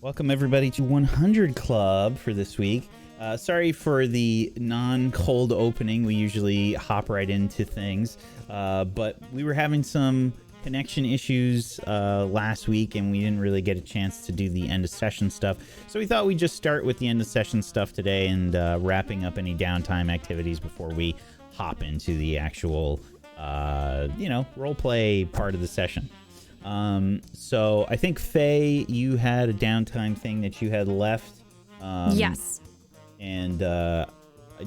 Welcome everybody to 100 Club for this week. Sorry for the non-cold opening. We usually hop right into things, but we were having some connection issues last week, and we didn't really get a chance to do the end of session stuff. So we thought we'd just start with the end of session stuff today and wrapping up any downtime activities before we hop into the actual, role play part of the session. So I think, Faye, you had a downtime thing that you had left. Yes. And do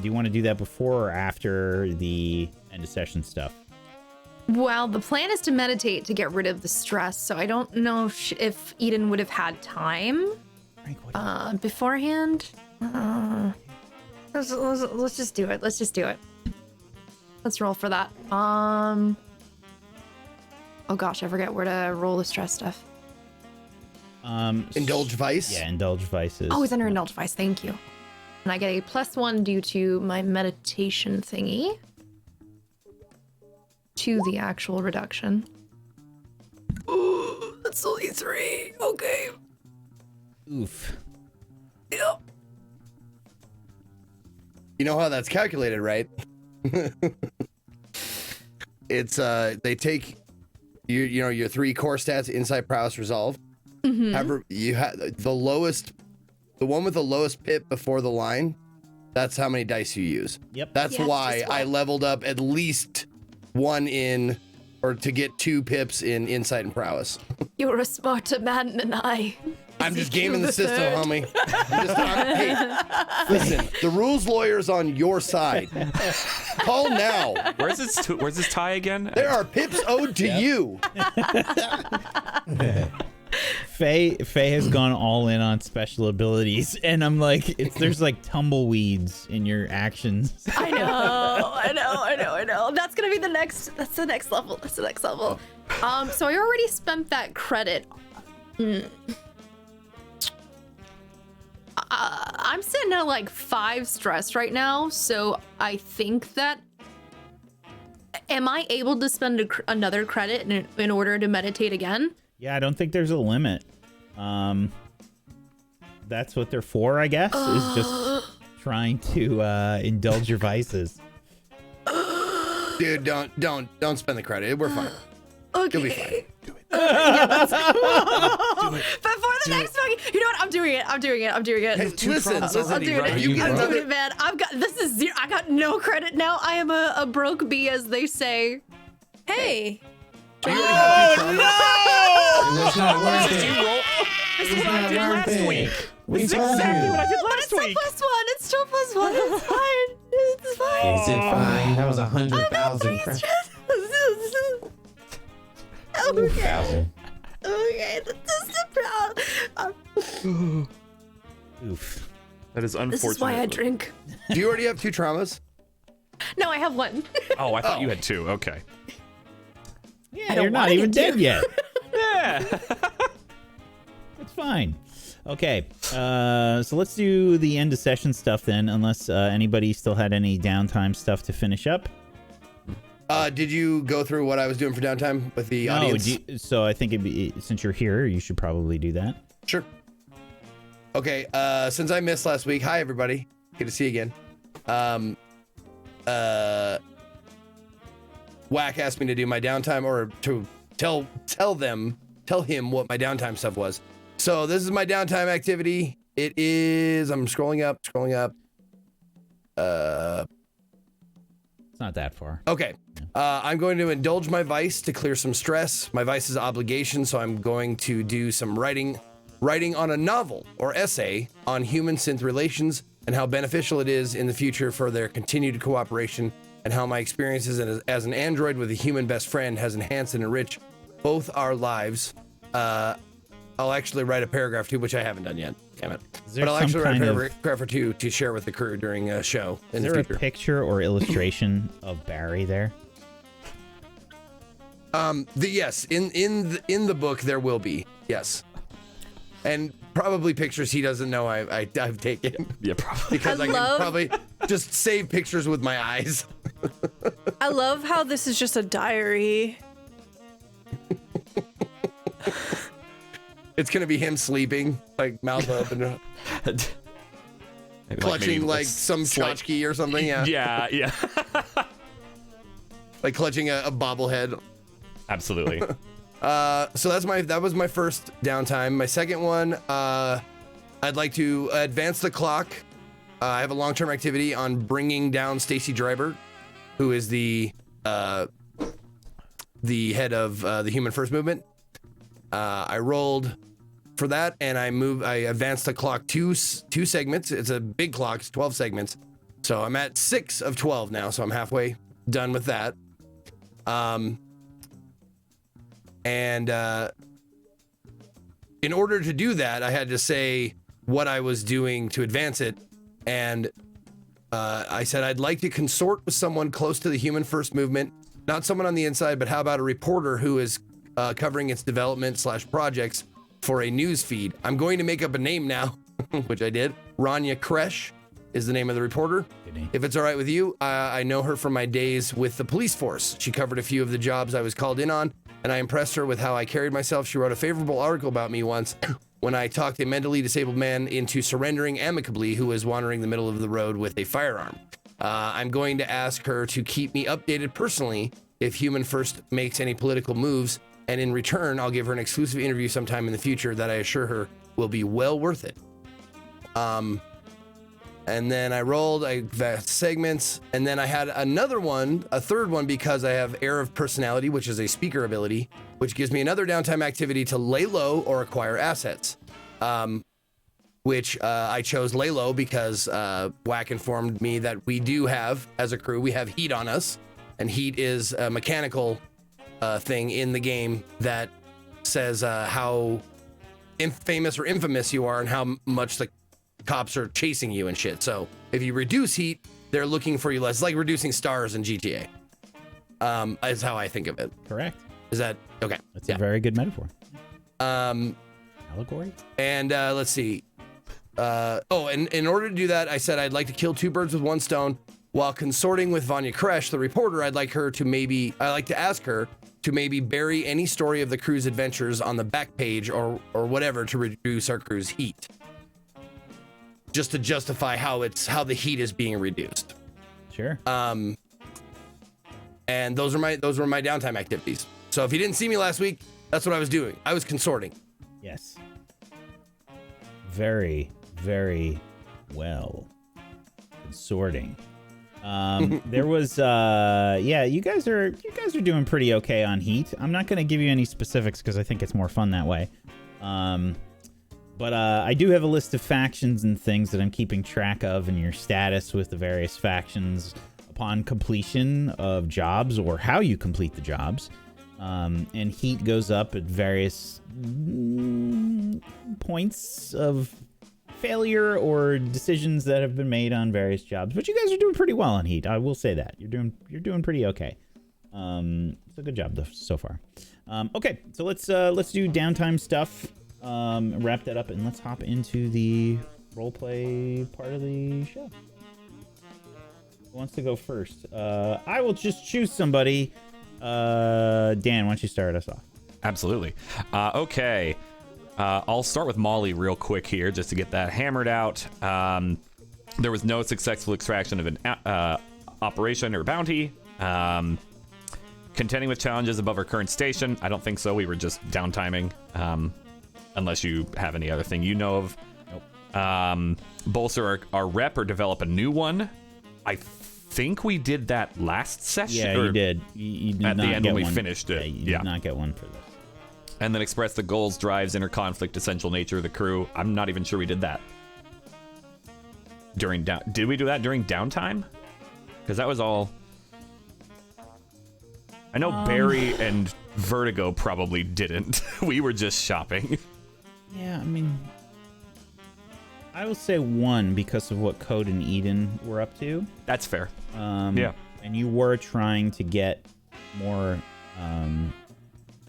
you want to do that before or after the end of session stuff? Well, the plan is to meditate to get rid of the stress, so I don't know if Eden would have had time beforehand. Let's just do it. Let's just do it. Let's roll for that. Oh gosh, I forget where to roll the stress stuff. Indulge vice? Yeah, indulge vices. Oh, it's under indulge vice. Thank you. And I get a +1 due to my meditation thingy to the actual reduction. Oh, that's only 3. Okay. Oof. Yep. You know how that's calculated, right? It's they take your 3 core stats: insight, prowess, resolve. Mm-hmm. You have the one with the lowest pip before the line. That's how many dice you use. Yep. That's why I leveled up at least 1 to get 2 pips in insight and prowess. You're a smarter man than I. I'm just gaming the system, homie. Hey, listen, the rules lawyer's on your side. Call now. Where's this tie again? There are pips owed to you. Faye has gone all in on special abilities, and I'm like, there's like tumbleweeds in your actions. I know. That's gonna be the next level. That's the next level. So I already spent that credit. I'm sitting at like 5 stress right now, so I think that. Am I able to spend another credit in order to meditate again? Yeah, I don't think there's a limit. That's what they're for, I guess, is just trying to indulge your vices. Dude, don't spend the credit. We're fine. Okay. You'll be fine. Do it. Yeah, do it. Before the next fucking, you know what? I'm doing it. Hey, listen, I'm doing it, man. I got no credit now. I am a broke bee, as they say. Hey. You already have 2 no! This is what I did last week. This is exactly what I did last week. It's still +1. It's fine. It's fine. Is it fine? That was 100,000. Okay. This is proud. Oof. That is unfortunate. This is why I drink. Do you already have 2 traumas? No, I have 1. Oh, I thought you had 2. Okay. Yeah, you're not even dead yet. Yeah. It's fine. Okay, so let's do the end of session stuff then, unless anybody still had any downtime stuff to finish up. Did you go through what I was doing for downtime with the audience? So I think since you're here, you should probably do that. Sure. Okay, since I missed last week, hi everybody. Good to see you again. Whack asked me to do my downtime, or to tell him what my downtime stuff was. So this is my downtime activity. It is, I'm scrolling up. It's not that far. Okay. I'm going to indulge my vice to clear some stress. My vice is obligation, so I'm going to do some writing on a novel or essay on human-synth relations and how beneficial it is in the future for their continued cooperation, and how my experiences as an android with a human best friend has enhanced and enriched both our lives. I'll actually write a paragraph too, which I haven't done yet. Damn it. But I'll actually write a paragraph or 2 to share with the crew during a show in the future. Is there a picture or illustration of Barry there? Yes, in the book there will be, and probably pictures he doesn't know I've taken. Yeah, probably. Because I can probably just save pictures with my eyes. I love how this is just a diary. It's gonna be him sleeping, like mouth open, clutching like some tchotchke or something. Yeah. Yeah. Like clutching a bobblehead. Absolutely. So that was my first downtime. My second one, I'd like to advance the clock. I have a long-term activity on bringing down Stacy Dryberg, who is the head of the Human First Movement. I rolled for that, and I advanced the clock two segments. It's a big clock. It's 12 segments. So I'm at 6 of 12 now. So I'm halfway done with that. And in order to do that, I had to say what I was doing to advance it. And I said, I'd like to consort with someone close to the Human First Movement, not someone on the inside, but how about a reporter who is covering its development / projects for a news feed. I'm going to make up a name now, which I did. Rania Kresh is the name of the reporter. If it's all right with you, I know her from my days with the police force. She covered a few of the jobs I was called in on, and I impressed her with how I carried myself. She wrote a favorable article about me once when I talked a mentally disabled man into surrendering amicably who was wandering the middle of the road with a firearm. I'm going to ask her to keep me updated personally if Human First makes any political moves, and in return, I'll give her an exclusive interview sometime in the future that I assure her will be well worth it. And then I rolled segments, and then I had a third one, because I have Air of Personality, which is a speaker ability, which gives me another downtime activity to lay low or acquire assets. Which I chose lay low because Whack informed me that we do have, as a crew, we have heat on us, and heat is a mechanical thing in the game that says how famous or infamous you are and how much the cops are chasing you and shit. So if you reduce heat, they're looking for you less. It's like reducing stars in GTA. Is how I think of it. Correct. Is that okay? That's a very good metaphor. Allegory. And let's see. And in order to do that, I said I'd like to kill 2 birds with 1 stone. While consorting with Vanya Kresh, the reporter, I'd like to ask her to maybe bury any story of the crew's adventures on the back page or whatever to reduce our crew's heat. Just to justify how the heat is being reduced. Sure. And those were my downtime activities. So if you didn't see me last week, that's what I was doing. I was consorting. Yes. Very, very well. Consorting. There was you guys are doing pretty okay on heat. I'm not going to give you any specifics because I think it's more fun that way. But I do have a list of factions and things that I'm keeping track of, and your status with the various factions upon completion of jobs or how you complete the jobs. And heat goes up at various points of failure or decisions that have been made on various jobs. But you guys are doing pretty well on heat. I will say that you're doing pretty okay. So good job so far. Okay, so let's do downtime stuff. Wrap that up, and let's hop into the roleplay part of the show. Who wants to go first? I will just choose somebody. Dan, why don't you start us off? Absolutely. Okay. I'll start with Molly real quick here, just to get that hammered out. There was no successful extraction of an operation or bounty. Contending with challenges above our current station. I don't think so. We were just downtiming. Unless you have any other thing you know of. Nope. Bolster our rep or develop a new one. I think we did that last session. Yeah, you did. You did at not the end get when we one. finished it. Yeah, you did not get one for this. And then express the goals, drives, inner conflict, essential nature of the crew. I'm not even sure we did that. Did we do that during downtime? Because that was all... I know Barry and Vertigo probably didn't. We were just shopping. Yeah, I mean... I will say 1 because of what Code and Eden were up to. That's fair. Yeah. And you were trying to get more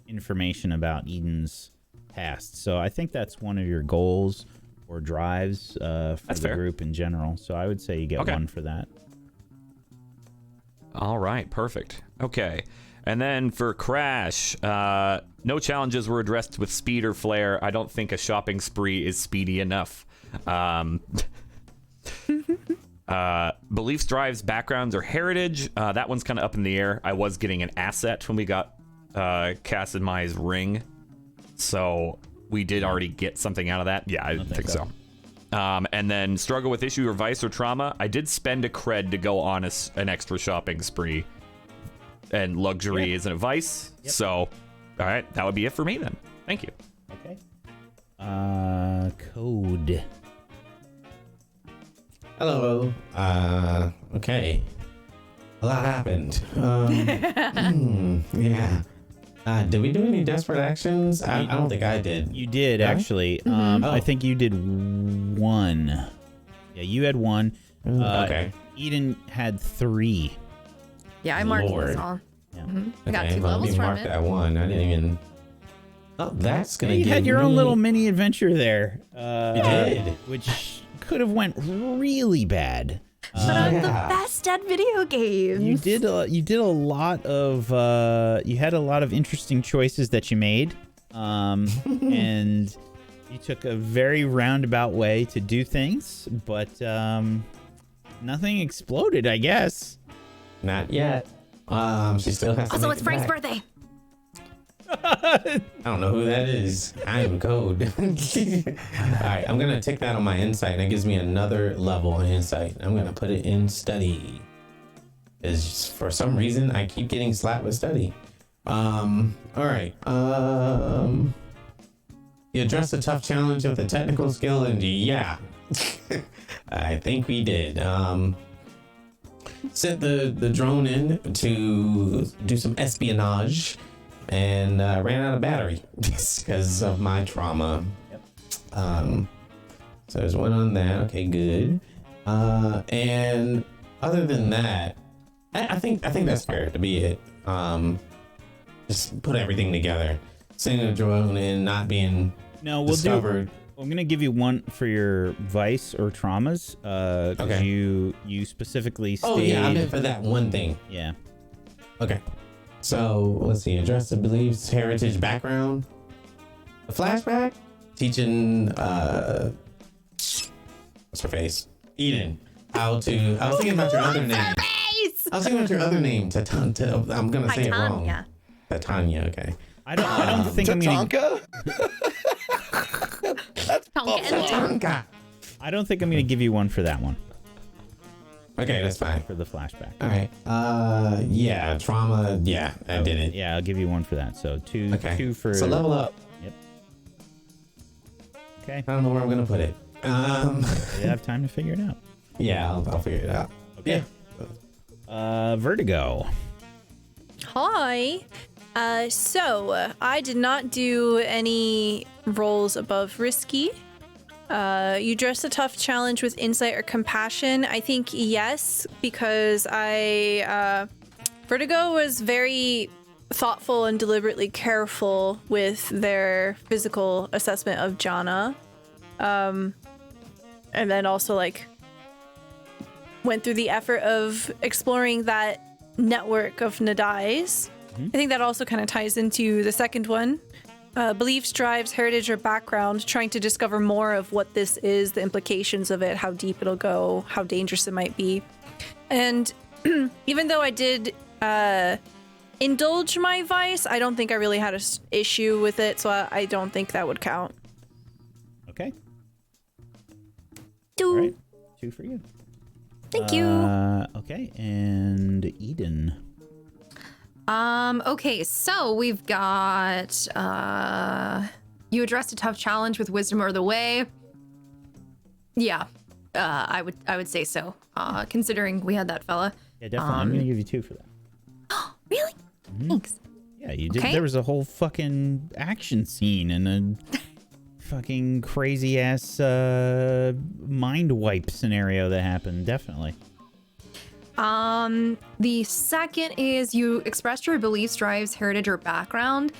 information about Eden's past. So I think that's one of your goals or drives for the group in general. So I would say you get 1 for that. All right, perfect. Okay. And then for Crash, no challenges were addressed with speed or flair. I don't think a shopping spree is speedy enough. Beliefs, drives, backgrounds, or heritage. That one's kind of up in the air. I was getting an asset when we got Casimai's ring. So we did already get something out of that. Yeah, I think so. And then struggle with issue or vice or trauma. I did spend a cred to go on an extra shopping spree. And luxury isn't a vice. Yep. So, all right, that would be it for me then. Thank you. Okay. Code. Hello. Okay. A lot happened. Yeah. Did we do any desperate actions? I don't think I did. You did, actually. I think you did one. Yeah, you had one. Okay. Eden had 3. Yeah, I marked Lord. this all. Yeah. I got 2 well, levels let me from mark it. that one. I didn't even... Oh, that's gonna You give had your own me- little mini adventure there. You did. Which could have went really bad. But I'm the best at video games. You did a lot of you had a lot of interesting choices that you made, and you took a very roundabout way to do things, but nothing exploded, I guess. Not yet. She still has to Also, make it's it Frank's back. birthday. I don't know who that is. I am code. All right, I'm gonna tick that on my insight. That gives me another level in insight. I'm gonna put it in study. Because for some reason I keep getting slapped with study. All right. You addressed a tough challenge with a technical skill, and yeah, I think we did. Sent the drone in to do some espionage. And ran out of battery because of my trauma. Yep. So there's one on that. Okay, good. And other than that, I think that's fair to be it. Just put everything together. Sending a drone in, not being discovered. I'm gonna give you one for your vice or traumas. Okay. You specifically stated. Oh yeah, I meant for that one thing. Yeah. Okay. So let's see. Address the beliefs, heritage, background. A flashback teaching what's her face? Eden. How to. I was thinking about your other name. I was thinking about your other name. I'm gonna say it wrong. Titania. Okay. I don't think I'm gonna. Tatanka? Tatanka. I don't think I'm gonna give you one for that one. Okay, that's fine. For the flashback. All right. Yeah, trauma. Yeah, I did it. Yeah, I'll give you one for that. So two. Okay. 2 for. So level up. Yep. Okay. I don't know where I'm gonna put it. You have time to figure it out. Yeah, I'll figure it out. Okay. Yeah. Vertigo. Hi. So I did not do any rolls above risky. You addressed a tough challenge with insight or compassion. I think yes, because Vertigo was very thoughtful and deliberately careful with their physical assessment of Jana. And then also went through the effort of exploring that network of Nadais. I think that also kind of ties into the second one. Beliefs, drives, heritage, or background, trying to discover more of what this is, the implications of it, how deep it'll go, how dangerous it might be. And even though I did indulge my vice, I don't think I really had an issue with it, so I don't think that would count. Okay. 2. All right. 2 for you. Thank you. Okay, and Eden. Okay, so we've got you addressed a tough challenge with wisdom or the way. Yeah, I would say so. Considering we had that fella. Yeah, definitely. I'm gonna give you 2 for that. Really? Thanks. Yeah, you did. Okay. There was a whole fucking action scene and a fucking crazy ass mind wipe scenario that happened. Definitely. The second is you expressed your beliefs, drives, heritage, or background.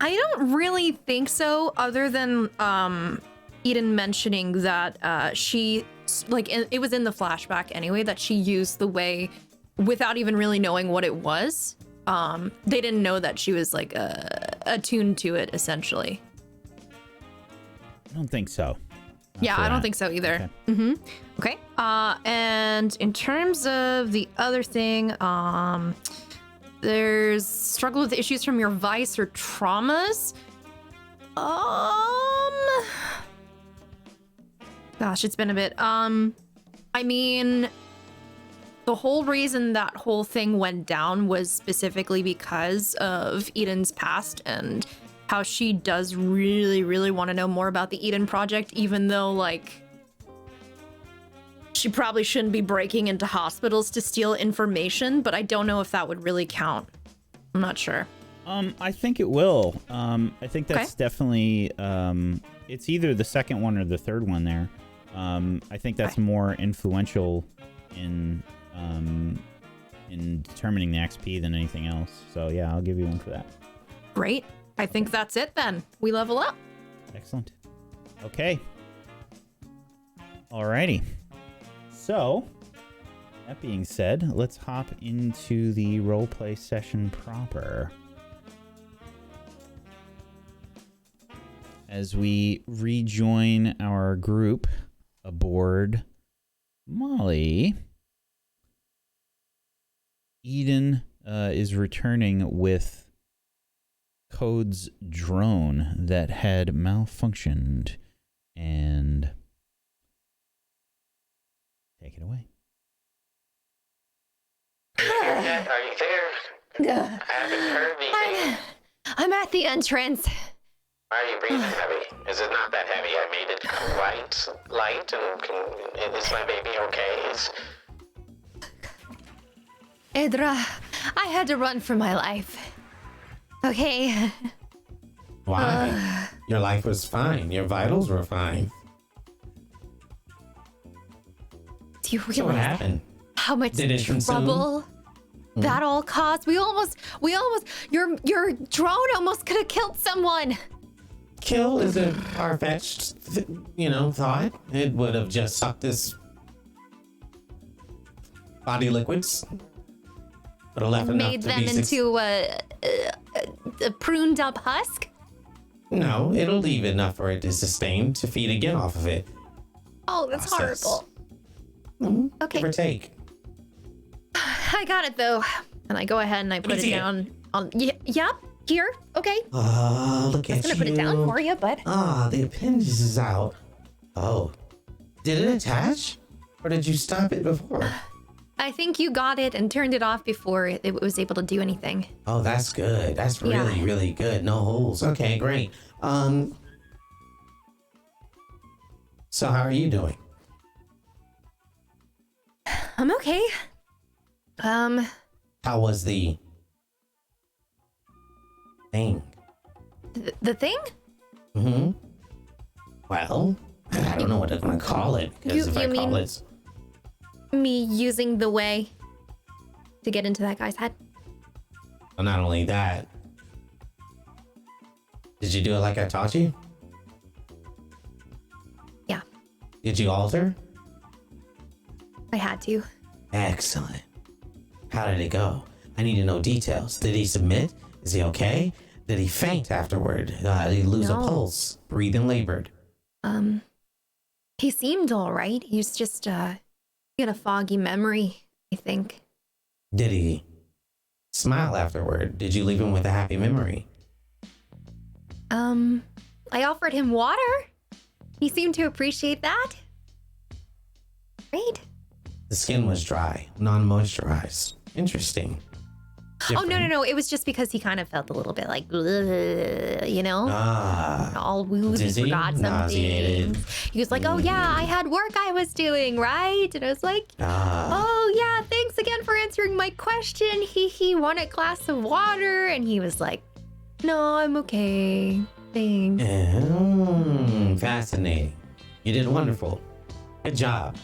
I don't really think so, other than Eden mentioning that she, it was in the flashback anyway, that she used the way without even really knowing what it was. They didn't know that she was like attuned to it, essentially. I don't think so. Yeah, for I don't that. think so either. Okay. Okay. And in terms of the other thing, there's struggle with issues from your vice or traumas. Gosh, it's been a bit. I mean, the whole reason that whole thing went down was specifically because of Eden's past and how she does really, really want to know more about the Eden Project, even though, like, she probably shouldn't be breaking into hospitals to steal information, but I don't know if that would really count. I'm not sure. I think it will. I think that's Okay. definitely, it's either the second one or the third one there. I think that's more influential in determining the XP than anything else. So yeah, I'll give you one for that. Great. I think that's it then. We level up. Excellent. Okay. Alrighty. So, that being said, let's hop into the roleplay session proper. As we rejoin our group aboard Molly, Eden is returning with Code's drone that had malfunctioned, and take it away. Are you there? I haven't heard anything. I'm at the entrance. Why are you breathing heavy? Is it not that heavy? I made it light, and is my baby okay? Edra, I had to run for my life. Okay. Why? Your life was fine. Your vitals were fine. Do you So what realize happened? how much Did it consume? trouble that all caused? We almost, your drone almost could have killed someone. Kill is a far-fetched, thought. It would have just sucked this body liquids. Would have left enough Made to them be into a pruned up husk. No, it'll leave enough for it to sustain to feed again off of it. Oh, that's Process. horrible. Okay. Give or take. I got it though. And I go ahead and I put it see it. down on, yep, here, okay. Oh, look I'm at gonna you. put it down for you, bud. Ah, the appendage is out. Oh. Did it attach? Or did you stop it before? I think you got it and turned it off before it was able to do anything. Oh, that's good. That's really, Yeah. really good. No holes. Okay, great. So how are you doing? I'm okay. How was the thing? The thing? Mm-hmm. Well, I don't know what I'm gonna call it, because if I you call mean- it, Me using the way to get into that guy's head. well, not only that, did you do it like I taught you? Yeah, Did you alter? I had to. Excellent. How did it go? I need to know details. Did he submit? Is he okay? Did he faint afterward? Did he lose a No. pulse? Breathe and labored? He seemed all right. He's just, he had a foggy memory, I think. Did he smile afterward? Did you leave him with a happy memory? I offered him water. He seemed to appreciate that. Right? The skin was dry, non-moisturized. Interesting. Oh, no. It was just because he kind of felt a little bit like, "Ugh," you know? Ah, All woozy, Dizzy? forgot Nauseated? something. He was like, oh, yeah, I had work I was doing, right? And I was like, ah. oh, yeah, thanks again for answering my question. He want a glass of water. And he was like, no, I'm okay. Thanks. Fascinating. You did wonderful. Good job.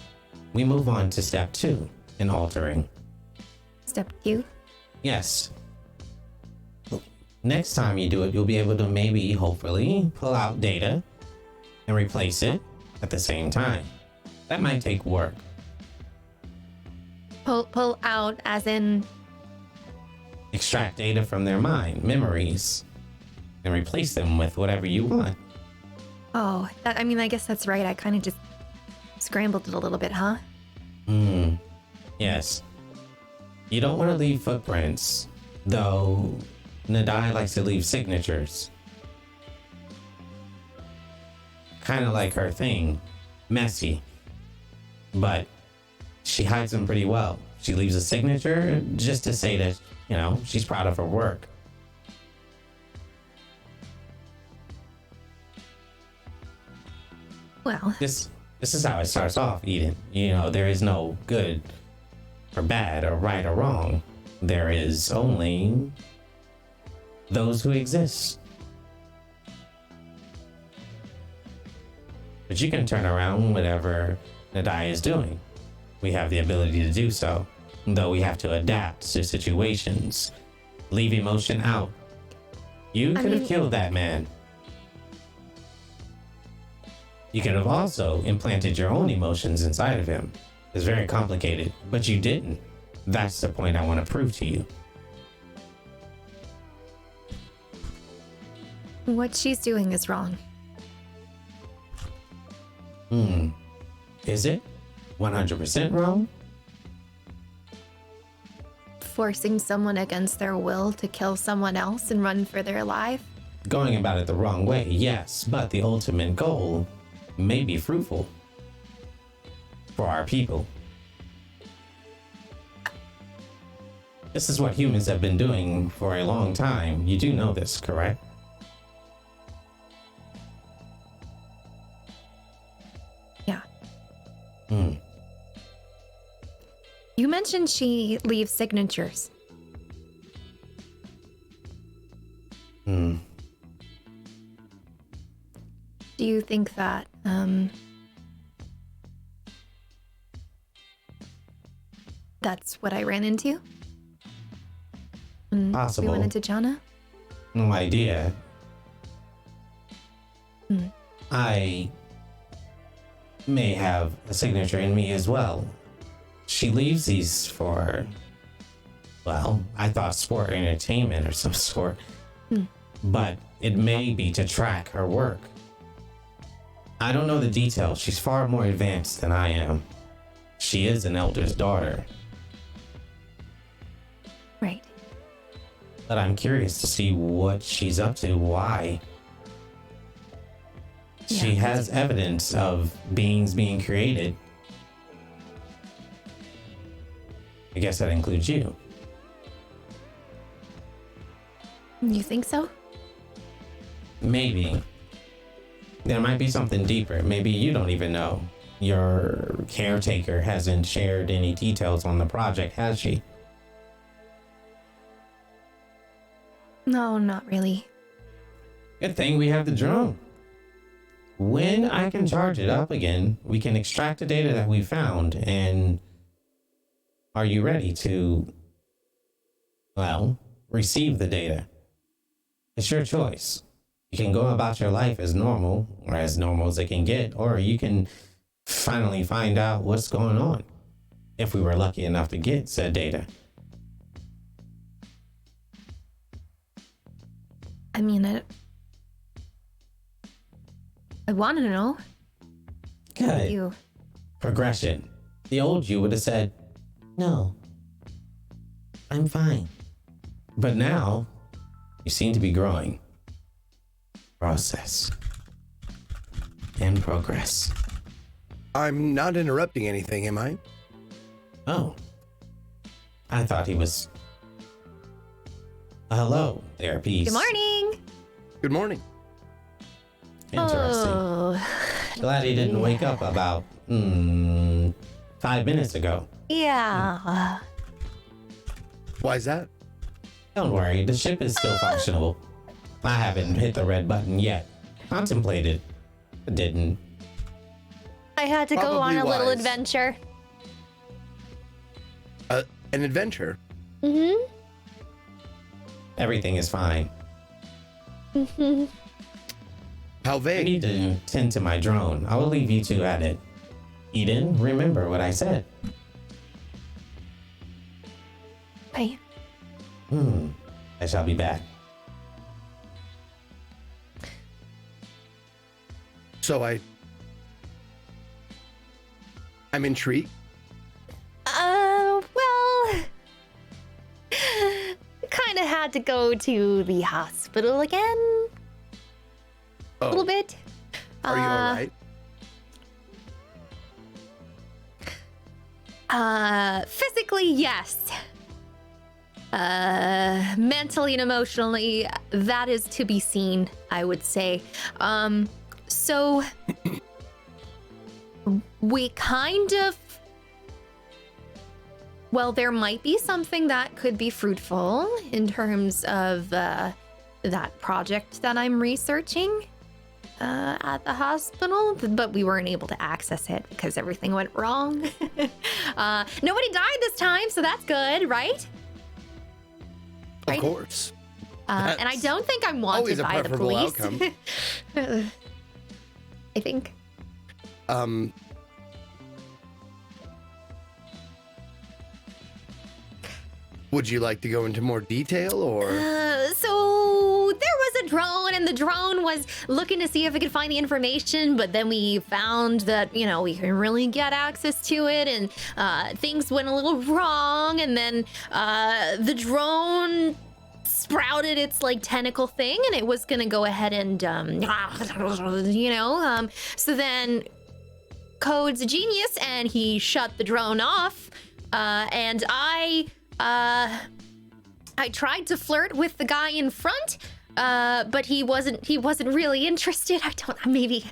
We move on to step 2 in altering. Step 2. Yes. Next time you do it, you'll be able to maybe, hopefully, pull out data and replace it at the same time. That might take work. Pull out as in... Extract data from their mind, memories, and replace them with whatever you want. Oh, I guess that's right. I kind of just scrambled it a little bit, huh? Yes. You don't want to leave footprints, though Nadai likes to leave signatures. Kind of like her thing. Messy. But she hides them pretty well. She leaves a signature just to say that, she's proud of her work. Well, This is how it starts off, Eden. There is no good or bad or right or wrong. There is only those who exist. But you can turn around whatever Nadai is doing. We have the ability to do so, though we have to adapt to situations. Leave emotion out. You could have killed that man. You could have also implanted your own emotions inside of him. It's very complicated, but you didn't. That's the point I want to prove to you. what she's doing is wrong. Is it 100% wrong? Forcing someone against their will to kill someone else and run for their life? Going about it the wrong way, yes, but the ultimate goal may be fruitful for our people. This is what humans have been doing for a long time. You do know this, correct? Yeah. You mentioned she leaves signatures. Do you think that, that's what I ran into? When Possible. we went into Jana? No idea. I may have a signature in me as well. She leaves these for, well, I thought sport or entertainment or some sort. But it may be to track her work. I don't know the details. She's far more advanced than I am. She is an elder's daughter. Right. But I'm curious to see what she's up to, why. She Yeah. has evidence of beings being created. I guess that includes you. You think so? Maybe. There might be something deeper. Maybe you don't even know. Your caretaker hasn't shared any details on the project, has she? No, not really. Good thing we have the drone. When I can charge it up again, we can extract the data that we found. And are you ready to, well, receive the data? It's your choice. You can go about your life as normal, or as normal as it can get, or you can finally find out what's going on, if we were lucky enough to get said data. I mean, I want to know. Good. You. Progression. The old you would have said, no, I'm fine. But now, you seem to be growing. Process. And progress. I'm not interrupting anything, am I? Oh. I thought he was... Hello there, peace. Good morning. Good morning. Interesting. Oh, Glad he didn't wake up about 5 minutes ago. yeah. Why's that? Don't worry, the ship is still functional. I haven't hit the red button yet. Contemplated, but didn't. I had to go on Probably a little wise. adventure. An adventure? Mm-hmm. Everything is fine. How I vague? need to tend to my drone. I will leave you two at it. Eden, remember what I said. Okay. I shall be back. So I'm intrigued. Well, kind of had to go to the hospital again. A little bit. Are you all right? Physically, yes. Mentally and emotionally, that is to be seen, I would say. So we kind of, well, there might be something that could be fruitful in terms of that project that I'm researching at the hospital, but we weren't able to access it because everything went wrong. Nobody died this time, so that's good, right? Of course. And I don't think I'm always wanted a by the preferable police. outcome. I think. Would you like to go into more detail, or? So there was a drone, and the drone was looking to see if it could find the information, but then we found that, you know, we couldn't really get access to it, and things went a little wrong, and then the drone sprouted its like tentacle thing, and it was gonna go ahead and so then Code's a genius, and he shut the drone off, and I tried to flirt with the guy in front, but he wasn't really interested. I don't know, maybe,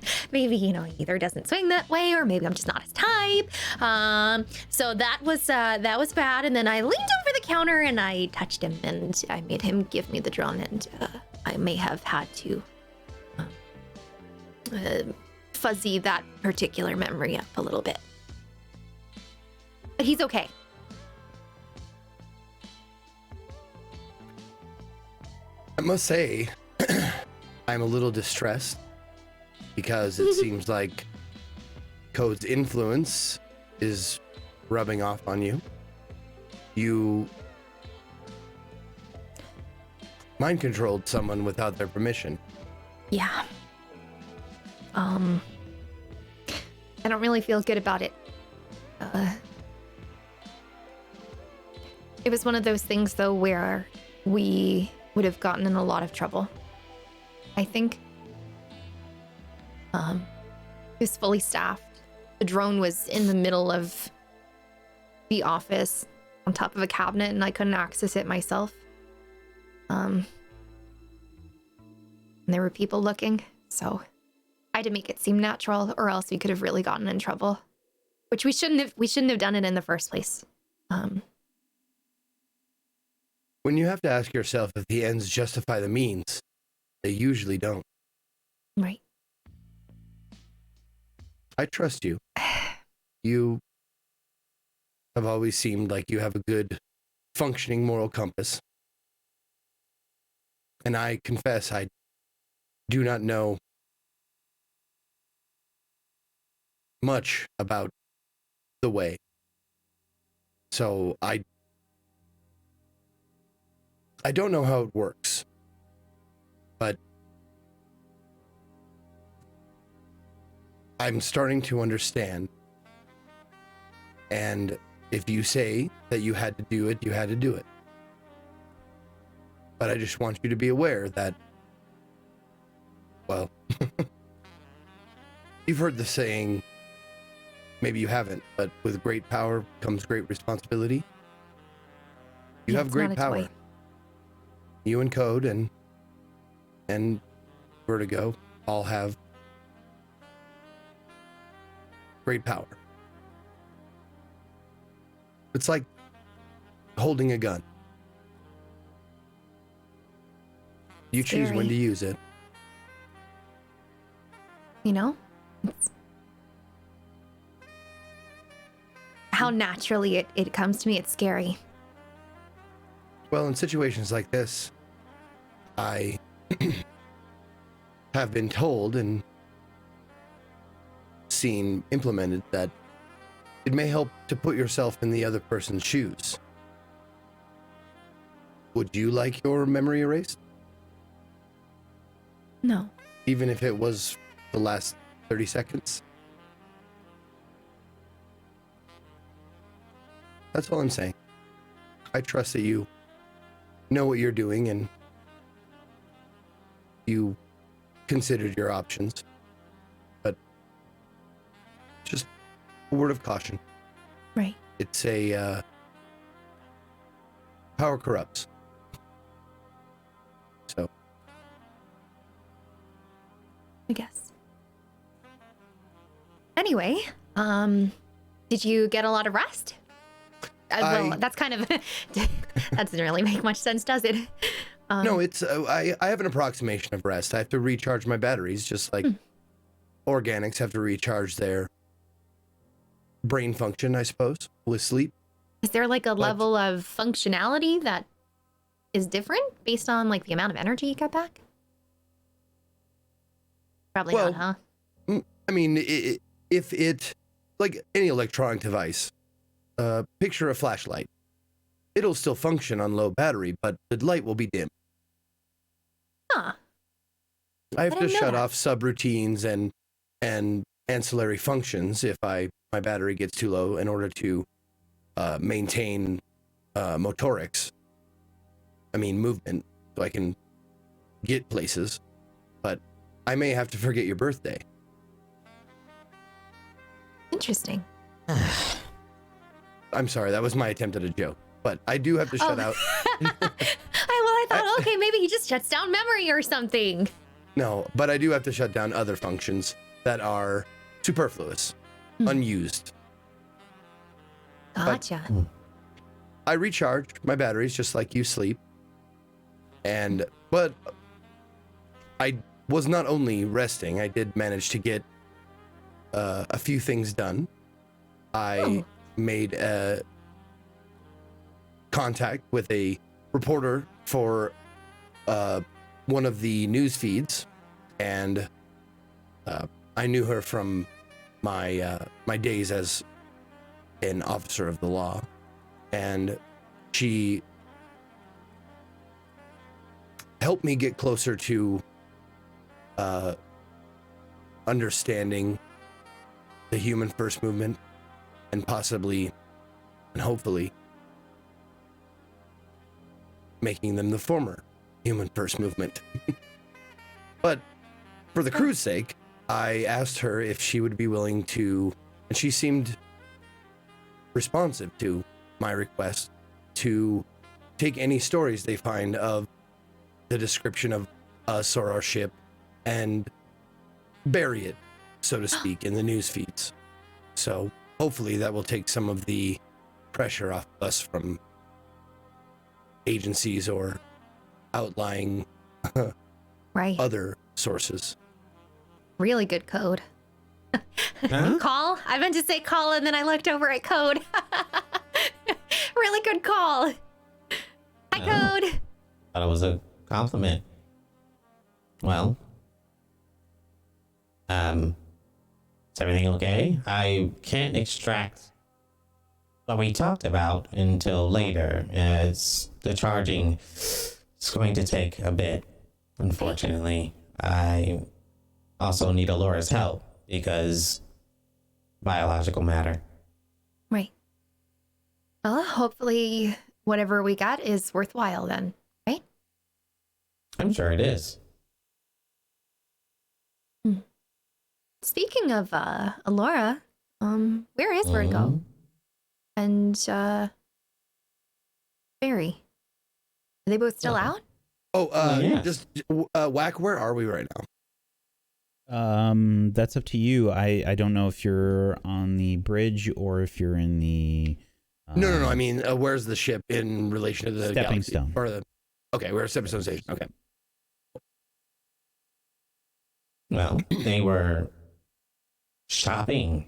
you know, he either doesn't swing that way, or maybe I'm just not his type. So that was bad. And then I leaned over the counter and I touched him, and I made him give me the drone, and I may have had to fuzzy that particular memory up a little bit. But he's okay. I must say, I'm a little distressed because it seems like Code's influence is rubbing off on you. You mind controlled someone without their permission. Yeah. I don't really feel good about it. It was one of those things, though, where we would have gotten in a lot of trouble. I think. It was fully staffed. The drone was in the middle of the office on top of a cabinet, and I couldn't access it myself. And there were people looking, so I had to make it seem natural, or else we could have really gotten in trouble. Which we shouldn't have done it in the first place. When you have to ask yourself if the ends justify the means, they usually don't. Right. I trust you. You have always seemed like you have a good, functioning moral compass. And I confess, I do not know much about the way. So I don't know how it works, but I'm starting to understand. And if you say that you had to do it, you had to do it. But I just want you to be aware that, well, you've heard the saying, maybe you haven't, but with great power comes great responsibility. You have great power. Toy. You and Code and Vertigo all have great power. It's like holding a gun. You choose when to use it. You know? It's how naturally it comes to me, it's scary. Well, in situations like this, I have been told and seen implemented that it may help to put yourself in the other person's shoes. Would you like your memory erased? No. Even if it was the last 30 seconds? That's all I'm saying. I trust that you know what you're doing and you considered your options. But just a word of caution. Right. It's a power corrupts. So I guess. Anyway, did you get a lot of rest? Well, that's kind of that doesn't really make much sense, does it? no, it's I have an approximation of rest. I have to recharge my batteries, just like organics have to recharge their brain function, I suppose, with sleep. Is there like a level of functionality that is different based on like the amount of energy you get back? Probably Well, not, huh? I mean, if it, like any electronic device, picture a flashlight. It'll still function on low battery, but the light will be dim. Huh. I have I to didn't know shut that. off subroutines and ancillary functions if my battery gets too low in order to maintain motorics. I mean movement, so I can get places. But I may have to forget your birthday. Interesting. I'm sorry, that was my attempt at a joke. But I do have to shut out. I thought, okay, maybe he just shuts down memory or something. No, but I do have to shut down other functions that are superfluous, unused. Gotcha. I recharge my batteries just like you sleep. But I was not only resting, I did manage to get a few things done. I made a contact with a reporter for one of the news feeds, and I knew her from my days as an officer of the law, and she helped me get closer to understanding the human first movement, and possibly and hopefully making them the former human first movement. But for the crew's sake, I asked her if she would be willing to, and she seemed responsive to my request, to take any stories they find of the description of us or our ship and bury it, so to speak, in the news feeds. So hopefully that will take some of the pressure off us from agencies or outlying Right. other sources. Really good code. Huh? Call? I meant to say call and then I looked over at code. Really good call. Hi, Oh. code. Thought it was a compliment. Well, is everything okay? I can't extract what we talked about until later, as the charging is going to take a bit, unfortunately. I also need Alora's help because biological matter. Right. Well, hopefully whatever we got is worthwhile then, right? I'm sure it is. Speaking of Alora, where is Vertigo? And Barry? Are they both still out? Yes. Just Whack, where are we right now? That's up to you. I don't know if you're on the bridge or if you're in the. No. I mean, where's the ship in relation to the Stepping galaxy? Stone. Or okay, we're at Stepping Stone Station. Okay. Well, they were shopping,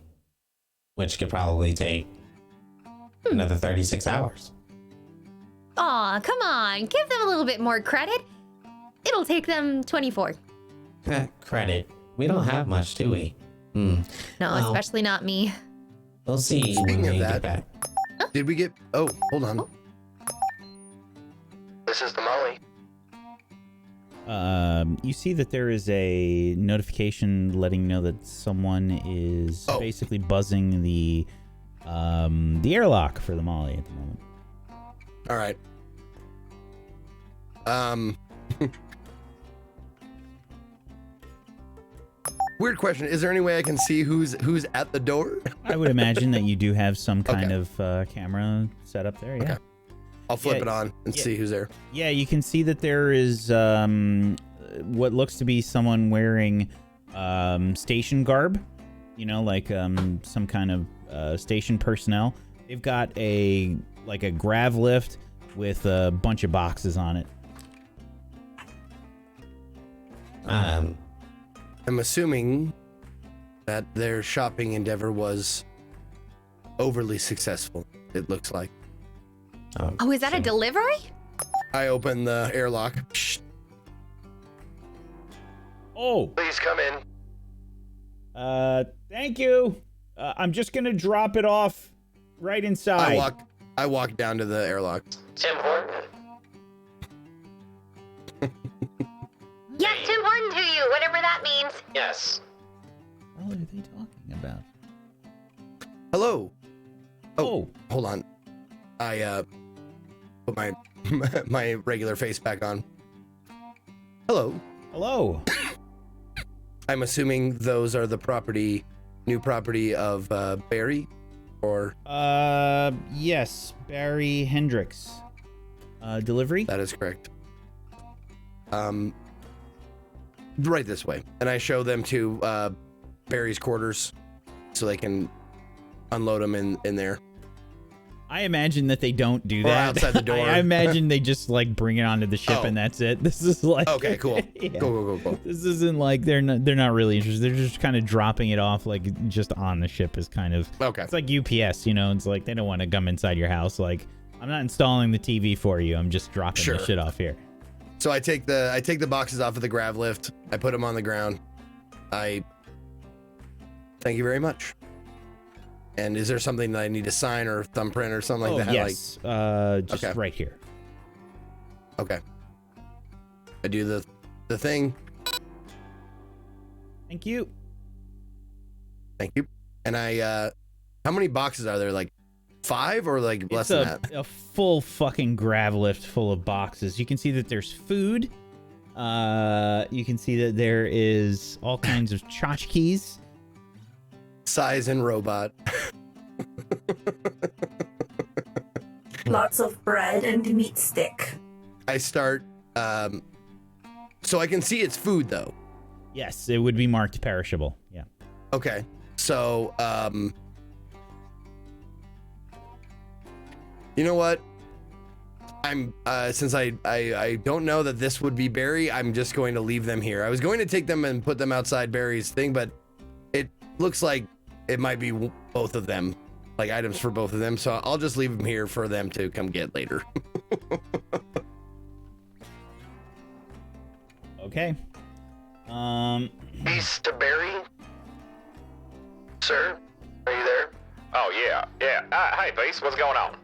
which could probably take another 36 hours. Aw, come on. Give them a little bit more credit. It'll take them 24. Credit. We don't have much, do we? No, Well, especially not me. We'll see Speaking when of we that- get back. Did we get? Oh, hold on. This is the Molly. You see that there is a notification letting you know that someone is basically buzzing the airlock for the Molly at the moment. All right. Weird question. Is there any way I can see who's at the door? I would imagine that you do have some kind of camera set up there. Yeah. Okay. I'll flip it on and see who's there. Yeah, you can see that there is what looks to be someone wearing station garb. You know, like some kind of station personnel. They've got a grav lift with a bunch of boxes on it. I'm assuming that their shopping endeavor was overly successful, it looks like. Oh, is that a delivery? I open the airlock. Oh. Please come in. Thank you. I'm just going to drop it off right inside. I walk down to the airlock. Tim Horton. Yes, Tim Horton to you, whatever that means. Yes. What are they talking about? Hello. Oh. Hold on. I put my my regular face back on. Hello. Hello. I'm assuming those are the new property of Barry, or? Yes, Barry Hendricks. Delivery? That is correct. Right this way. And I show them to Barry's quarters so they can unload them in there. I imagine that they don't do Or that. outside the door. I imagine they just bring it onto the ship and that's it. This is Okay, cool. Yeah. Cool. This isn't like they're not really interested. They're just kind of dropping it off just on the ship is kind of okay. It's like UPS, It's like they don't want to come inside your house. Like, I'm not installing the TV for you. I'm just dropping the shit off here. So I take the boxes off of the grav lift. I put them on the ground. I thank you very much. And is there something that I need to sign or thumbprint or something like that? Yes. Just right here. Okay. I do the thing. Thank you. Thank you. And I how many boxes are there? Like 5 or like less than that? A full fucking grav lift full of boxes. You can see that there's food. You can see that there is all kinds of tchotchkes. Size and robot. Lots of bread and meat stick. I start so I can see it's food though. Yes, it would be marked perishable. Yeah. Okay. So you know what? I'm since I don't know that this would be Barry, I'm just going to leave them here. I was going to take them and put them outside Barry's thing, but it looks like it might be both of them, like items for both of them. So I'll just leave them here for them to come get later. Okay. Peace to Barry. Sir, are you there? Oh, yeah. Hey, Beast, what's going on?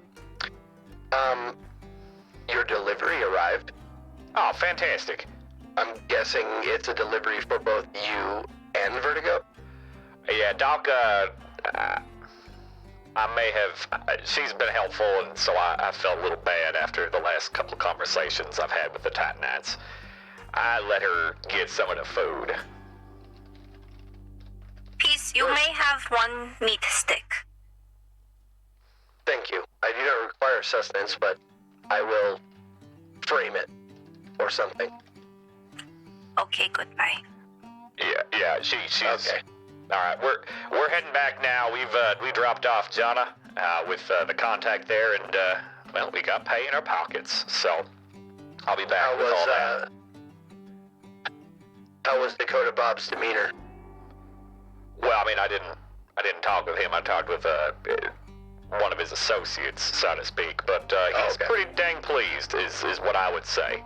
Your delivery arrived. Oh, fantastic. I'm guessing it's a delivery for both you and Vertigo. Yeah, Doc, I may have... she's been helpful, and so I felt a little bad after the last couple of conversations I've had with the Titanites. I let her get some of the food. Peace, you may have 1 meat stick. Thank you. I do not require sustenance, but I will frame it or something. Okay, goodbye. Yeah, she's... Okay. All right, we're heading back now. We dropped off Jonna with the contact there, and well, we got pay in our pockets. So I'll be back with all that. How was Dakota Bob's demeanor? Well, I mean, I didn't talk with him. I talked with one of his associates, so to speak. But he's pretty dang pleased, is what I would say.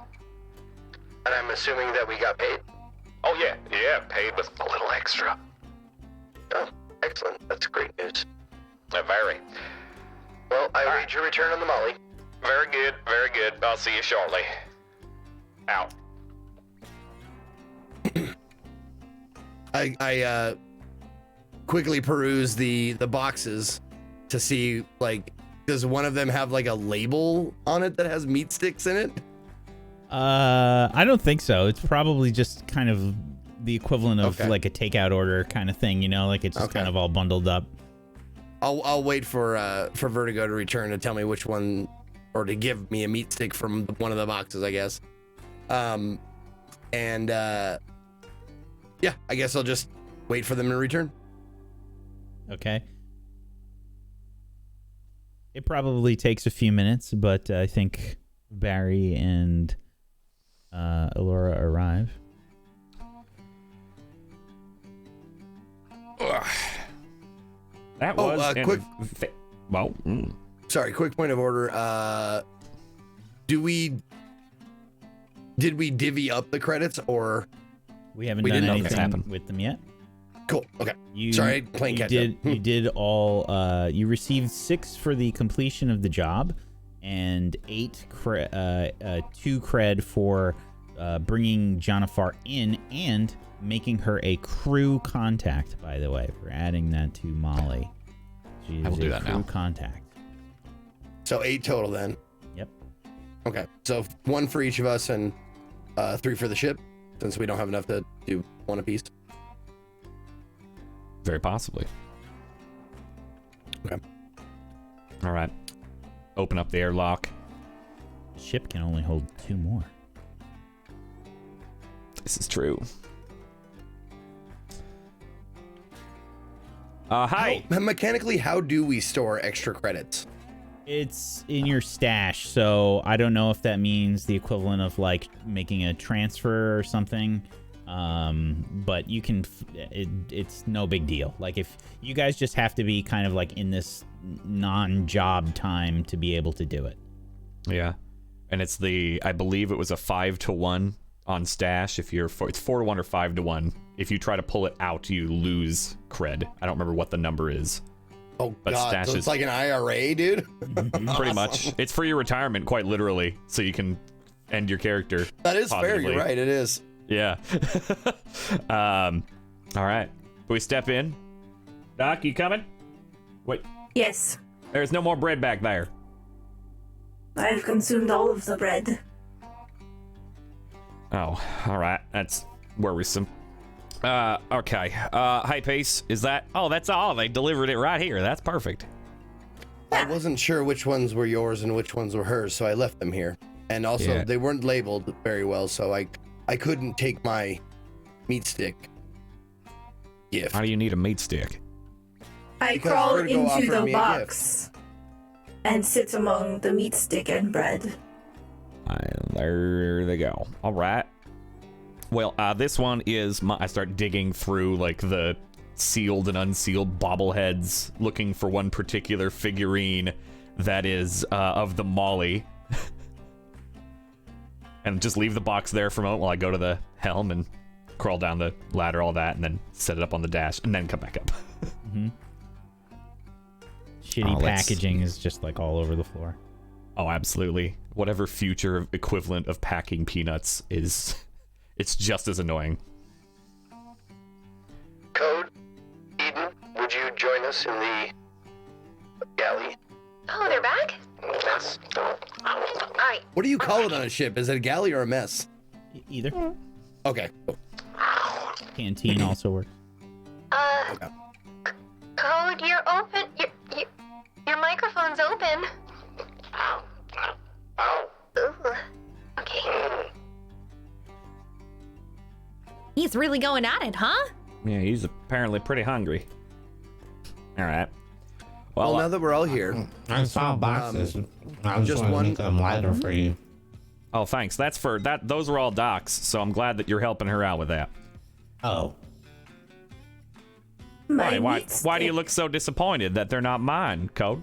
And I'm assuming that we got paid? Oh yeah, paid with a little extra. Oh, excellent. That's great news. Very. Well, I await your return on the Molly. Very good, very good. I'll see you shortly. Out. I quickly peruse the boxes to see, like, does one of them have like a label on it that has meat sticks in it? I don't think so. It's probably just kind of the equivalent of like a takeout order kind of thing, you know, like it's just kind of all bundled up. I'll wait for Vertigo to return to tell me which one, or to give me a meat stick from one of the boxes, I guess. Yeah, I guess I'll just wait for them to return. Okay. It probably takes a few minutes, but I think Barry and Elora arrive. That was quick. Well, Sorry, quick point of order. Did we divvy up the credits, or we haven't we done didn't know anything this happened with them yet? Cool. Okay. Sorry, playing catch up. You did all. You received 6 for the completion of the job, and 2 cred for bringing Jonafar in and making her a crew contact. By the way, we're adding that to Molly. She is I will do a that crew now. contact. So 8 total then. Yep. Okay. So 1 for each of us and 3 for the ship, since we don't have enough to do 1 apiece. very possibly. Okay. All right. Open up the airlock. The ship can only hold 2 more. This is true. Hi. Mechanically, how do we store extra credits? It's in your stash, so I don't know if that means the equivalent of like making a transfer or something. But you can, it's no big deal. Like if you guys just have to be kind of like in this non-job time to be able to do it. Yeah. And it's I believe it was a 5-to-1 on stash. If it's 4-to-1 or 5-to-1. If you try to pull it out, you lose cred. I don't remember what the number is. Oh, But God. stash So it's is- like an IRA, dude? Pretty much. It's for your retirement, quite literally, so you can end your character. That is fair. positively. You're right. It is. Yeah. All right. Can we step in? Doc, you coming? Wait, Yes, there's no more bread back there. I've consumed all of the bread. Oh, all right. That's worrisome. Okay. Hi, Pace. Is that? Oh, that's all. They delivered it right here. That's perfect. I wasn't sure which ones were yours and which ones were hers, so I left them here. And also, Yeah. they weren't labeled very well, so I couldn't take my meat stick gift. Why do you need a meat stick? I Because crawl Vertigo into offered the me a box and sit among the meat stick and bread. There they go. All right. Well, this one is I start digging through like the sealed and unsealed bobbleheads, looking for one particular figurine that is of the Molly. And just leave the box there for a moment while I go to the helm and crawl down the ladder, all that, and then set it up on the dash, and then come back up. Shitty Oh, let's packaging is just like all over the floor. Oh, absolutely. Whatever future equivalent of packing peanuts is, it's just as annoying. Code, Eden, would you join us in the galley? Oh, they're back? That's... Alright. What do you call it on a ship? Is it a galley or a mess? Either. Okay. Cool. Canteen also works. Okay. Code, you're open. Your microphone's open. Ooh. Okay. He's really going at it, huh? Yeah, he's apparently pretty hungry. All right. Well, Well, now that we're all here, I saw boxes. I just just want to one- make them lighter for you. oh, thanks. That's for that. Those were all Doc's, so I'm glad that you're helping her out with that. Oh, My Why meat do you stick. look so disappointed that they're not mine, Code?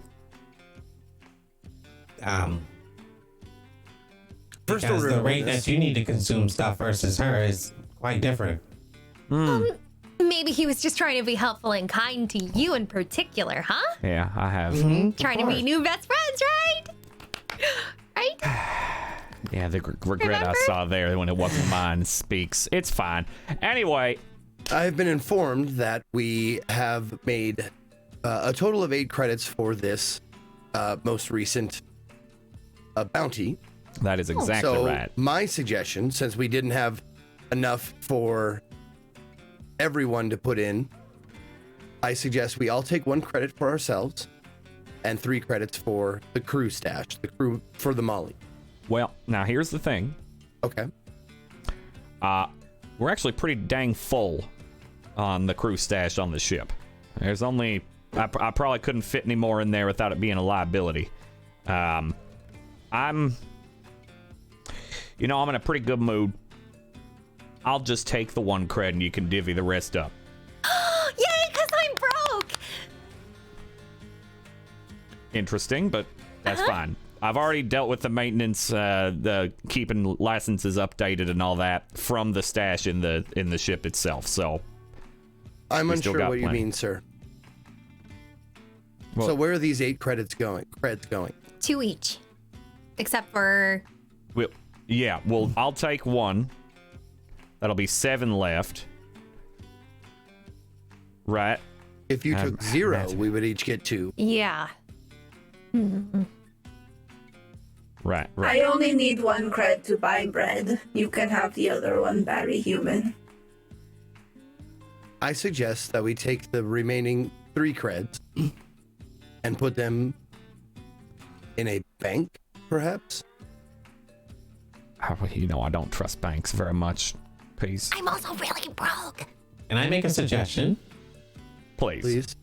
first because order the of rate business. that you need to consume stuff versus her is quite different. Maybe he was just trying to be helpful and kind to you in particular, huh? Yeah, I have. Trying to be new best friends, right? Yeah, the regret I saw there when it wasn't mine speaks. It's fine. Anyway. I've been informed that we have made a total of 8 credits for this most recent bounty. That is exactly right. My suggestion, since we didn't have enough for everyone to put in, I suggest we all take 1 credit for ourselves and 3 credits for the crew stash, the crew for the Molly. Well, now here's the thing. Okay. We're actually pretty dang full on the crew stash on the ship. There's only... I probably couldn't fit any more in there without it being a liability. I'm in a pretty good mood. I'll just take the 1 cred and you can divvy the rest up. Yay, because I'm broke! Interesting, but that's fine. I've already dealt with the maintenance, the keeping licenses updated and all that from the stash in the ship itself. So I'm unsure what you mean, sir. Well, so where are these 8 credits going? 2 each, except for. Well, I'll take 1. That'll be 7 left. Right. If you took 0, we would each get 2. Yeah. Mm-hmm. Right. I only need 1 cred to buy bread. You can have the other one, Barry Human. I suggest that we take the remaining 3 creds and put them in a bank, perhaps? I don't trust banks very much. Please. I'm also really broke. Can I make a suggestion? Please.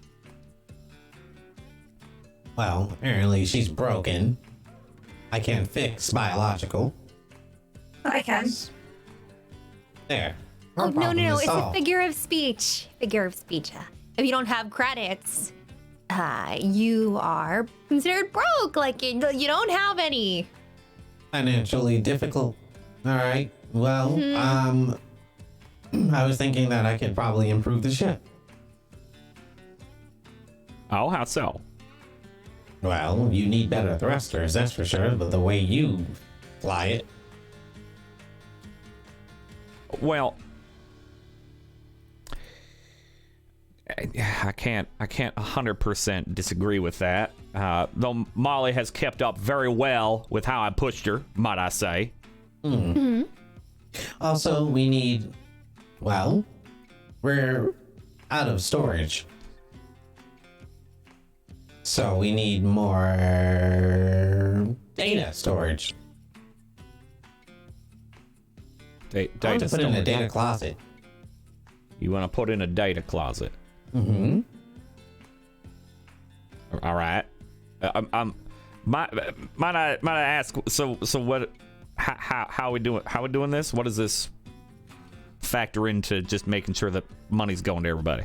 Well, apparently she's broken. I can't fix biological. I can. There. Oh, no. It's a solved. figure of speech. If you don't have credits, you are considered broke. Like, you don't have any. Financially difficult. All right. Well, I was thinking that I could probably improve the ship. Oh, how so? Well, you need better thrusters, that's for sure, but the way you fly it. Well, I can't 100% disagree with that. Though Molly has kept up very well with how I pushed her, might I say. Mm-hmm. Also, we need, we're out of storage. So we need more data storage. Data I want to put in a data closet. You want to put in a data closet? Mm-hmm. All right. Might I ask? So what? How we doing? How we doing this? What does this factor into just making sure that money's going to everybody?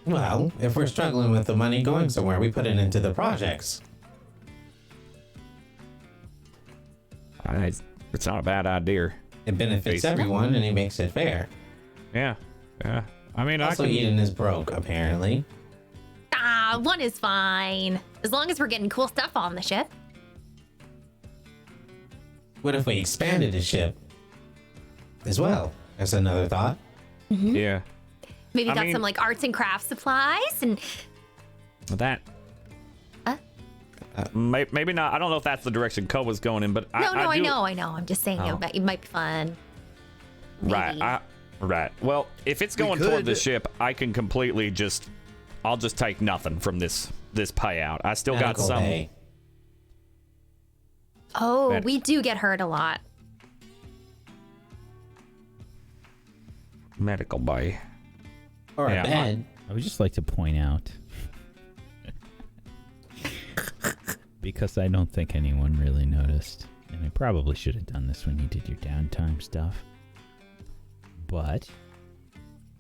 Well, if we're struggling with the money going somewhere, we put it into the projects. It's not a bad idea. It benefits everyone, and it makes it fair. Yeah. I mean, also, Eden is broke, apparently. 1 is fine. As long as we're getting cool stuff on the ship. What if we expanded the ship as well? That's another thought. Mm-hmm. Yeah. Maybe got some like arts and crafts supplies and that. Maybe not. I don't know if that's the direction Co was going in, but I know. I'm just saying it might be fun. Maybe. Right. Well, if it's going toward the ship, I can completely I'll just take nothing from this payout. I still got some. Pay. Oh, we do get hurt a lot. Medical bay. Or a bed. I would just like to point out, because I don't think anyone really noticed, and I probably should have done this when you did your downtime stuff, but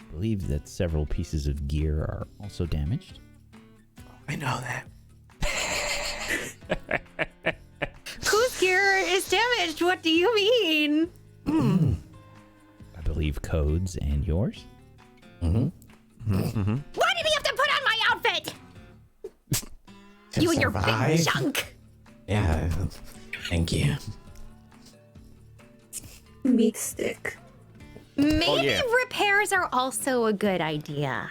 I believe that several pieces of gear are also damaged. I know that. Whose gear is damaged? What do you mean? I believe Code's and yours. Why did he have to put on my outfit? You and your big junk. Yeah, thank you. meat stick. Maybe yeah. repairs are also a good idea.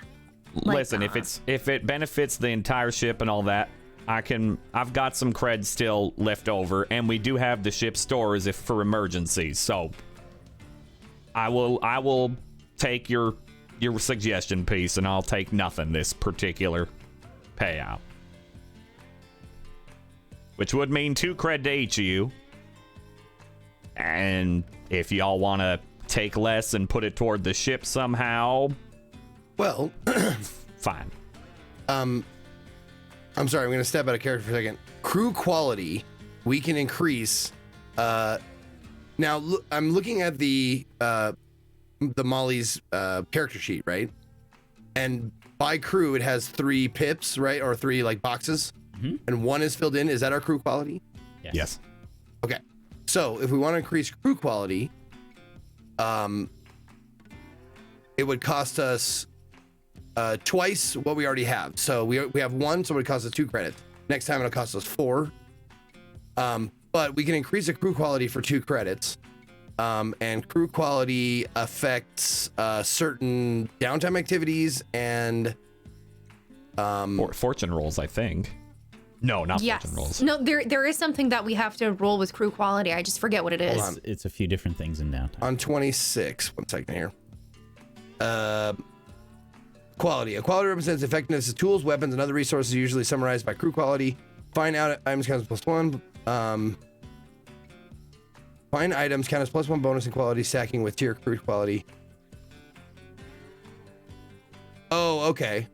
Listen, if it benefits the entire ship and all that, I've got some cred still left over, and we do have the ship stores if for emergencies. So I will take your suggestion piece, and I'll take nothing this particular payout, which would mean 2 cred to each of you. And if y'all want to take less and put it toward the ship somehow, Well, fine. I'm sorry, I'm going to step out of character for a second. Crew quality, we can increase. Now, I'm looking at the Molly's character sheet, right? And by crew, it has 3 pips, right? Or 3 like boxes. Mm-hmm. And 1 is filled in. Is that our crew quality? Yes. Okay. So if we want to increase crew quality, it would cost us twice what we already have. So we have 1, so it would cost us 2 credits. Next time it'll cost us 4. But we can increase the crew quality for 2 credits. And crew quality affects certain downtime activities and Fortune rolls, I think. No, not Yes. fortune rolls. No, there is something that we have to roll with crew quality. I just forget what it is. Hold on. It's a few different things in downtime. on 26. 1 second here. Quality. A quality represents effectiveness of tools, weapons, and other resources, usually summarized by crew quality. Find out items count as +1. Find items count as +1 bonus in quality, stacking with tier crew quality. Oh, okay.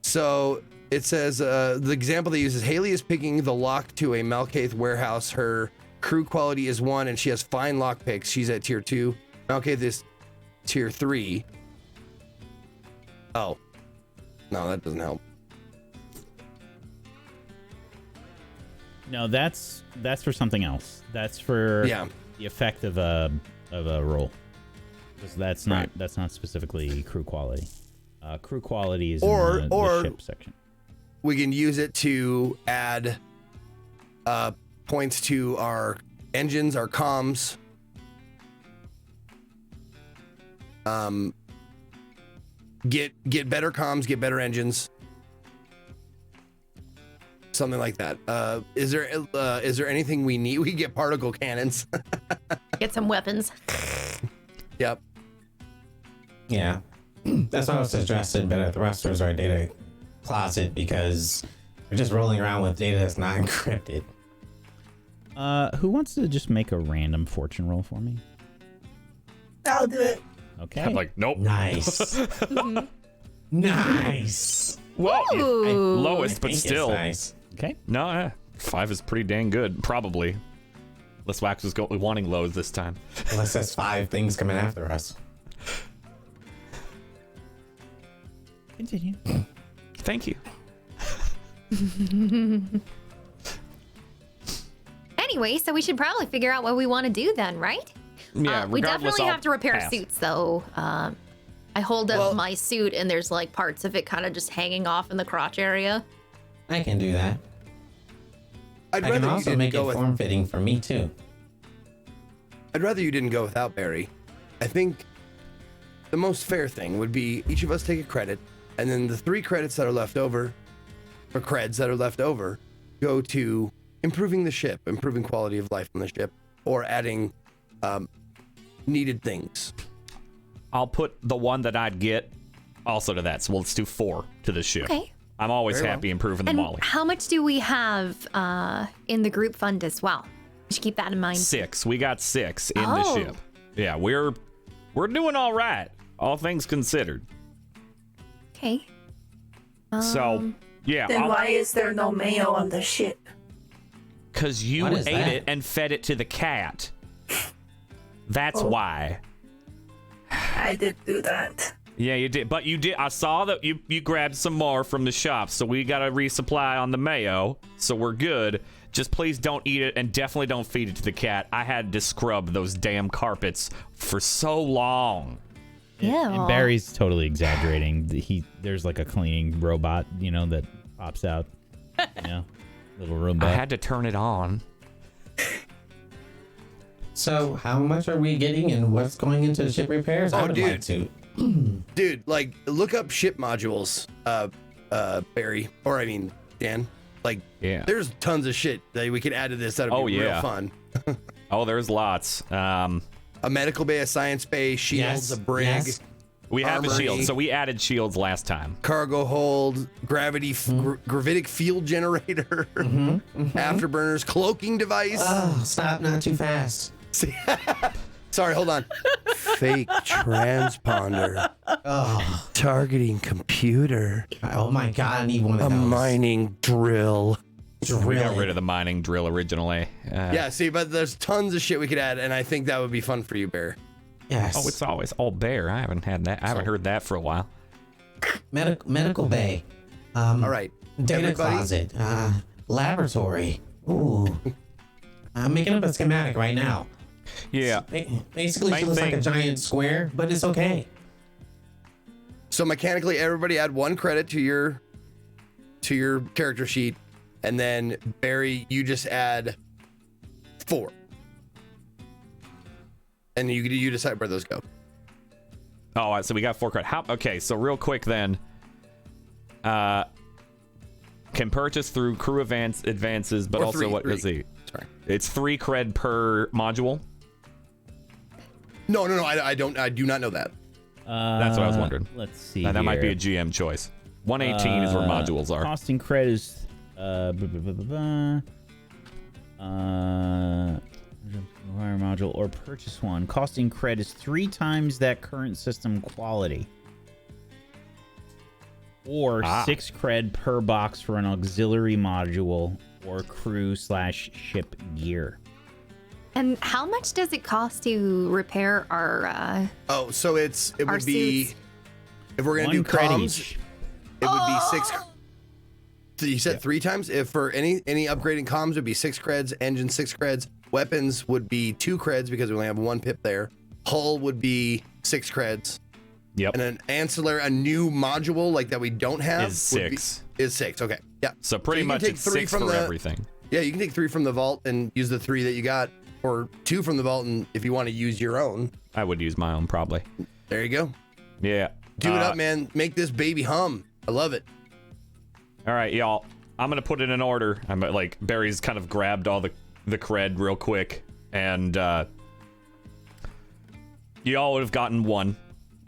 So it says the example they use is Haley is picking the lock to a Malkaith warehouse. Her crew quality is 1, and she has fine lock picks. She's at tier 2. Malkaith is tier 3. Oh, no, that doesn't help. No, that's for something else. That's for the effect of a roll. Because that's not specifically crew quality. Crew quality is in the ship section. We can use it to add points to our engines, our comms. Get better comms, get better engines. Something like that. Is there anything we need? We get particle cannons. Get some weapons. Yep. Yeah. That's why I was suggesting better thrusters or a data closet, because we're just rolling around with data that's not encrypted. Who wants to just make a random fortune roll for me? I'll do it. Okay. I'm like, nope. Nice. Nice. Well, Ooh. lowest, but I think still. it's nice. Okay. No, 5 is pretty dang good, probably. Unless Wax was wanting lows this time. Unless there's 5 things coming after us. Continue. Thank you. Anyway, so we should probably figure out what we want to do then, right? Yeah, We regardless, definitely I'll have to repair pass. suits, though. I hold up my suit, and there's like parts of it kind of just hanging off in the crotch area. I can do that. I'd I can rather you also didn't make it go with. form-fitting for me, too. I'd rather you didn't go without Barry. I think the most fair thing would be each of us take a credit, and then the 3 credits that are left over, or creds that are left over, go to improving the ship, improving quality of life on the ship, or adding needed things. I'll put the one that I'd get also to that. So let's do 4 to the ship. Okay. I'm always Very happy improving the And Molly. how much do we have in the group fund as well? We should keep that in mind. 6. We got 6 in the Oh. ship. Yeah, we're doing all right, all things considered. Okay. So yeah, Then why is there no mayo on the ship? because you What ate is that? it and fed it to the cat. That's why. I did do that. Yeah, you did. But you did. I saw that you grabbed some more from the shop, so we got to resupply on the mayo, so we're good. Just please don't eat it, and definitely don't feed it to the cat. I had to scrub those damn carpets for so long. And Barry's totally exaggerating. There's like a cleaning robot, that pops out. Little Roomba. I had to turn it on. So how much are we getting and what's going into the ship repairs? I would like to. Dude, like, look up ship modules, Barry, or I mean, Dan. Like, there's tons of shit that we could add to this that'll be real fun. Oh, there's lots. A medical bay, a science bay, shields, a brig. Yes. We have a armory, shield, so we added shields last time. Cargo hold, gravitic field generator, afterburners, cloaking device. Oh, stop! Not too fast. Sorry, hold on. Fake transponder. Oh, Targeting computer. oh my God! I need one of A those. mining drill. We got rid of the mining drill originally. Yeah, see, but there's tons of shit we could add, and I think that would be fun for you, Bear. Yes. Oh, it's always all bear. I haven't had that. I haven't heard that for a while. Medical bay. All right. Data everybody? closet. Laboratory. Ooh. I'm making up a schematic right now. Yeah. Basically, Main she looks like a thing. giant square, but it's okay. So mechanically, everybody add 1 credit to your character sheet, and then Barry, you just add 4. And you decide where those go. Oh, so we got 4 credit. Okay, so real quick then. Can purchase through crew advances, but Or also three, what three. is the? Sorry. It's 3 cred per module. No, I do not know that. That's what I was wondering. Let's see. That might be a here. GM choice. 118 is where modules are. Costing credit is acquire a module or purchase one. Costing credit is 3 times that current system quality. Or 6 cred per box for an auxiliary module or crew/ship gear. And how much does it cost to repair our So it our would be suits? if we're gonna 1 do credit comms, each. it would be 6. So you said 3 times. If for any upgrading comms would be 6 creds, engine 6 creds, weapons would be 2 creds because we only have 1 pip there. Hull would be 6 creds. Yep. And an ancillary, a new module like that we don't have Is would be- 6. Is 6. Okay. Yeah. So pretty you can much take it's 3 6 from for the- everything. Yeah, you can take 3 from the vault and use the 3 that you got, or 2 from the vault, and if you want to use your own, I would use my own probably. there you go. Yeah. Do it up, man. Make this baby hum. I love it. All right, y'all. I'm gonna put it in order. I'm like Barry's kind of grabbed all the cred real quick, and y'all would have gotten one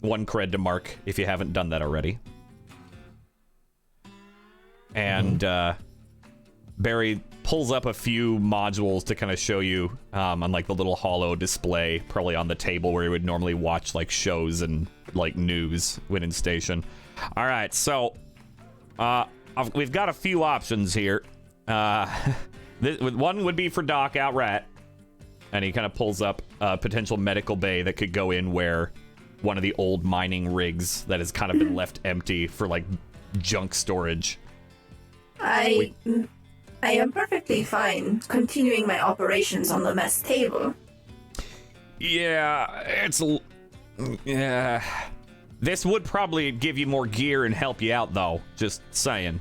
cred to mark if you haven't done that already. And Barry pulls up a few modules to kind of show you on like the little hollow display, probably on the table where you would normally watch like shows and like news when in station. All right, so we've got a few options here. One would be for Doc outright, and he kind of pulls up a potential medical bay that could go in where one of the old mining rigs that has kind of been left empty for like junk storage. I am perfectly fine continuing my operations on the mess table. Yeah, yeah. This would probably give you more gear and help you out, though. Just saying.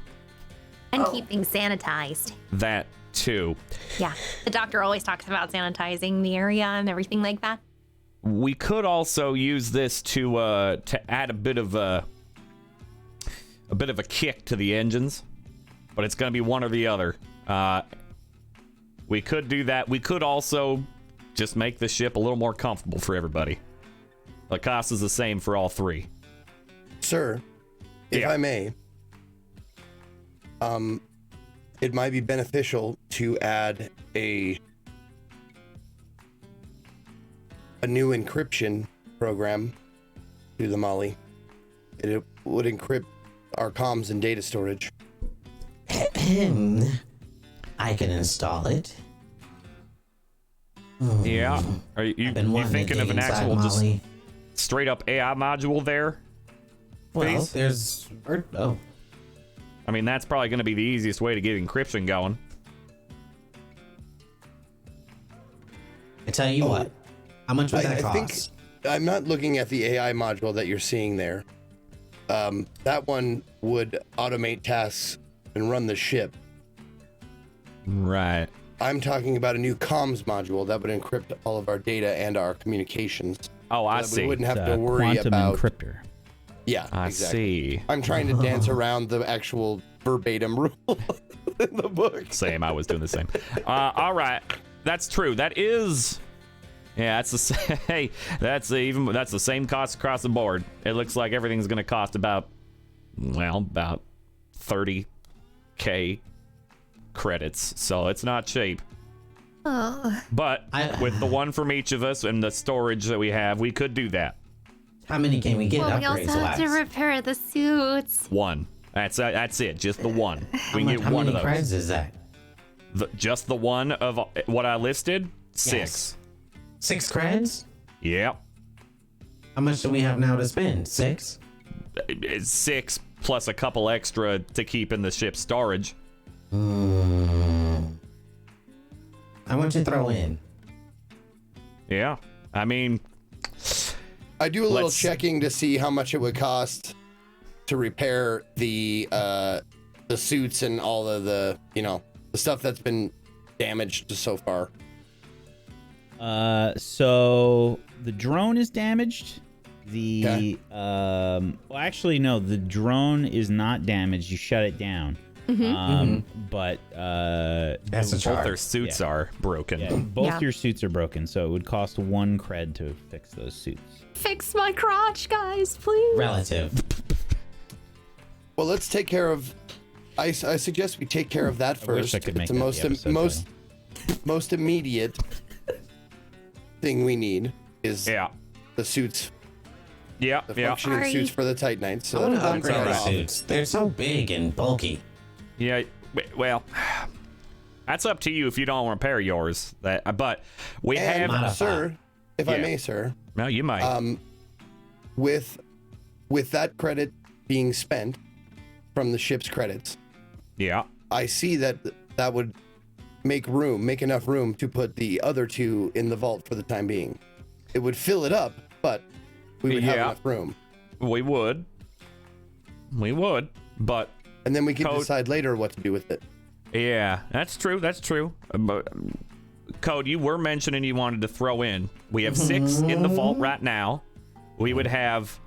And keep things sanitized. That too. Yeah. The doctor always talks about sanitizing the area and everything like that. We could also use this to add a bit of a kick to the engines, but it's gonna be one or the other. We could do that. We could also just make the ship a little more comfortable for everybody. The cost is the same for all 3. Sir, if I may, it might be beneficial to add a new encryption program to the Molly. It would encrypt our comms and data storage. I can install it. Yeah. Are you thinking of an actual just straight up AI module there? Well, Please? there's... Oh. I mean, that's probably going to be the easiest way to get encryption going. I tell you what. How much would that I think cost? I'm not looking at the AI module that you're seeing there. That one would automate tasks and run the ship. Right. I'm talking about a new comms module that would encrypt all of our data and our communications. Oh, I That see. We wouldn't have to worry quantum about. encryptor. Yeah, I exactly. see. I'm trying to dance around the actual verbatim rule in the book. Same. I was doing the same. All right. That's true. That is. Yeah, that's the hey. That's the same cost across the board. It looks like everything's going to cost about 30K credits. So it's not cheap. Oh. But with the one from each of us and the storage that we have, we could do that. How many can we get Well, we also upgrades have to wise? repair the suits. One. That's it. Just the one. We can get How one many of those. creds is that? Just the one of what I listed. 6. Yes. 6 creds? Yep. How much do we have now to spend? 6? It's 6 plus a couple extra to keep in the ship's storage. I want to throw in. Yeah. I mean, I do a little Let's- checking to see how much it would cost to repair the suits and all of the stuff that's been damaged so far. So the drone is damaged. Okay. Well, actually, no, the drone is not damaged. You shut it down. But That's a both their charge. suits are broken. yeah, both Yeah. your suits are broken, so it would cost 1 cred to fix those suits. Fix my crotch, guys, please. Relative. Well, let's take care of. I suggest we take care of that I wish first. I could make It's the that most the episode most immediate thing we need is Yeah. the suits, Yeah. the Yeah. functioning Sorry. suits for the Titanites. I So want to that's upgrade right the off. suits. They're so big and bulky. Yeah. Well, that's up to you if you don't repair yours. But we And, have. Modify. sir, if I Yeah. may, sir, No, you might. with that credit being spent from the ship's credits, Yeah. I see that would make enough room to put the other 2 in the vault for the time being. It would fill it up, but we would have Yeah. enough room. We would. But And then we can Code- decide later what to do with it. yeah, that's true. That's true. But Code, you were mentioning you wanted to throw in. We have 6 in the vault right now. We would have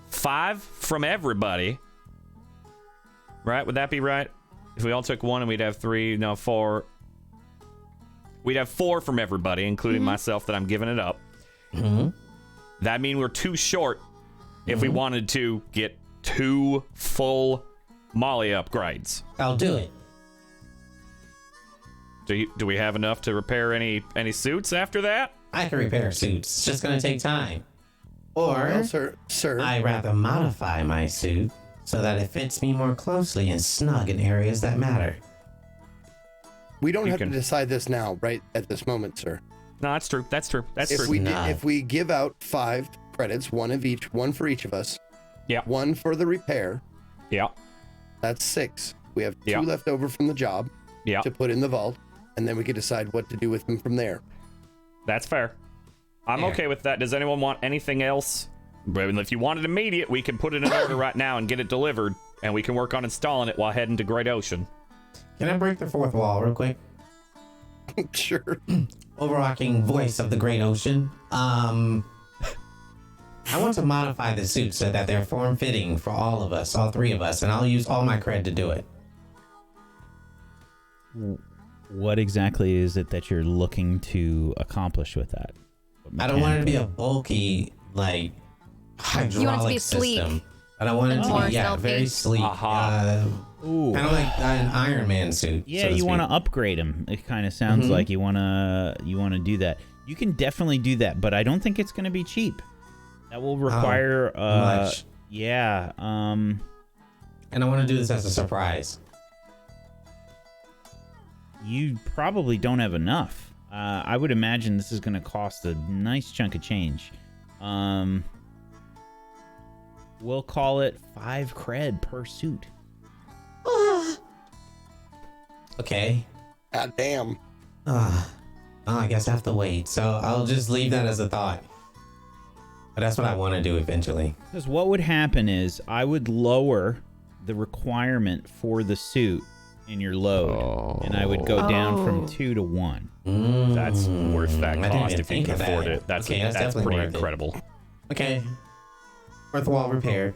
5 from everybody. Right? Would that be right? If we all took 1 and we'd have 3, no, 4. We'd have 4 from everybody, including myself, that I'm giving it up. That mean we're too short if we wanted to get 2 full Molly upgrades. I'll do it. Do we have enough to repair any suits after that? I can repair suits. It's just gonna take time. Or Well, sir, I rather modify my suit so that it fits me more closely and snug in areas that matter. we don't you have can- to decide this now, right at this moment, sir. No, that's true. That's true. That's If true. we Nah. if we give out 5 credits, one for each of us, Yeah. 1 for the repair, Yeah. that's 6. We have 2 Yeah. left over from the job Yeah. to put in the vault, and then we can decide what to do with them from there. That's fair. I'm Fair. okay with that. Does anyone want anything else? But if you want it immediate, we can put it in order right now and get it delivered, and we can work on installing it while heading to Great Ocean. Can I break the 4th wall real quick? Sure. Overarching voice of the great ocean. I want to modify the suits so that they're form-fitting for all of us, all 3 of us, and I'll use all my cred to do it. What exactly is it that you're looking to accomplish with that? I don't want it to be a bulky, like, hydraulic sleek system. I don't want it and to more be, stealthy. very sleek. Aha. Ooh. Kind of like an Iron Man suit. Yeah, so to you want to speak. upgrade him. It kind of sounds like you want to do that. You can definitely do that, but I don't think it's going to be cheap. That will require much? yeah, And I want to do this as a surprise. you probably don't have enough. I would imagine this is going to cost a nice chunk of change. We'll call it 5 cred per suit. Okay. God damn. I guess I have to wait. So I'll just leave that as a thought. But that's what I want to do eventually. Because what would happen is I would lower the requirement for the suit in your load, and I would go down from 2 to 1. That's worth that I didn't cost even if you think can of afford that. it. That's definitely pretty worth it. incredible. Okay. Worthwhile repair.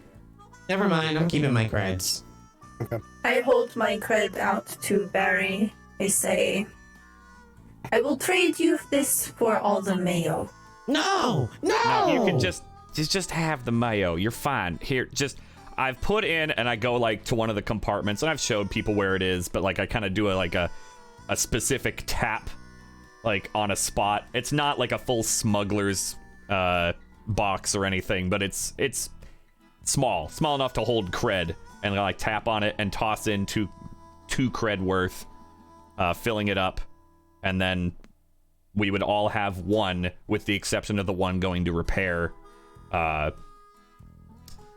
Never mind, I'm keeping my creds. I hold my credit out to Barry. I say, I will trade you this for all the mayo. No! No, you can just have the mayo. You're fine. Here, I've put in, and I go like to one of the compartments, and I've showed people where it is, but like I kind of do a specific tap, like on a spot. It's not like a full smuggler's box or anything, but it's small enough to hold cred, and I like tap on it and toss in two cred worth, filling it up, and then we would all have one, with the exception of the one going to repair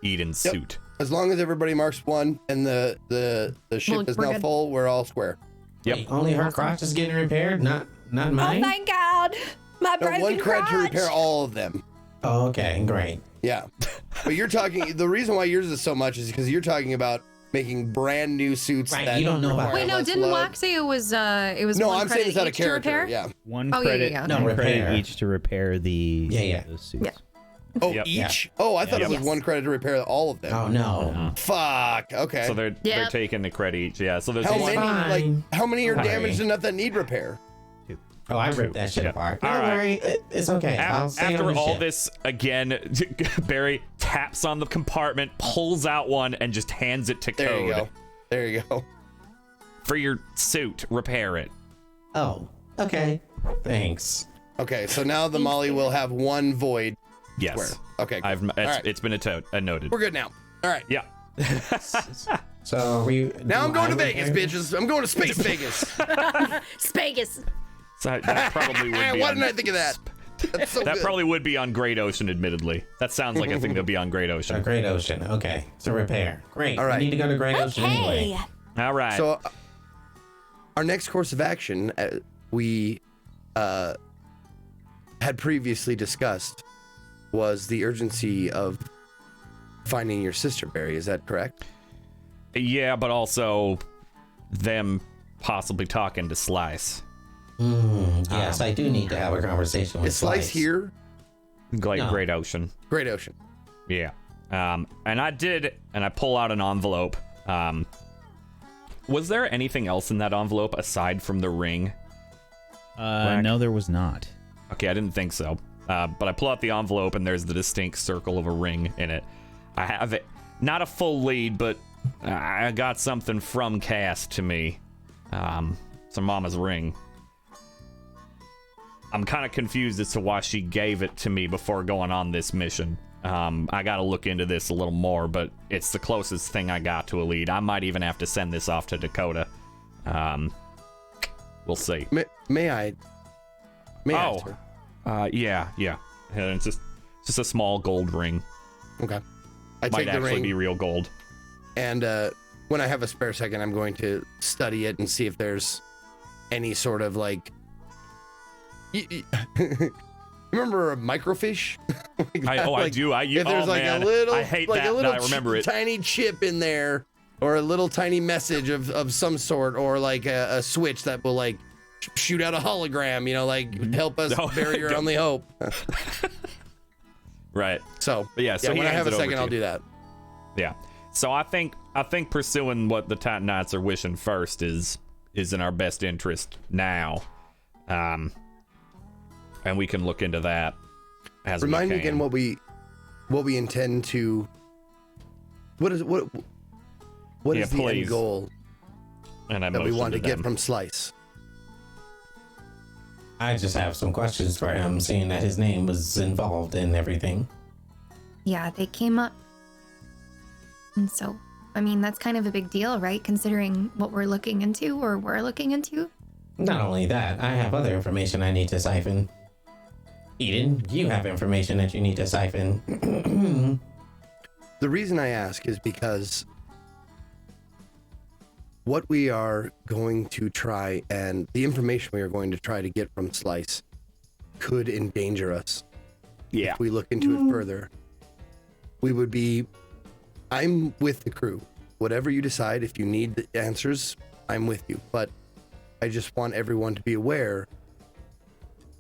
Eden's suit. As long as everybody marks 1 and the ship is we're now good. full, we're all square. Yep. Wait, only her crotch is getting repaired, not Oh mine? my god! My No, broken 1 cred to crotch! repair all of them. Oh, okay, great. Yeah. But you're talking, the reason why yours is so much is because you're talking about making brand new suits. Right, that you don't know about- require Wait, no, less didn't load. Wax say it was No, one I'm saying credit it's out of each to character. repair? Yeah. 1 Oh, yeah, credit, yeah, yeah. No, 1 credit repair. each to repair the those suits. Yeah. Oh, Yep. each? Oh, I thought it was Yes. 1 credit to repair all of them. Oh, no. Fuck. Okay. So they're Yep. taking the credit each. Yeah. So there's how one. many? fine. Like how many are Don't damaged worry. enough that need repair? Oh, I ripped that shit Yeah. apart. All Don't right. worry, it's okay. I'll stay After on the all ship. this, again, Barry taps on the compartment, pulls out one, and just hands it to There Code. you go. There you go. For your suit, repair it. Oh, okay. Thanks. Okay, so now the Molly will have 1 void Yes. square. Okay, It's, All right. it's been noted. We're good now. All right. Yeah. So we Now I'm going to I Vegas, repair- bitches. I'm going to Space Vegas. Spagus. So that probably would be Why on, didn't I think of that? That's so that good. probably would be on Great Ocean, admittedly. That sounds like a thing that'd be on Great A Ocean. Great Ocean. Okay, so repair. Great. All right. We need to go to Great Ocean anyway. Hey. All right. So, our next course of action, we had previously discussed, was the urgency of finding your sister, Barry. Is that correct? Yeah, but also them possibly talking to Slice. Yes, I do need to have a conversation with Is Slice here? Like No. Great Ocean. Great Ocean. Yeah. And I pull out an envelope. Was there anything else in that envelope aside from the ring? No, there was not. Okay, I didn't think so. But I pull out the envelope and there's the distinct circle of a ring in it. I have it, not a full lead, but I got something from Cass to me. It's Mama's ring. I'm kind of confused as to why she gave it to me before going on this mission. I gotta look into this a little more, but it's the closest thing I got to a lead. I might even have to send this off to Dakota. We'll see. May I ask her? Yeah. And it's just a small gold ring. Okay. I Might take the actually ring, be real gold. and when I have a spare second, I'm going to study it and see if there's any sort of like. Remember a microfiche? I do. If there's like man. a little, I hate like that. a little I remember it. tiny chip in there, or a little tiny message of some sort, or like a switch that will like shoot out a hologram, like help us No, bury your don't- only hope. Right. So But yeah, so he when I hands have a it over second, to I'll you. do that. Yeah. So I think pursuing what the Titan Knights are wishing first is in our best interest now. And we can look into that as Remind we me can. again what we intend to. What is Yeah, the end please. goal and I that we motion want to get them. from Slice? I just have some questions for him, seeing that his name was involved in everything. Yeah, they came up. And so, I mean, that's kind of a big deal, right? Considering what we're looking into or we're looking into. Not only that, I have other information I need to siphon. Eden, you have information that you need to siphon. The reason I ask is because what we are going to try and the information we are going to try to get from Slice could endanger us. Yeah. If we look into it further, we would be. I'm with the crew. Whatever you decide, if you need the answers, I'm with you, but I just want everyone to be aware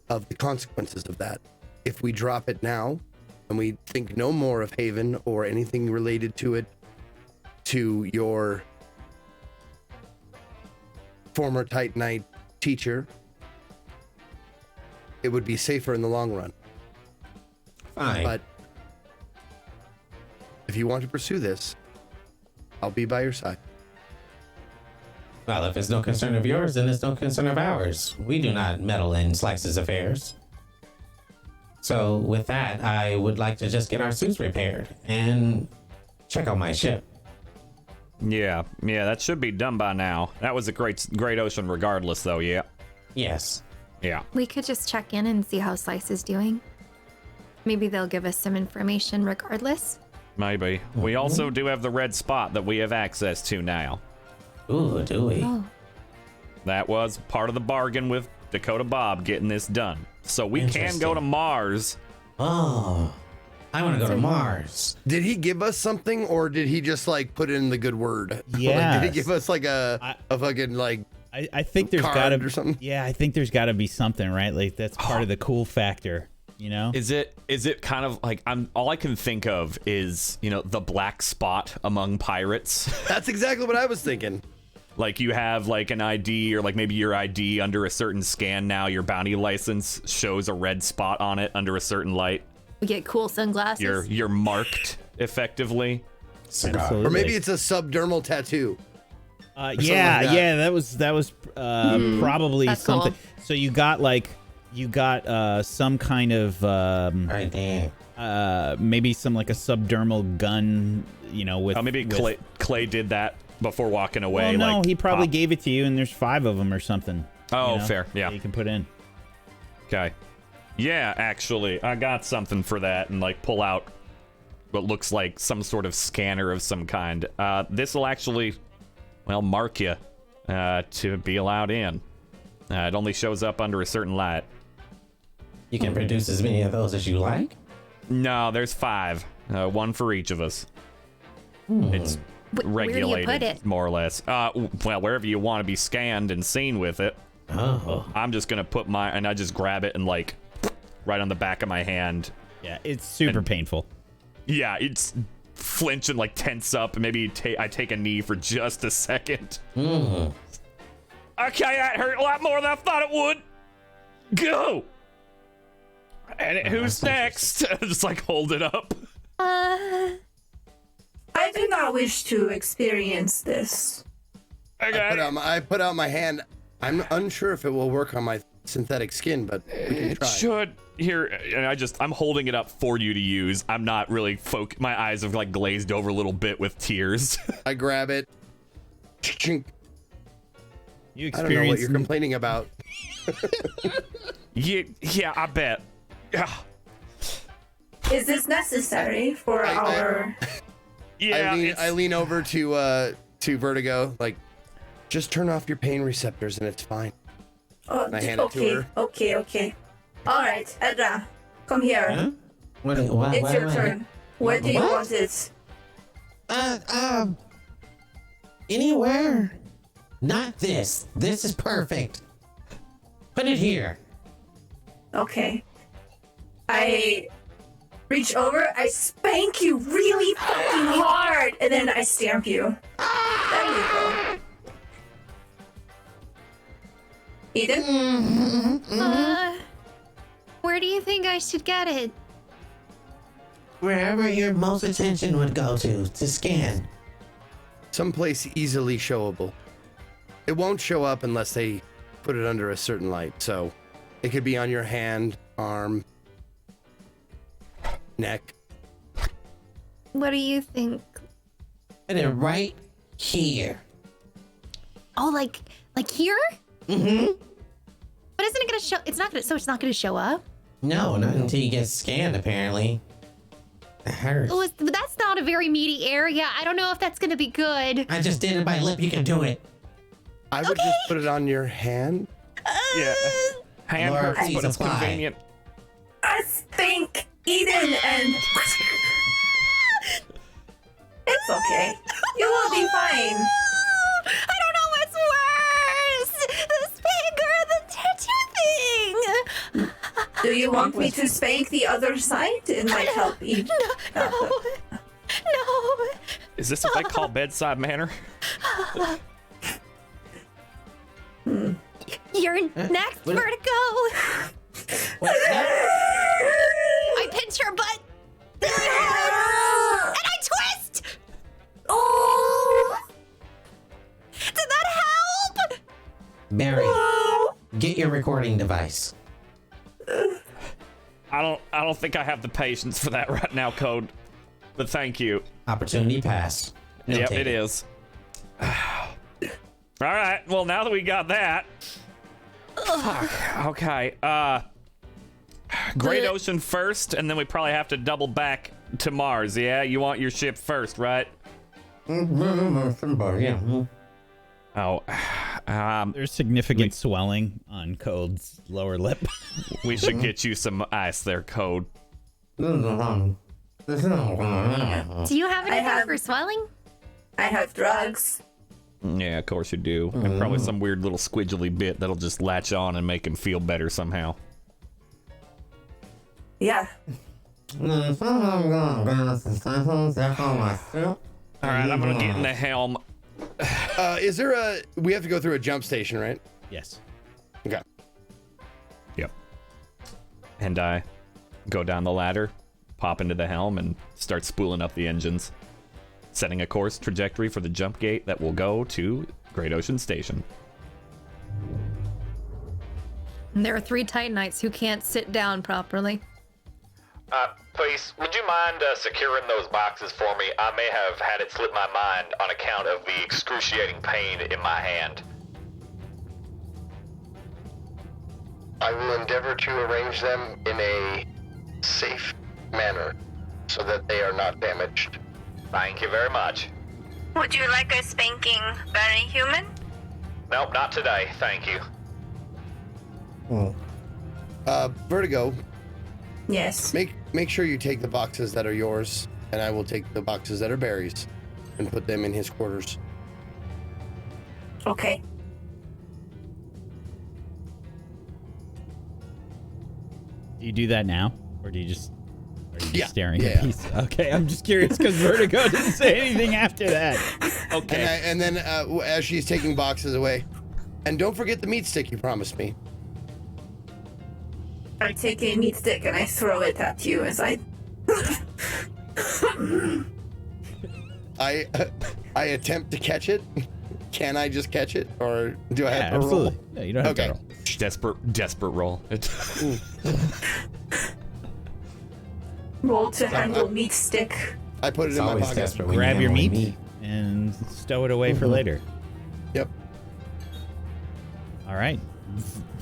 of the consequences of that. If we drop it now and we think no more of Haven or anything related to it, to your former Titanite teacher, it would be safer in the long run. Fine. But if you want to pursue this, I'll be by your side. Well, if it's no concern of yours, then it's no concern of ours. We do not meddle in Slice's affairs. So with that, I would like to just get our suits repaired and check out my ship. Yeah, that should be done by now. That was a great ocean regardless, though, yeah. Yes. Yeah. We could just check in and see how Slice is doing. Maybe they'll give us some information regardless. Maybe. We also do have the red spot that we have access to now. Ooh, do we? Oh. That was part of the bargain with Dakota Bob getting this done. So we can go to Mars. Oh, I want to go to Mars. Did he give us something, or did he just like put in the good word? Yes. Like, did he give us like a fucking like? I think there's card gotta or something? Yeah, I think there's gotta be something, right? Like that's part of the cool factor, you know? Is it kind of like all I can think of is, the black spot among pirates. That's exactly what I was thinking. Like you have like an ID, or like maybe your ID under a certain scan now, your bounty license shows a red spot on it under a certain light. We get cool sunglasses. You're marked effectively. Absolutely. Or maybe it's a subdermal tattoo. Yeah, like that. yeah, that was probably That's something. cool. So you got some kind of Right there. maybe some like a subdermal gun, with Maybe with, Clay did that before walking away. Well, no, like, he probably pop. gave it to you, and there's 5 of them or something. Oh, fair, yeah. that you can put in. Okay. Yeah, actually, I got something for that, and like pull out what looks like some sort of scanner of some kind. This will actually, mark you to be allowed in. It only shows up under a certain light. You can produce as many of those as you like. No, there's 5, one for each of us. It's Where do you regulated, put it? more or less. Wherever you want to be scanned and seen with it. Oh. I'm just gonna put and I just grab it and like right on the back of my hand. Yeah, it's super painful. Yeah, it's flinch and like tense up, and maybe I take a knee for just a second. Okay, that hurt a lot more than I thought it would. Go. And who's next? Just like hold it up. I do not wish to experience this. Okay. I put out my hand. I'm unsure if it will work on my synthetic skin, but we can It try. should. Here, and I'm holding it up for you to use. I'm not really my eyes have like glazed over a little bit with tears. I grab it. You I don't know what you're experience complaining about. Yeah, I bet. Yeah. Is this necessary for our... Yeah, I lean over to Vertigo, like, just turn off your pain receptors and it's fine. Oh, I hand it to her. Okay. All right, Edra, come here. Huh? What, It's your turn. Where do you What? want it? Anywhere. Not this. This is perfect. Put it here. Okay. I reach over, I spank you really fucking hard, and then I stamp you. There you go. Eden? Where do you think I should get it? Wherever your most attention would go to scan. Someplace easily showable. It won't show up unless they put it under a certain light, so it could be on your hand, arm, neck. What do you think? Put it right here. Oh, like here? Mm-hmm. But isn't it gonna show? It's not gonna show up. No, not until you get scanned, apparently. It hurts. Oh, but that's not a very meaty area. I don't know if that's gonna be good. I just did it by lip. You can do it. I would just put it on your hand. Yeah. Hand Laura, hurts, please but it's apply. convenient. I spank Eden and... It's okay. You will be fine. I don't know what's Do you want me to spank the other side? It might help each. No. Is this what they call bedside manner? You're next, Vertigo. I pinch her butt really hard, and I twist. Oh! Did that help? Barry, get your recording device. I don't think I have the patience for that right now, Code. But thank you. Opportunity passed. No Yep, take it is. All right. Well, now that we got that. Fuck. Okay. Great Ocean first, and then we probably have to double back to Mars. Yeah, you want your ship first, right? Yeah. Oh. There's significant swelling on Code's lower lip. We should get you some ice there, Code. Do you have anything for swelling? I have drugs. Yeah, of course you do. And probably some weird little squidgely bit that'll just latch on and make him feel better somehow. Yeah. All right, I'm gonna get in the helm. Is there we have to go through a jump station, right? Yes. Okay. Yep. And I go down the ladder, pop into the helm, and start spooling up the engines, setting a course trajectory for the jump gate that will go to Great Ocean Station. And there are 3 Titanites who can't sit down properly. Please, would you mind securing those boxes for me? I may have had it slip my mind on account of the excruciating pain in my hand. I will endeavor to arrange them in a safe manner so that they are not damaged. Thank you very much. Would you like a spanking, very human? Nope, not today. Thank you. Vertigo, Yes. make sure you take the boxes that are yours, and I will take the boxes that are Barry's and put them in his quarters. Okay. Do you do that now, or do you just are you just staring Yeah. at pieces? Okay, I'm just curious because Vertigo didn't say anything after that. Okay. And then as she's taking boxes away, and don't forget the meat stick you promised me. I take a meat stick and I throw it at you as I. I attempt to catch it. Can I just catch it, or do I have to Absolutely. roll? No, you don't have Okay. to roll. Desperate roll. Roll to handle meat stick. I put it It's in my always pocket. desperate when Grab you your handle meat and stow it away for later. Yep. All right.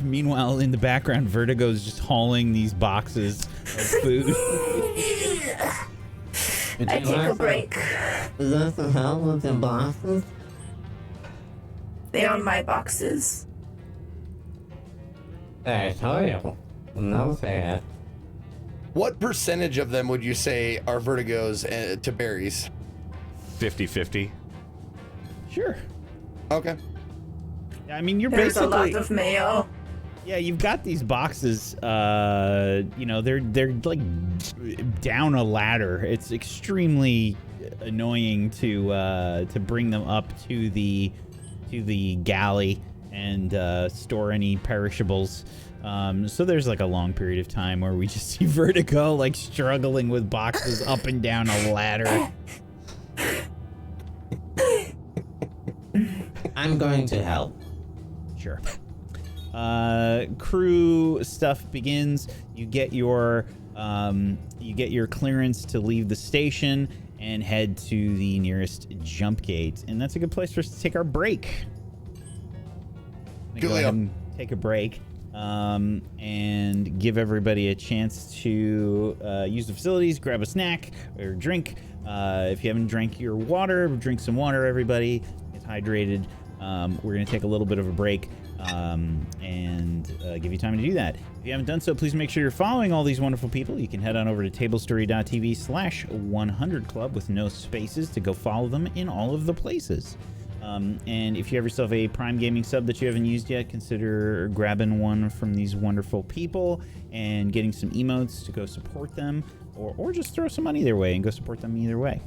Meanwhile, in the background, Vertigo's just hauling these boxes of food. I take a break. Is that the hell with the boxes? They are my boxes. I told you. No fair. What percentage of them would you say are Vertigo's to Barry's? 50-50. Sure. Okay. I mean, you're There's a basically lot of mayo. yeah. You've got these boxes. You know, they're like down a ladder. It's extremely annoying to bring them up to the galley and store any perishables. So there's like a long period of time where we just see Vertigo like struggling with boxes up and down a ladder. I'm going to help. Sure. Crew stuff begins. You get your clearance to leave the station and head to the nearest jump gate, and that's a good place for us to take our break. Go ahead and take a break, and give everybody a chance to use the facilities, grab a snack or drink. If you haven't drank your water, drink some water. Everybody get hydrated. We're going to take a little bit of a break and give you time to do that. If you haven't done so, please make sure you're following all these wonderful people. You can head on over to tablestory.tv/100club with no spaces to go follow them in all of the places. And if you have yourself a Prime Gaming sub that you haven't used yet, consider grabbing one from these wonderful people and getting some emotes to go support them, or just throw some money their way and go support them either way.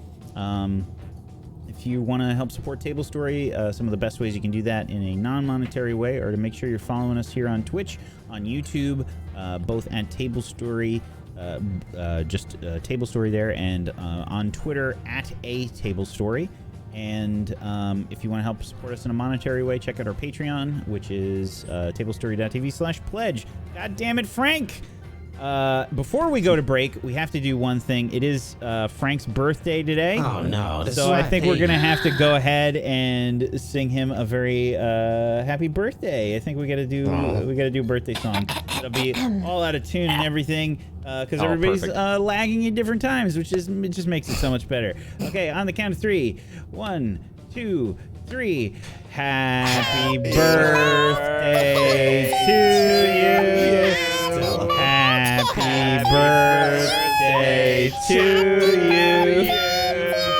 If you want to help support Tablestory, some of the best ways you can do that in a non-monetary way are to make sure you're following us here on Twitch, on YouTube, both at Tablestory, just Tablestory there, and on Twitter at @Tablestory. And if you want to help support us in a monetary way, check out our Patreon, which is tablestory.tv/pledge. God damn it, Frank! Before we go to break, we have to do one thing. It is Frank's birthday today. Oh no! So I think we're gonna have to go ahead and sing him a very happy birthday. I think we gotta do a birthday song. It'll be all out of tune and everything because everybody's lagging at different times, which is it just makes it so much better. Okay, on the count of 3, 1, 2, 3. Happy birthday to you. Happy birthday to you.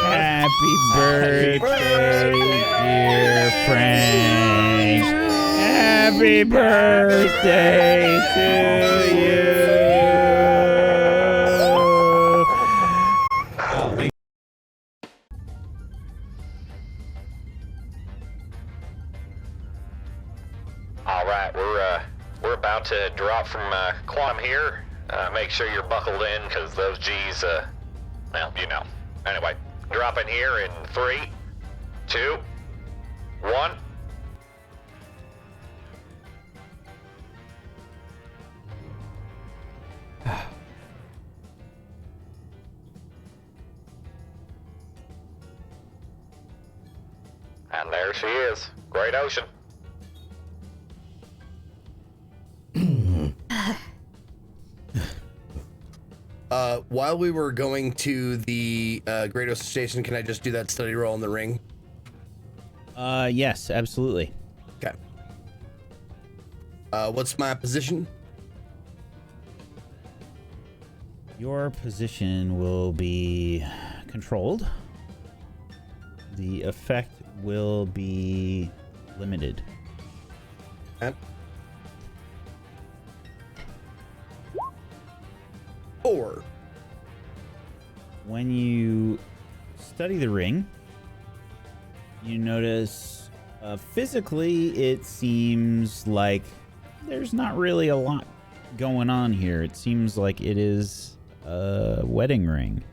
Happy birthday, dear Frank. Happy birthday to you. All right, we're about to drop from quantum here. Make sure you're buckled in, because those G's, well, you know. Anyway, drop in here in 3, 2, 1. And there she is, Great Ocean. While we were going to the Great Ocean Station, can I just do that study roll in the ring? Yes, absolutely. Okay. What's my position? Your position will be controlled. The effect will be limited. Okay. 4. When you study the ring, you notice physically it seems like there's not really a lot going on here. It seems like it is a wedding ring.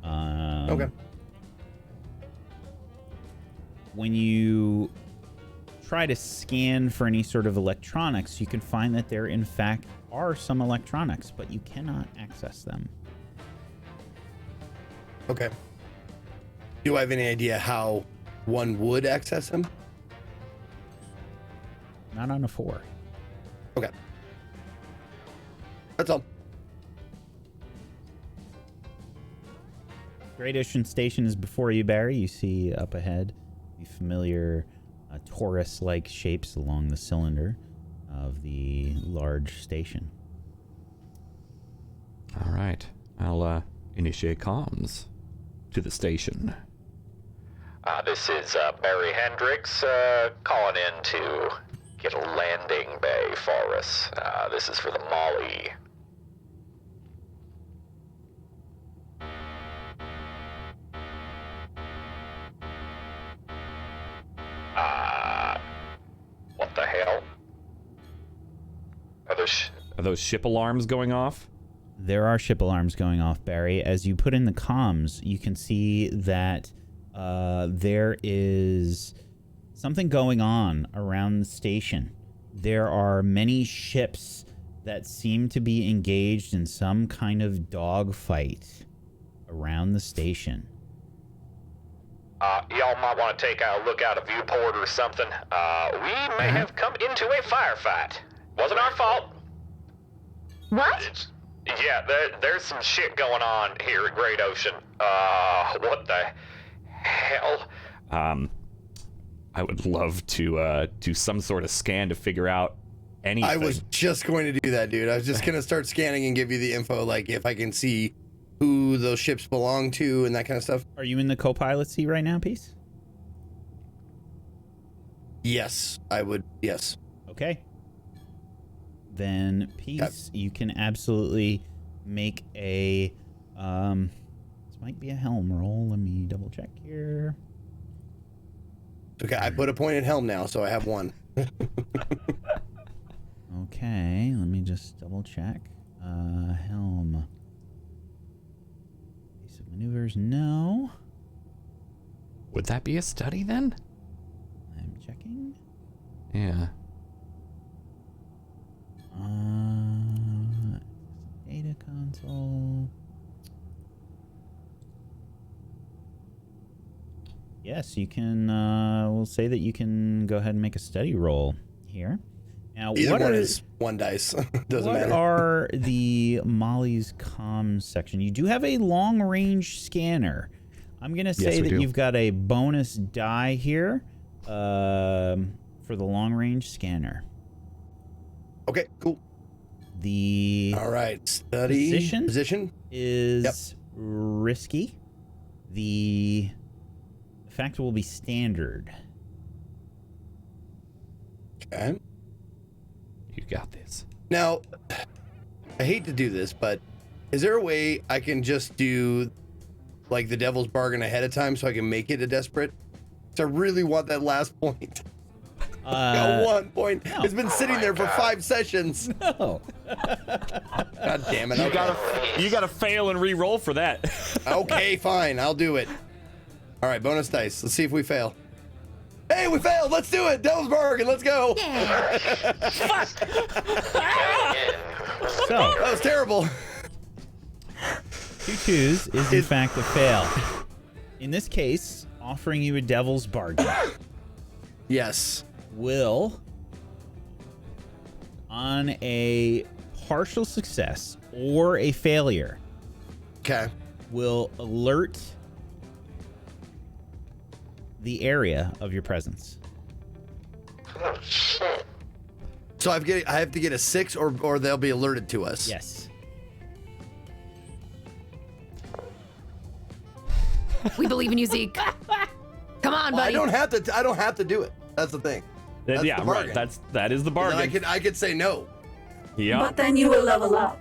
Okay. When you try to scan for any sort of electronics, you can find that there in fact are some electronics, but you cannot access them. Okay. Do I have any idea how one would access them? Not on a 4. Okay. That's all. Great Ocean Station is before you, Barry. You see up ahead the familiar torus-like shapes along the cylinder of the large station. All right. I'll initiate comms to the station. This is Barry Hendricks calling in to get a landing bay for us. This is for the Molly. What the hell? Are those ship alarms going off? There are ship alarms going off, Barry. As you put in the comms, you can see that there is something going on around the station. There are many ships that seem to be engaged in some kind of dogfight around the station. Y'all might want to take a look out a viewport or something. We may have come into a firefight. Wasn't our fault. What? Yeah, there's some shit going on here at Great Ocean. What the hell? I would love to do some sort of scan to figure out anything. I was just going to do that, dude. I was just going to start scanning and give you the info, like if I can see who those ships belong to and that kind of stuff. Are you in the co-pilot seat right now, Peace? Yes, I would. Yes. Okay. Then Peace, you can absolutely make a this might be a helm roll. Let me double check here. Okay, I put a pointed helm now, so I have one. Okay, let me just double check. Helm. Basic maneuvers, no. Would that be a study then? I'm checking. Yeah. Data console. Yes, you can. We'll say that you can go ahead and make a study roll here. Now, Either what one are, is one dice. Doesn't what matter. are the Molly's comms section? You do have a long range scanner. I'm gonna say Yes, we that do. you've got a bonus die here for the long range scanner. Okay, cool. The All right, study position. is risky. The effect will be standard. Okay. You got this. Now, I hate to do this, but is there a way I can just do like the devil's bargain ahead of time so I can make it a desperate? So I really want that last point. Got 1 point. no. It's been sitting there for 5 sessions. Oh, God damn it. You gotta fail and re-roll for that. Okay, fine. I'll do it. All right, bonus dice. Let's see if we fail. Hey, we failed. Let's do it. Devil's bargain. Let's go. so That was terrible. 2 twos is in fact a fail. In this case, offering you a devil's bargain Yes. will, on a partial success or a failure, Okay. will alert the area of your presence. Oh, shit. So I have to get a 6 or they'll be alerted to us. Yes. We believe in you, Zeke. Come on, Well, buddy. I don't have to do it. That's the thing. That's Yeah, the right. bargain. That is the Then bargain. I could say no. Yeah. But then you will level up.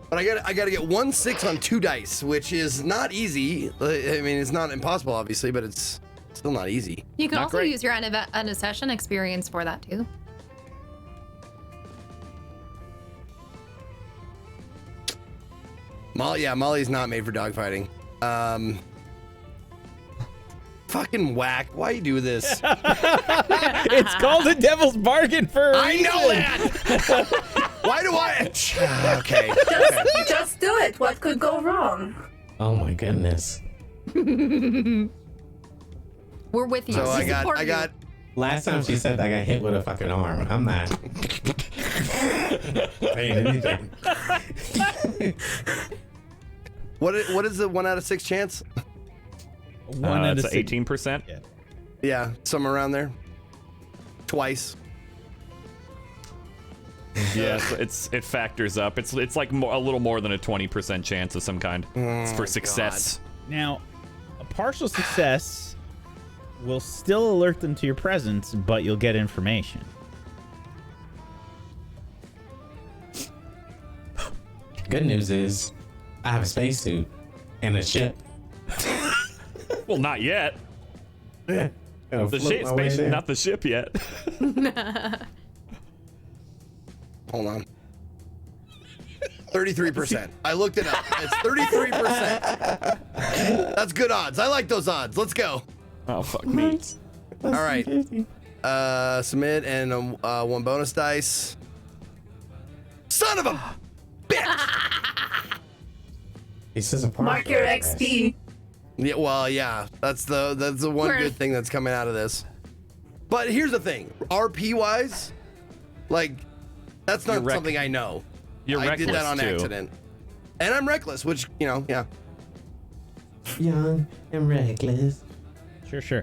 But I got to get 1 6 on 2 dice, which is not easy. I mean, it's not impossible, obviously, but it's still not easy. You can Not also great. use your end of session experience for that too. Molly's not made for dogfighting. Fucking whack. Why you do this? It's called a devil's bargain for a I reason. know that. Why do I? Okay. Just do it. What could go wrong? Oh my goodness. We're with you. So We support I you. got. Last time she said I got hit with a fucking arm. I'm not saying anything. What is the 1 out of 6 chance? 1 out It's of 6. 18%. Yeah. Yeah, somewhere around there. Twice. Yeah, it factors up. It's like a little more than a 20% chance of some kind. It's for success. Now, a partial success will still alert them to your presence, but you'll get information. Good news is, I have a spacesuit and a ship. Well, not yet. Yeah. The spaceship, not the ship yet. Hold on. 33%. I looked it up. It's 33%. That's good odds. I like those odds. Let's go. Oh, fuck me. All right. Submit and 1 bonus dice. Son of a bitch. He says a Mark your XP. Yeah, well, yeah. That's the one We're- good thing that's coming out of this. But here's the thing. RP wise, like, that's not You're something I know. You're I did that on reckless, too. accident. And I'm reckless, which, yeah. Young and reckless. Sure.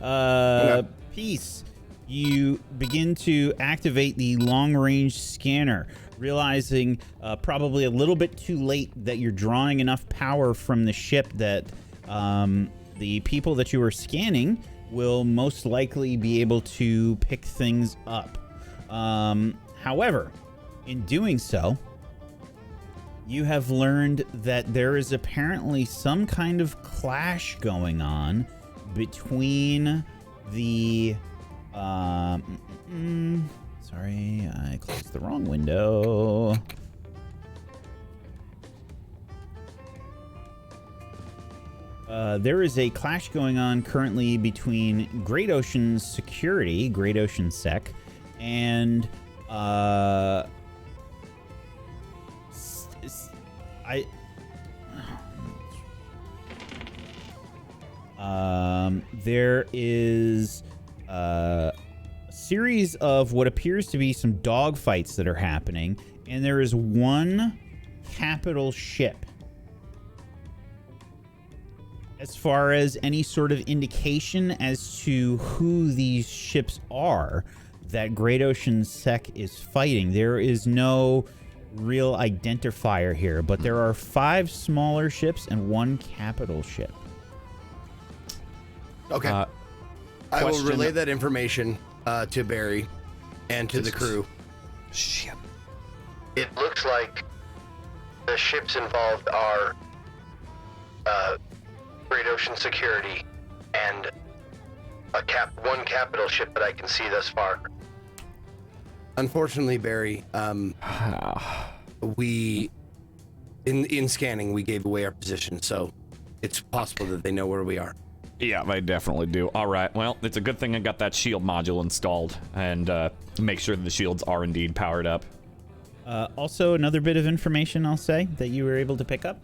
Okay. Peace. You begin to activate the long-range scanner, realizing probably a little bit too late that you're drawing enough power from the ship that the people that you were scanning will most likely be able to pick things up. However, in doing so, you have learned that there is apparently some kind of clash going on between the sorry, I closed the wrong window. There is a clash going on currently between Great Ocean's security, Great Ocean Sec, and there is a series of what appears to be some dogfights that are happening, and there is one capital ship. As far as any sort of indication as to who these ships are that Great Ocean Sec is fighting, there is no real identifier here, but there are 5 smaller ships and 1 capital ship. Okay. I will relay that information to Barry and to the crew. Shit. It looks like the ships involved are Great Ocean Security and one capital ship that I can see thus far. Unfortunately, Barry, we in scanning we gave away our position, so it's possible that they know where we are. Yeah, they definitely do. All right. Well, it's a good thing I got that shield module installed and make sure that the shields are indeed powered up. Also, another bit of information I'll say that you were able to pick up.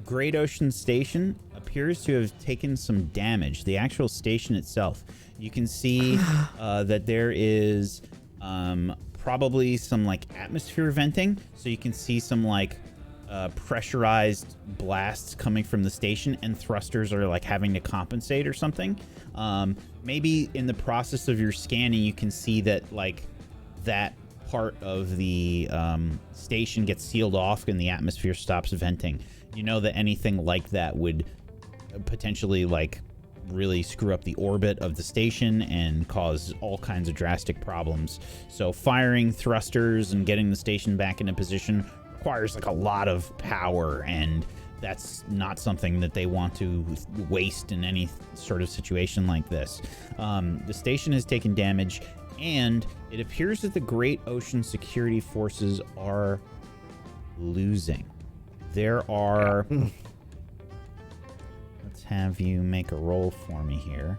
Great Ocean Station appears to have taken some damage. The actual station itself. You can see that there is probably some like atmosphere venting. So you can see some like pressurized blasts coming from the station, and thrusters are like having to compensate or something. Maybe in the process of your scanning, you can see that like that part of the station gets sealed off and the atmosphere stops venting. You know that anything like that would potentially like really screw up the orbit of the station and cause all kinds of drastic problems. So firing thrusters and getting the station back into position requires like a lot of power, and that's not something that they want to waste in any sort of situation like this. The station has taken damage, and it appears that the Great Ocean Security Forces are losing. There are... Let's have you make a roll for me here.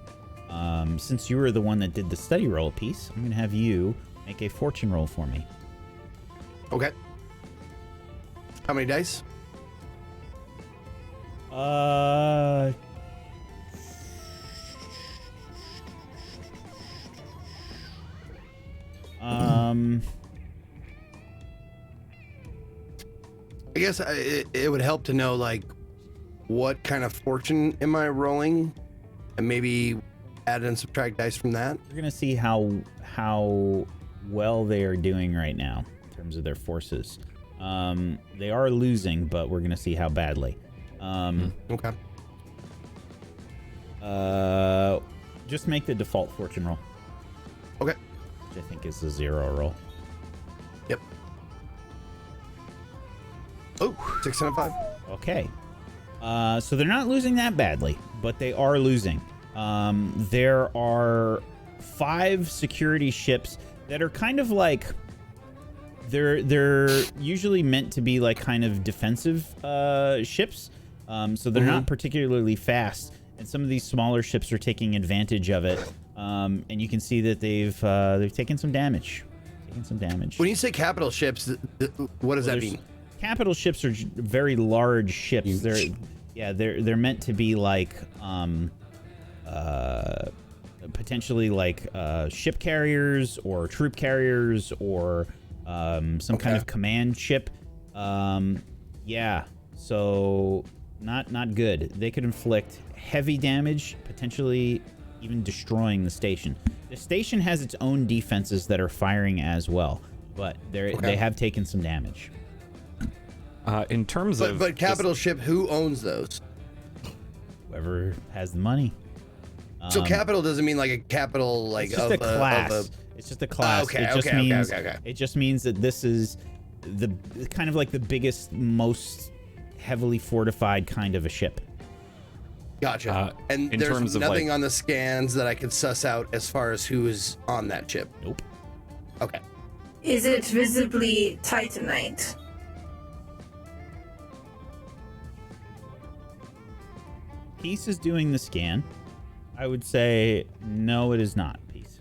Since you were the one that did the study roll piece, I'm going to have you make a fortune roll for me. Okay. How many dice? I guess it would help to know like what kind of fortune am I rolling, and maybe add and subtract dice from that. We're gonna see how well they are doing right now in terms of their forces. They are losing, but we're gonna see how badly. Okay. Just make the default fortune roll. Okay. Which I think is a 0 roll. Yep. Oh, 6 and a 5. Okay. So they're not losing that badly, but they are losing. There are 5 security ships that are kind of like they're usually meant to be like kind of defensive ships. So they're not particularly fast, and some of these smaller ships are taking advantage of it. And you can see that they've taken some damage. When you say capital ships, what does that mean? Capital ships are very large ships. They're meant to be like potentially like ship carriers or troop carriers or some kind of command ship. So not good. They could inflict heavy damage, potentially even destroying the station. The station has its own defenses that are firing as well, but they have taken some damage. In terms of... But capital ship, who owns those? Whoever has the money. So capital doesn't mean like a capital like It's just a class. It's just a class. Okay, it just okay, means okay. it just means that this is the kind of like the biggest, most heavily fortified kind of a ship. Gotcha. And in there's terms of, nothing like- on the scans that I could suss out as far as who is on that ship. Nope. Okay. Is it visibly titanite? Peace is doing the scan. I would say no, it is not. Peace.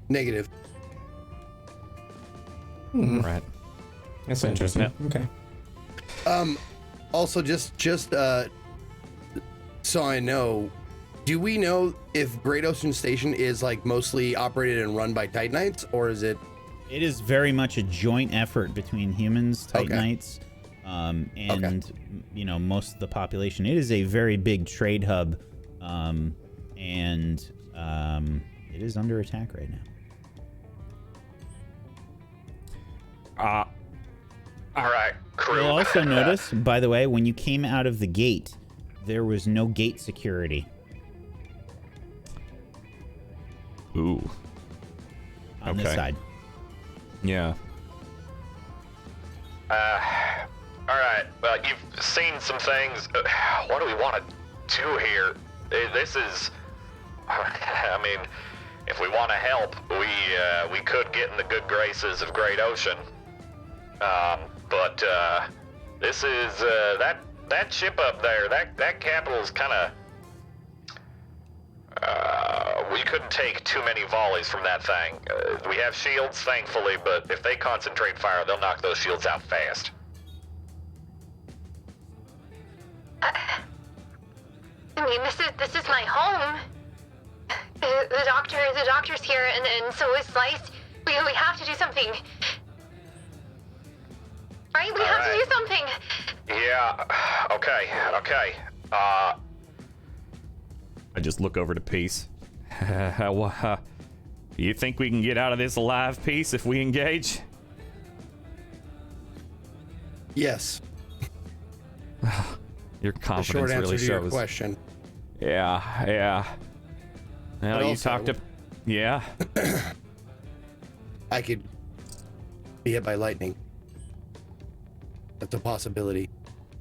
Negative. Right. That's interesting. Okay. Also, just so I know, do we know if Great Ocean Station is like mostly operated and run by Titanites, or is it? It is very much a joint effort between humans, Okay. Titanites, and you know, most of the population. It is a very big trade hub, and it is under attack right now. All right, crew. You'll also notice, by the way, when you came out of the gate, there was no gate security Ooh. on this Okay. side. Yeah. All right. Well, you've seen some things. What do we want to do here? This is. I mean, if we want to help, we could get in the good graces of Great Ocean. But this is that ship up there. That capital is kind of. We couldn't take too many volleys from that thing. We have shields, thankfully, but if they concentrate fire, they'll knock those shields out fast. I mean, this is my home. The doctor's here, and so is Slice. We have to do something. Right? We have to do something. Yeah. Okay. I just look over to Peace. You think we can get out of this alive, Peace, if we engage? Yes. Your The confidence short answer really to your shows. question. Yeah. Well, But you also- talked to. Yeah. I could be hit by lightning. That's a possibility.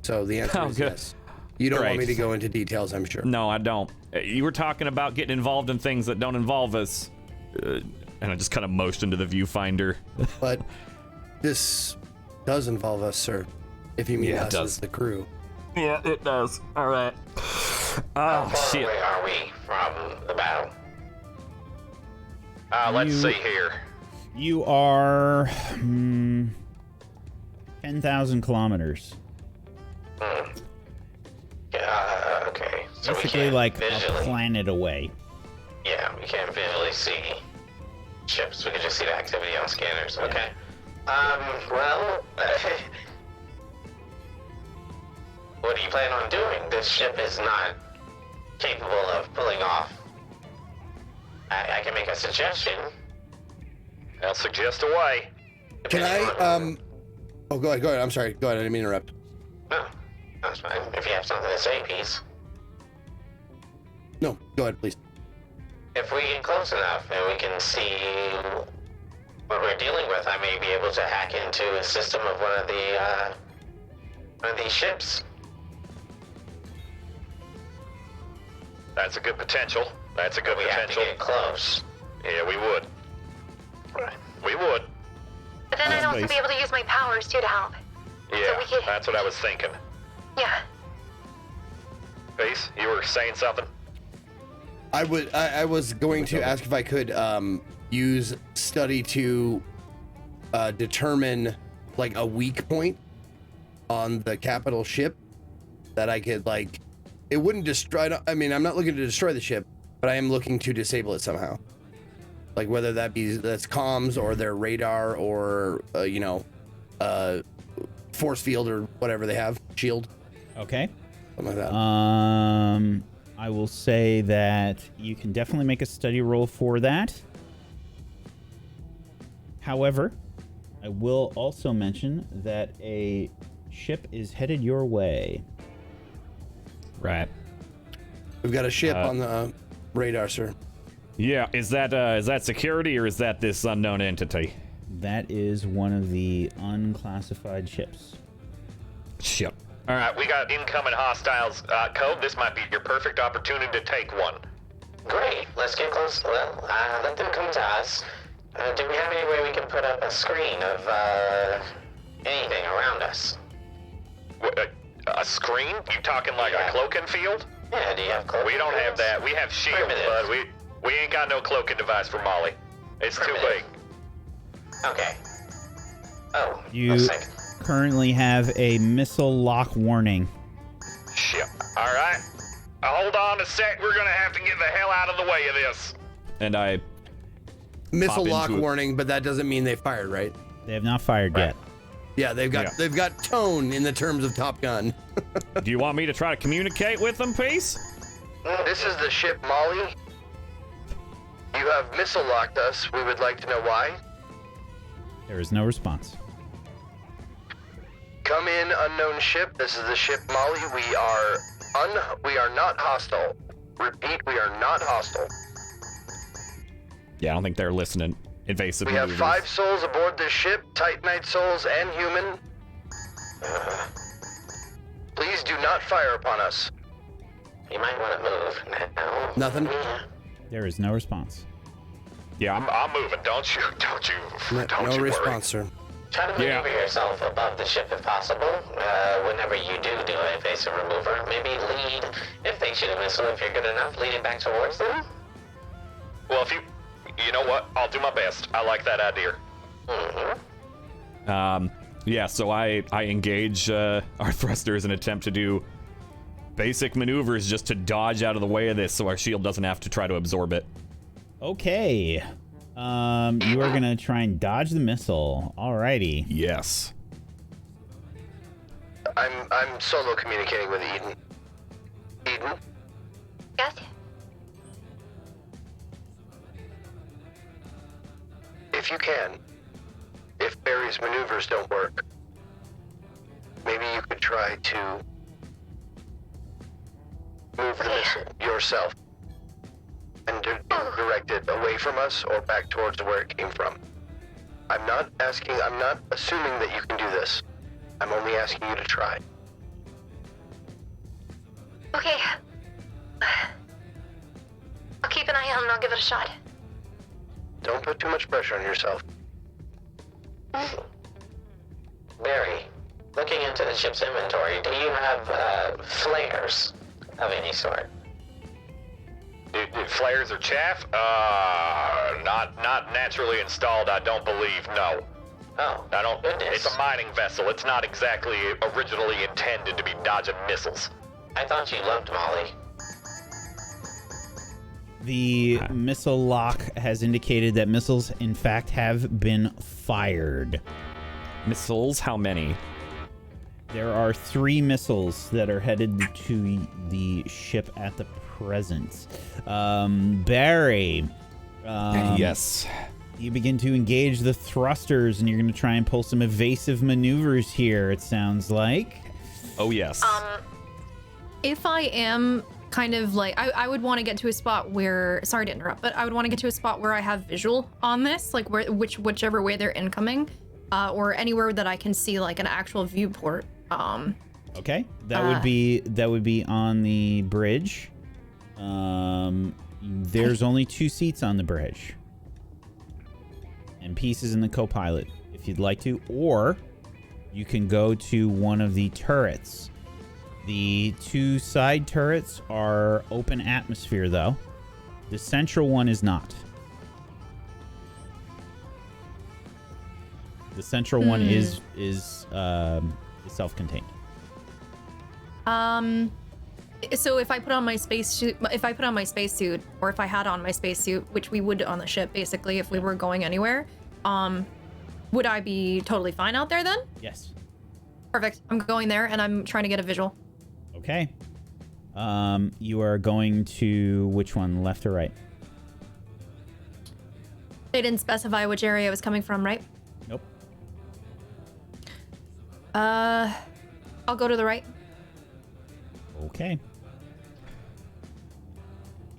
So the answer Oh, is good. yes. You don't want Great. me to go into details, I'm sure. No, I don't. You were talking about getting involved in things that don't involve us. And I just kind of motioned to the viewfinder. But this does involve us, sir. If you mean Yeah, it us does. as the crew. Yeah, it does. All right. How Oh, far shit. away are we from the battle? Let's You- see here. You are 10,000 kilometers. Yeah, okay. So we Basically can't like visually, a planet away. Yeah, we can't visually see ships. We can just see the activity on scanners. Okay. Well, what do you plan on doing? This ship is not capable of pulling off. I can make a suggestion. I'll suggest a way. Can depending I, on- Oh, go ahead. I'm sorry. Go ahead. I didn't mean to interrupt. No, that's fine. If you have something to say, Peace. No, go ahead, please. If we get close enough and we can see what we're dealing with, I may be able to hack into a system of one of these ships. That's a good potential. That's a good We have to potential. get close. Yeah, we would. We would. But then I'd also Nice. be able to use my powers too to help. Yeah, we could- that's what I was thinking. Yeah. Peace, you were saying something? I was going to ask if I could use study to determine like a weak point on the capital ship that I could like. It wouldn't destroy. I mean, I'm not looking to destroy the ship, but I am looking to disable it somehow. Like whether that's comms or their radar or force field or whatever they have, shield, Okay. something like that. I will say that you can definitely make a study roll for that. However, I will also mention that a ship is headed your way. Right. We've got a ship on the radar, sir. Yeah, is that security or is that this unknown entity? That is one of the unclassified ships. Ship. All right, we got incoming hostiles. Code, this might be your perfect opportunity to take one. Great. Let's get close. Well, let them come to us. Do we have any way we can put up a screen of anything around us? A screen? You talking like a cloaking field? Yeah, do you have cloaking We don't have fields? that. We have shields, Primitive. bud. We ain't got no cloaking device for Molly. It's too Primitive. big. Okay. Oh, You looks like... currently have a missile lock warning. Shit. All right. Hold on a sec. We're gonna have to get the hell out of the way of this. And I Missile Pop lock into it. warning, but that doesn't mean they fired, right? They have not fired yet. Yeah, they've got tone in the terms of Top Gun. do you want me to try to communicate with them, Peace? This is the ship Molly. You have missile locked us. We would like to know why. There is no response. Come in, unknown ship. This is the ship Molly. We are not hostile. Repeat, we are not hostile. Yeah, I don't think they're listening. Invasive We have maneuvers. 5 souls aboard this ship, Titanite souls and human. Please do not fire upon us. You might want to move now. Nothing? Yeah. There is no response. Yeah, I'm moving. Don't you No worry. response, sir. Try to Yeah. maneuver yourself above the ship if possible. Whenever you do an invasive remover, maybe lead, if they shoot a missile, if you're good enough, lead it back towards them. Well, if you know what? I'll do my best. I like that idea. Yeah, so I engage our thrusters and attempt to do basic maneuvers just to dodge out of the way of this so our shield doesn't have to try to absorb it. Okay. You are gonna try and dodge the missile. Alrighty. Yes. I'm solo communicating with Eden. Eden? Yes. If you can, if Barry's maneuvers don't work, maybe you could try to move the missile yourself and direct it away from us or back towards where it came from. I'm not assuming that you can do this. I'm only asking you to try. Okay. I'll keep an eye out and I'll give it a shot. Don't put too much pressure on yourself. Barry, looking into the ship's inventory, do you have flares of any sort? Flares or chaff? Not naturally installed, I don't believe, no. Oh, I don't. goodness. It's a mining vessel. It's not exactly originally intended to be dodging missiles. I thought you loved Molly. The missile lock has indicated that missiles, in fact, have been fired. Missiles? How many? There are 3 missiles that are headed to the ship at the present. Barry. Yes. You begin to engage the thrusters, and you're going to try and pull some evasive maneuvers here, it sounds like. Oh, yes. If I am kind of like, I would want to get to a spot where, sorry to interrupt, but I would want to get to a spot where I have visual on this, like whichever way they're incoming, or anywhere that I can see like an actual viewport. Okay, that would be on the bridge. There's only 2 seats on the bridge, and pieces in the co-pilot if you'd like to, or you can go to one of the turrets. The 2 side turrets are open atmosphere, though. The central one is not. The central one is self-contained. So if I put on my spacesuit, or if I had on my spacesuit, which we would on the ship, basically, if we were going anywhere, would I be totally fine out there then? Yes. Perfect. I'm going there and I'm trying to get a visual. Okay. You are going to which one, left or right? They didn't specify which area I was coming from, right? Nope. I'll go to the right. Okay.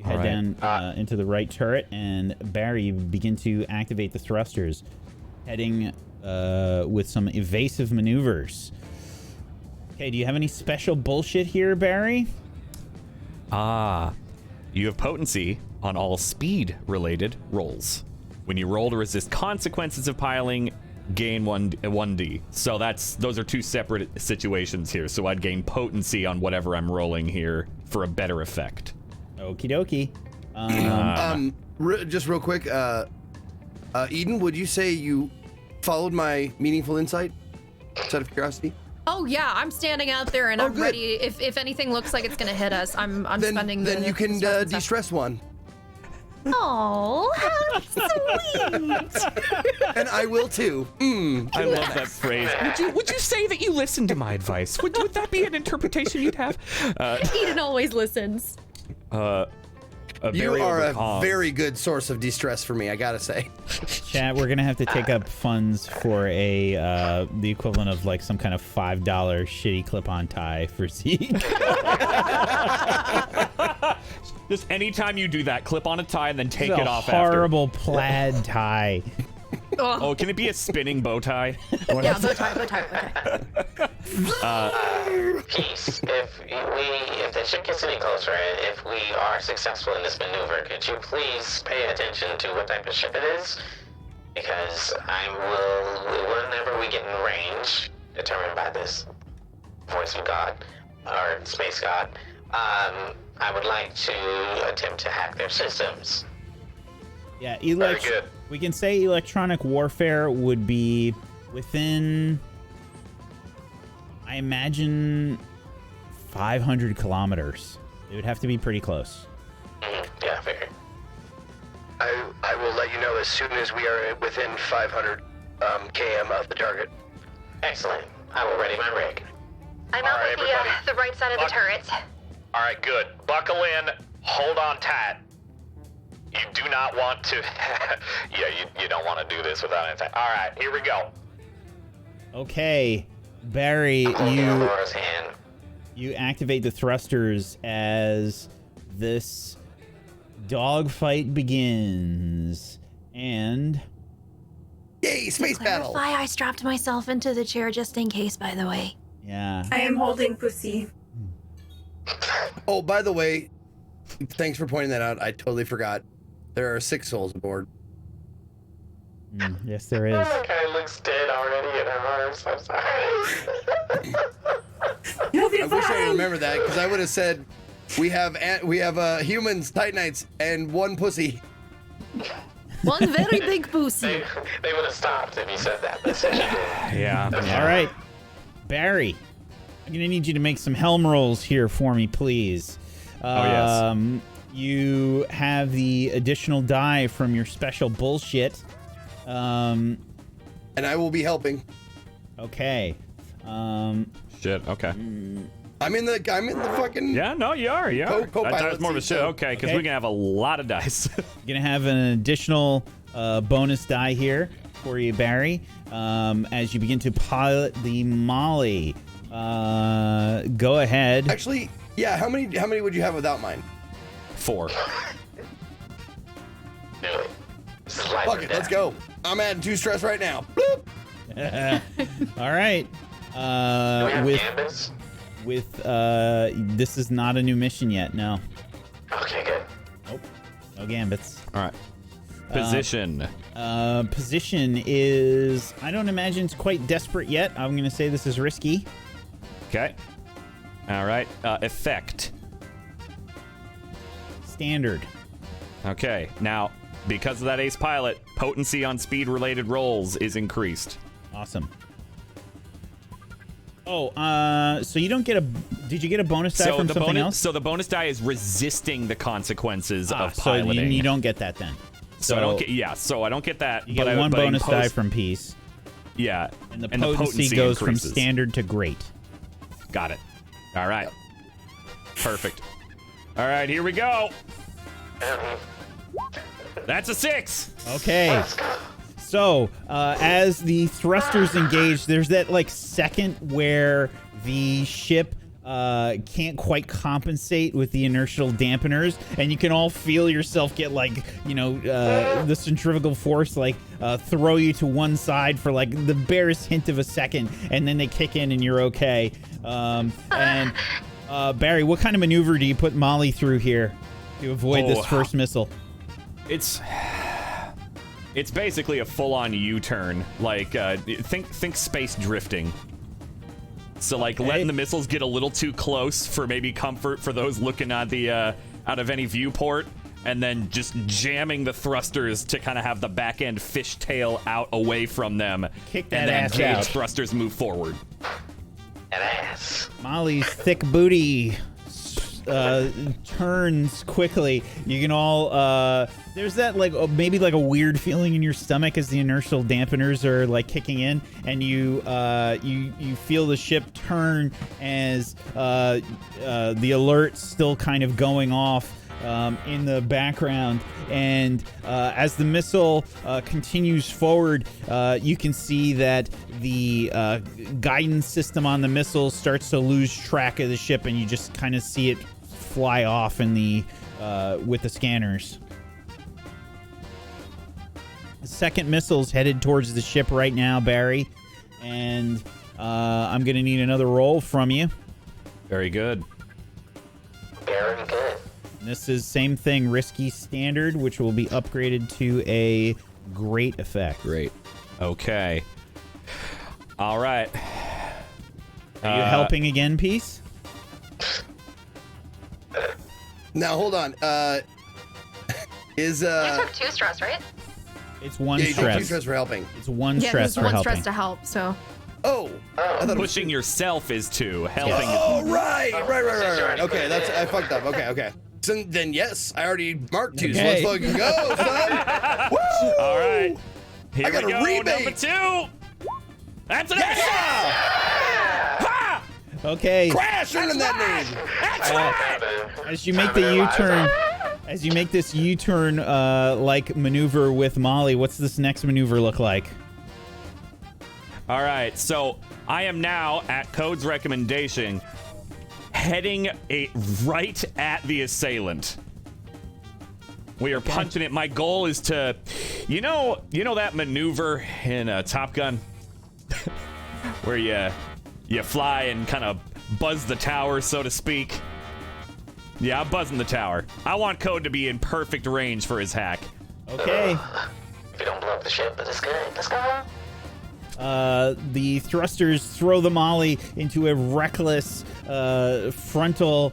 You head down into the right turret, and Barry, you begin to activate the thrusters, heading with some evasive maneuvers. Okay, do you have any special bullshit here, Barry? You have potency on all speed-related rolls. When you roll to resist consequences of piling, gain 1d. So those are two separate situations here. So I'd gain potency on whatever I'm rolling here for a better effect. Okie dokie. Just real quick, Eden, would you say you followed my meaningful insight? Just out of curiosity. Oh yeah, I'm standing out there and I'm good. ready. If anything looks like it's gonna hit us, I'm spending. Then you can stress and stuff. de-stress one, Oh, how sweet. and I will too. I love that phrase. Would you say that you listened to my advice? Would that be an interpretation you'd have? Eden always listens. You are a very good source of de-stress for me, I gotta say. Chat, we're gonna have to take up funds for the equivalent of like some kind of $5 shitty clip-on tie for Zeke. Just anytime you do that, clip on a tie and then take It's it a off horrible plaid tie. Oh, can it be a spinning bow tie? Yeah, bow tie. Peace. If the ship gets any closer, and if we are successful in this maneuver, could you please pay attention to what type of ship it is? Because whenever we get in range, determined by this voice of God, or space God, I would like to attempt to hack their systems. Yeah, Very good. we can say electronic warfare would be within, I imagine, 500 kilometers. It would have to be pretty close. Yeah, fair. I will let you know as soon as we are within 500 km of the target. Excellent. I will ready my rig. I'm All out right, with everybody. the right side of the turret. All right, good. Buckle in. Hold on tight. You do not want to... you don't want to do this without anything. All right, here we go. Okay, Barry, Holding Aurora's hand. you activate the thrusters as this dogfight begins, and Yay, space battle! Clarify, I strapped myself into the chair just in case, by the way. yeah. I am holding pussy. Oh, by the way, thanks for pointing that out. I totally forgot. There are 6 souls aboard. Yes, there is. That guy looks dead already in her arms. I'm sorry. You'll be I fine. wish I remembered that, because I would have said we have humans, Titanites, and 1 pussy. One very big pussy. They would have stopped if you said that. That's what you did. Yeah. All right, Barry, I'm gonna need you to make some helm rolls here for me, please. Yes. You have the additional die from your special bullshit. And I will be helping. Okay. Shit. Okay. I'm in the fucking... Yeah. No, you are. You are. Co-pilot That's more of a seat, shit. so- Okay, because Okay. we're gonna have a lot of dice. Gonna have an additional bonus die here for you, Barry, as you begin to pilot the Molly. Go ahead. Actually, yeah, how many would you have without mine? 4. Nearly. This is life Fuck or it, death. let's go. I'm adding 2 stress right now. Bloop. All right. Do we have With gambits? this is not a new mission yet. No. Okay, good. Nope. No gambits. All right. Position. Position is, I don't imagine it's quite desperate yet. I'm gonna say this is risky. Okay. All right. Effect. Standard. Okay. Now, because of that ace pilot, potency on speed-related rolls is increased. Awesome. Oh, so you don't get a. Did you get a bonus die from something else? So the bonus die is resisting the consequences of so piloting. you don't get that then. So I don't get. Yeah. So I don't get that. You get one bonus die from peace, Yeah. and the potency goes from increases. standard to great. Got it. All right. Perfect. All right. Here we go. That's a 6. Okay. So, as the thrusters engage, there's that like second where the ship can't quite compensate with the inertial dampeners, and you can all feel yourself get like, the centrifugal force throw you to one side for like the barest hint of a second, and then they kick in and you're okay. Barry, what kind of maneuver do you put Molly through here to avoid this first missile? It's basically a full-on U-turn. Think space drifting. So letting the missiles get a little too close for maybe comfort for those looking at the out of any viewport, and then just jamming the thrusters to kind of have the back end fishtail out away from them. Kick that and then ass gauge out. Thrusters move forward. An ass. Molly's thick booty turns quickly. You can all there's that maybe a weird feeling in your stomach as the inertial dampeners are kicking in, and you feel the ship turn as the alert's still kind of going off in the background, and as the missile continues forward, you can see that the guidance system on the missile starts to lose track of the ship, and you just kind of see it fly off in the with the scanners. The second missile's headed towards the ship right now, Barry, and I'm gonna need another roll from you. Very good. Very good. This is same thing, risky standard, which will be upgraded to a great effect. Great. Okay. All right. Are you helping again, Peace? Now hold on. Is You took 2 stress, right? It's one you take stress. 2 stress for helping. It's one Yeah, stress there's for one helping. stress to help, so. Oh, I thought it was Pushing yourself is 2. Helping Oh, is right. already Okay, put it I in. fucked up. Okay. So then yes, I already marked 2. Okay. So let's fucking go, son. Woo! All right. Here I got we a go. rebate. Number 2. That's an ace. Ha! Okay. Crash into that name. That's right. As you make the U-turn, as you make this U-turn maneuver with Molly, what's this next maneuver look like? All right, so I am now at Code's recommendation, heading right at the assailant. We are punching it. My goal is to, you know that maneuver in Top Gun, where you fly and kind of buzz the tower, so to speak. Yeah, I'm buzzing the tower. I want Code to be in perfect range for his hack. Okay. If you don't blow up the ship, but it's good. Let's go. The thrusters throw the Molly into a reckless frontal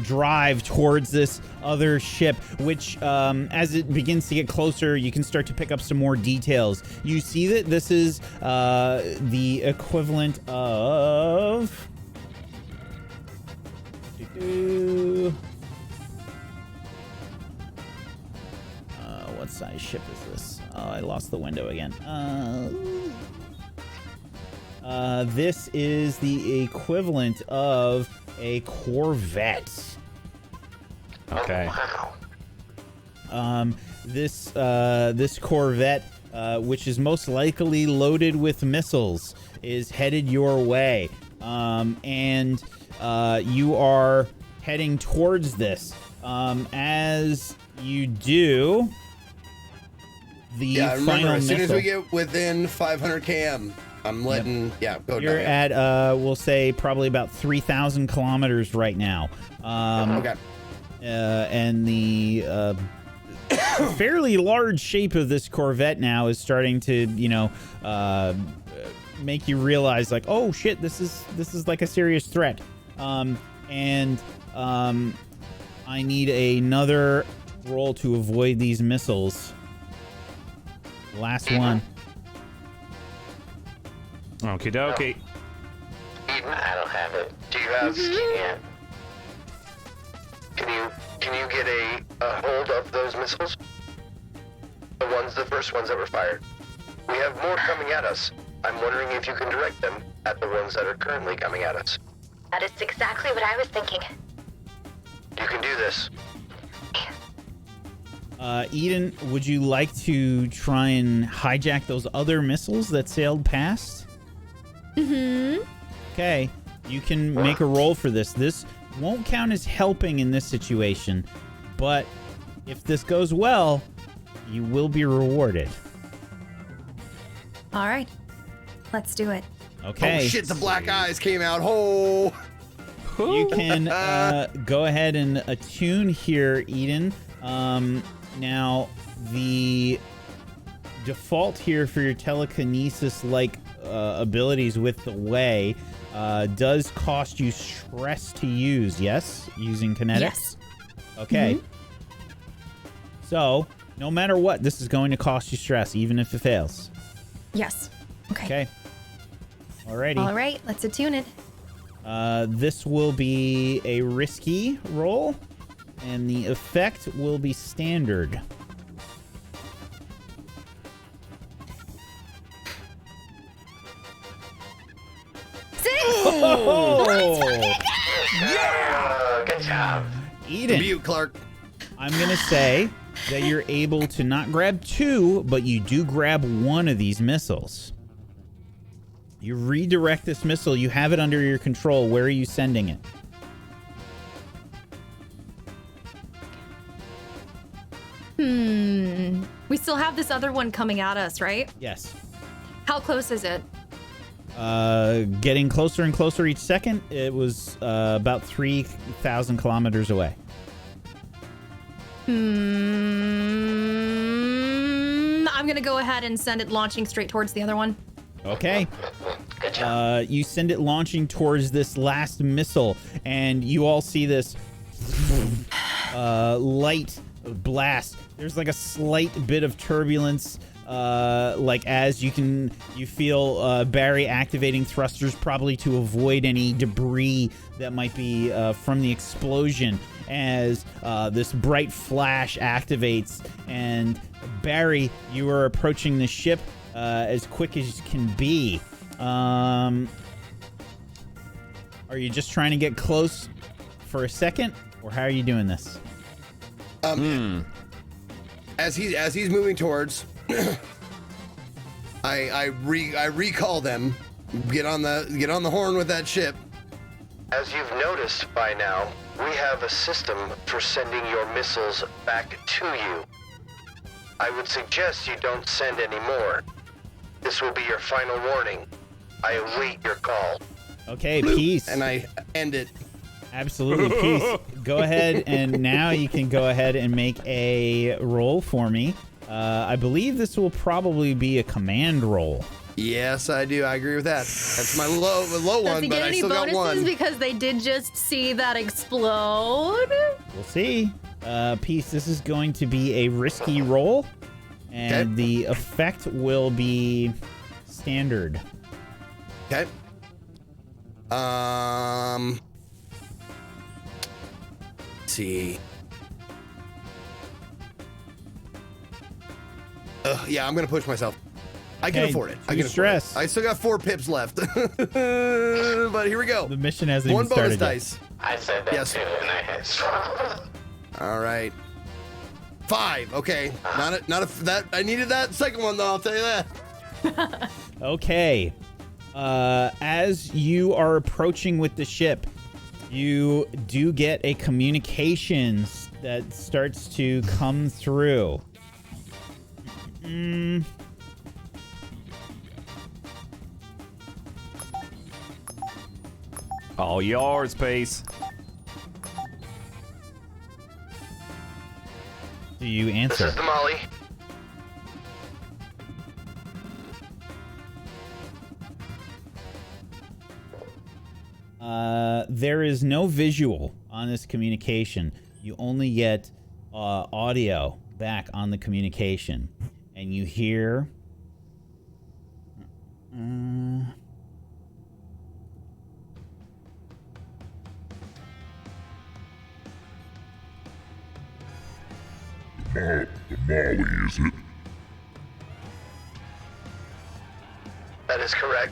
drive towards this other ship, which as it begins to get closer, you can start to pick up some more details. You see that this is the equivalent of... what size ship is this? Oh, I lost the window again. This is the equivalent of a Corvette. Okay. This Corvette, which is most likely loaded with missiles, is headed your way, and you are heading towards this. As you do, the Remember, final as soon as missile. we get within 500 km, I'm letting. Go. You're down. at, we'll say, probably about 3,000 kilometers right now. Okay. And the fairly large shape of this Corvette now is starting to, make you realize, oh shit, this is like a serious threat. I need another roll to avoid these missiles. Last one. Okie dokie. I don't have it. Do you have? Yeah. Can you get a hold of those missiles? The first ones that were fired. We have more coming at us. I'm wondering if you can direct them at the ones that are currently coming at us. That is exactly what I was thinking. You can do this. Eden, would you like to try and hijack those other missiles that sailed past? Mm-hmm. Okay. You can make a roll for this. This won't count as helping in this situation, but if this goes well, you will be rewarded. All right. Let's do it. Okay. Oh shit, the black eyes came out. Oh. You can go ahead and attune here, Eden. Now, the default here for your telekinesis-like abilities with the way does cost you stress to use, yes? Using kinetics? Yes. Okay. So, no matter what, this is going to cost you stress, even if it fails. Yes. Okay. Okay. Alrighty. All right. Let's attune it. This will be a risky roll, and the effect will be standard. Oh! Yeah! Good job. Eden, Mute, Clark. I'm going to say that you're able to not grab 2, but you do grab 1 of these missiles. You redirect this missile. You have it under your control. Where are you sending it? We still have this other one coming at us, right? Yes. How close is it? Getting closer and closer each second. It was about 3,000 kilometers away. I'm gonna go ahead and send it launching straight towards the other one. Okay. Good job. You send it launching towards this last missile, and you all see this light blast. There's like a slight bit of turbulence, like as you feel Barry activating thrusters, probably to avoid any debris that might be from the explosion, as this bright flash activates. And Barry, you are approaching the ship as quick as can be. Are you just trying to get close for a second, or how are you doing this? As he's moving towards, I recall them. Get on the horn with that ship. As you've noticed by now, we have a system for sending your missiles back to you. I would suggest you don't send any more. This will be your final warning. I await your call. Okay, peace. And I end it. Absolutely, peace. Go ahead, and now you can go ahead and make a roll for me. I believe this will probably be a command roll. Yes, I do. I agree with that. That's my low Does one, he but get I any still got bonuses one. because they did just see that explode? We'll see. Peace, this is going to be a risky roll, and the effect will be standard. Okay. Let's see. Yeah, I'm gonna push myself. I can Okay, afford it. I do can stress. afford it. I still got 4 pips left. But here we go. The mission hasn't One even bonus started yet. dice. I said that Yes. too, and I hit strong. All right. 5. Okay. That I needed that second one though. I'll tell you that. Okay. As you are approaching with the ship, you do get a communications that starts to come through. All yours, Pace. Do you This answer? is the Molly. There is no visual on this communication. You only get audio back on the communication, and you hear. The Molly, is it? That is correct.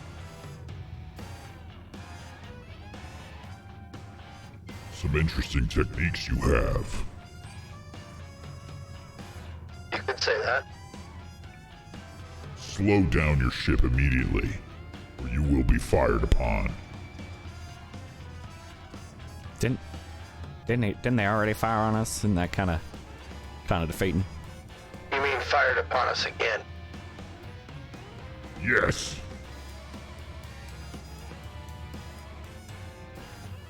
Some interesting techniques you have. You could say that. Slow down your ship immediately, or you will be fired upon. Didn't they already fire on us? Isn't that kind of defeating? You mean fired upon us again? Yes.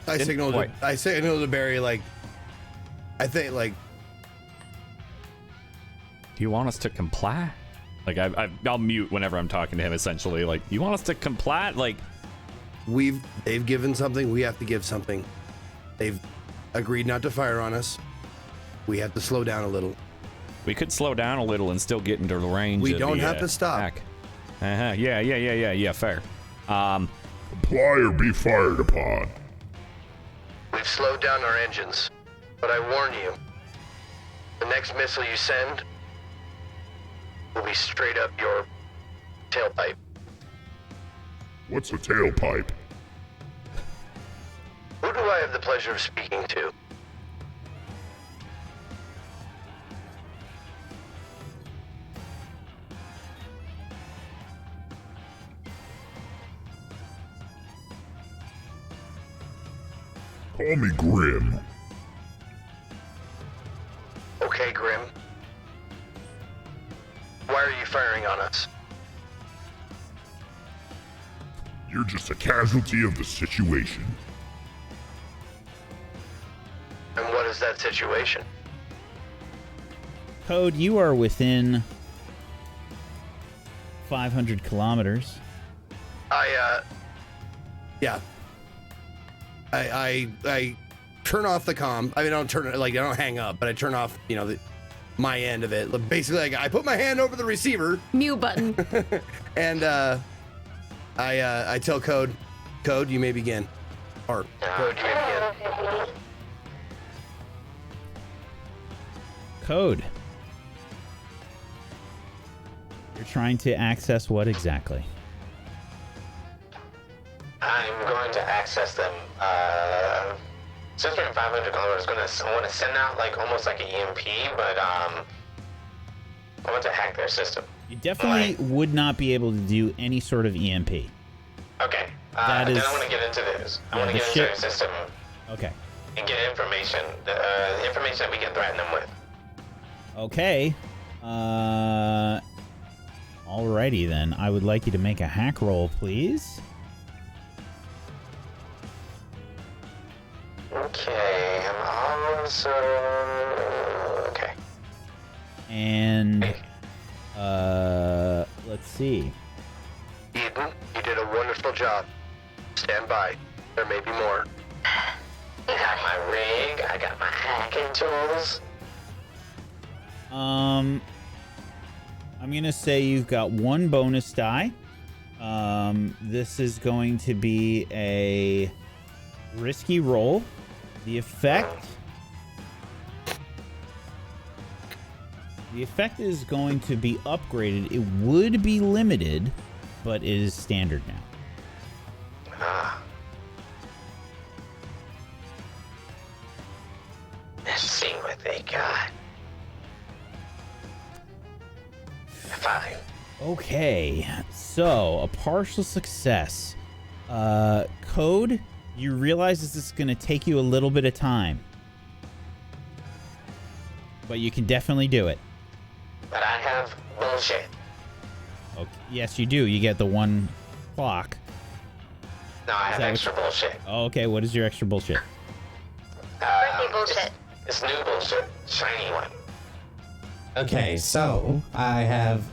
I signaled to Barry, like, I think, like, Do you want us to comply? Like, I'll mute whenever I'm talking to him, essentially. Like, you want us to comply? Like, they've given something, we have to give something. They've agreed not to fire on us. We have to slow down a little. we could slow down a little and still get into the range. We of don't the, have to stop. attack. Yeah, fair. Comply or be fired upon. We've slowed down our engines, but I warn you, the next missile you send will be straight up your tailpipe. What's a tailpipe? Who do I have the pleasure of speaking to? Call me Grim. Okay, Grim. Why are you firing on us? You're just a casualty of the situation. And what is that situation? Code, you are within 500 kilometers. I turn off the comm. I mean, I don't hang up, but I turn off, my end of it. Basically, like, I put my hand over the receiver. Mute button. And I tell Code, you may begin. Or Code, you may begin. Code. You're trying to access what exactly? I'm going to access them. Since we're in 500 kilometers, I want to send out almost like an EMP, but I want to hack their system. You definitely would not be able to do any sort of EMP. Okay. That then is- I want to get into this. I Yeah, want to the get into ship- their system Okay. and get information. The information that we can threaten them with. Okay. Alrighty then. I would like you to make a hack roll, please. Okay. I'm also... Okay. And let's see. Eden, you did a wonderful job. Stand by. There may be more. I got my rig. I got my hacking tools. I'm gonna say you've got one bonus die. This is going to be a risky roll. The effect is going to be upgraded. It would be limited, but it is standard now. Let's see what they got. 5. Okay, so a partial success. Code, you realize this is going to take you a little bit of time, but you can definitely do it. But I have bullshit. Okay. Yes, you do. You get the 1 clock. No, I have that extra bullshit. Oh, okay, what is your extra bullshit? Birthday bullshit. It's new bullshit. Shiny one. Okay, so I have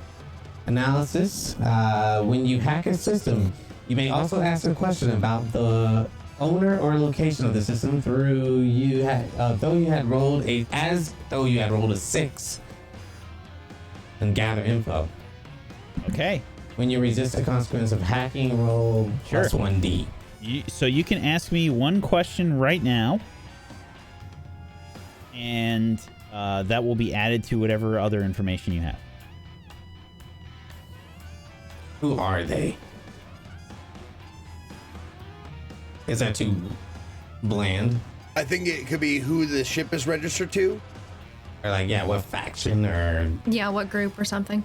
analysis. When you hack a system, you may also ask a question about the owner or location of the system though you had rolled a 6 and gather info. Okay. When you resist the consequence of hacking, roll plus 1d. So you can ask me one question right now, and that will be added to whatever other information you have. Who are they? Is that too bland? I think it could be who the ship is registered to. Or what faction or... Yeah, what group or something.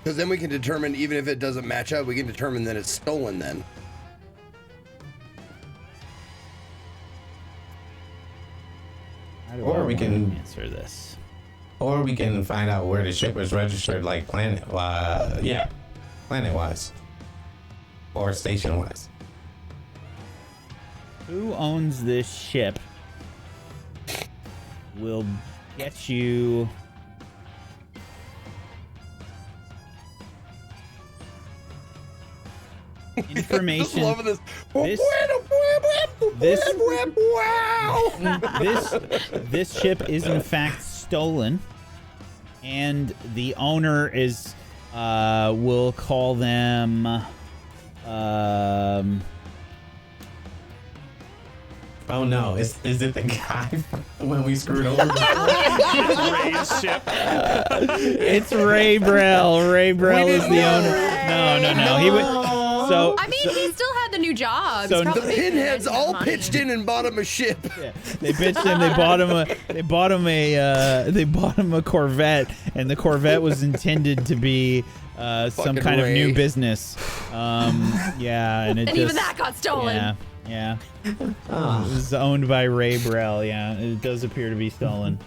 Because then we can determine, even if it doesn't match up, we can determine that it's stolen then. we can answer this. Or we can find out where the ship is registered, like planet-wise. Or station-wise. Who owns this ship will get you information. Loving this. This ship is in fact stolen, and the owner is we'll call them oh no, is it the guy when we screwed over Ray's ship. it's Ray Brell. Ray Brell is the owner. No. He would. So I mean, he still had the new job. So He's The probably pinheads making all money. pitched in and bought him a ship. yeah, they pitched him. They bought him a Corvette, and the Corvette was intended to be some Fucking kind of Ray. new business. Yeah, and it And just even that got stolen. Yeah. It was owned by Ray Brell. Yeah, it does appear to be stolen.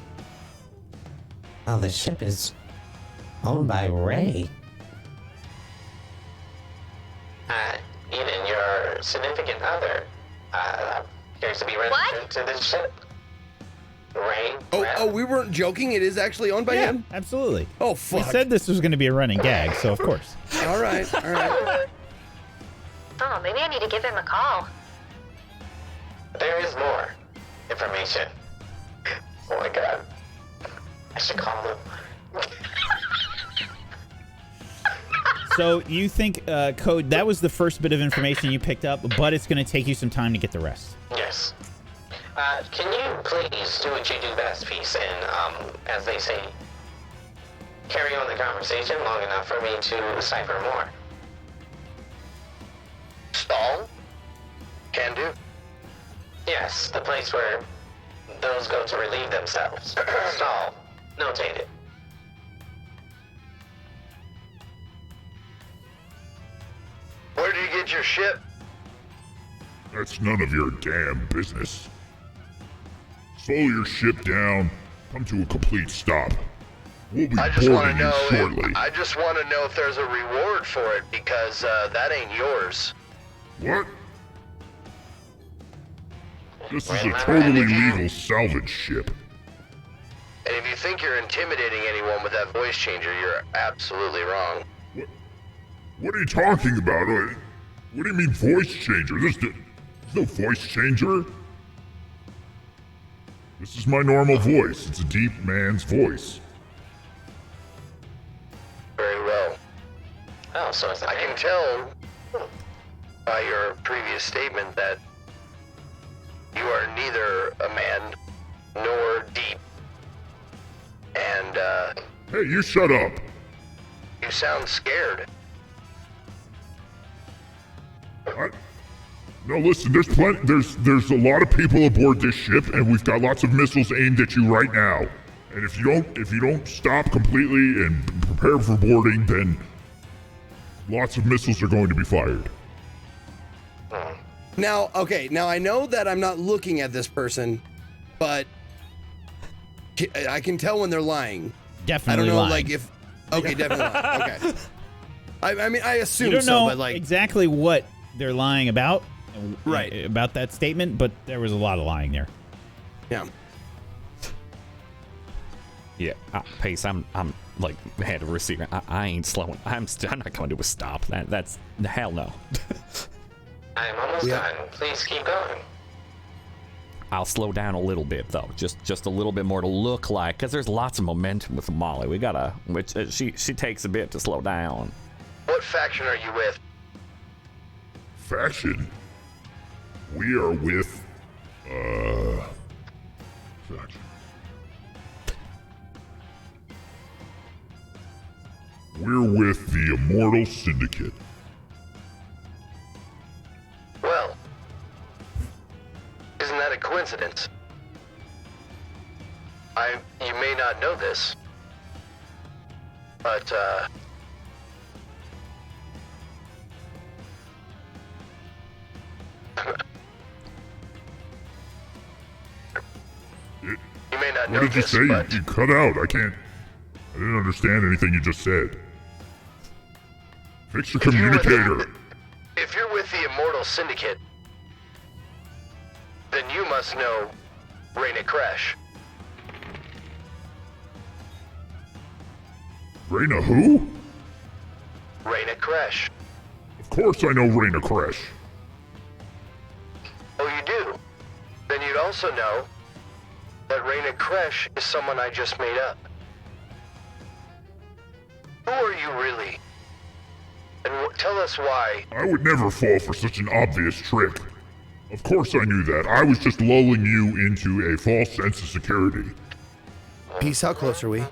Oh, the ship is owned by Ray. Eden, your significant other, appears to be registered to this ship. Ray? Oh, we weren't joking. It is actually owned by Yeah, him. absolutely. Oh, We fuck. said this was going to be a running gag, so of course. All right. Oh, maybe I need to give him a call. There is more information. Oh my god. I should call him. So you think, Code, that was the first bit of information you picked up, but it's going to take you some time to get the rest. Yes. Can you please do what you do best, Peace, and, as they say, carry on the conversation long enough for me to decipher more? Stall? Can do. Yes, the place where those go to relieve themselves. Stall. Notated. Where did you get your ship? That's none of your damn business. Slow your ship down. Come to a complete stop. We'll be I just want to boarding you know. shortly. I just want to know if there's a reward for it because that ain't yours. What? This is a totally legal salvage ship. And if you think you're intimidating anyone with that voice changer, you're absolutely wrong. What are you talking about? What do you mean voice changer? There's no voice changer. This is my normal voice. It's a deep man's voice. Very well. Oh, so it's I can tell by your previous statement that you are neither a man nor deep. And, Hey, you shut up. you sound scared. No, listen. There's plenty. There's a lot of people aboard this ship, and we've got lots of missiles aimed at you right now. And if you don't stop completely and prepare for boarding, then lots of missiles are going to be fired. Now I know that I'm not looking at this person, but I can tell when they're lying. Definitely I don't know, lying. like if. Okay, definitely lying. Okay. I mean, I assume You don't so, know but like. exactly what they're lying about, Right. about that statement, but there was a lot of lying there. Yeah. Yeah, Pace, I'm like head of receiver. I ain't slowing. I'm not going to do a stop. That's hell no. I'm almost done. Please keep going. I'll slow down a little bit though, just a little bit more to look like, because there's lots of momentum with Molly. We gotta, which she takes a bit to slow down. What faction are you with? Faction. We are with faction. We're with the Immortal Syndicate. Well, isn't that a coincidence? You may not know this, but, you You may not know What did you this, say? but You cut out. I didn't understand anything you just said. Fix your communicator. if you're with the Immortal Syndicate, then you must know Raina Crash. Raina who? Raina Crash. Of course I know Raina Crash. Oh, you do? Then you'd also know that Raina Crash is someone I just made up. Who are you really? And tell us why. I would never fall for such an obvious trick. Of course I knew that. I was just lulling you into a false sense of security. Peace, how close are we?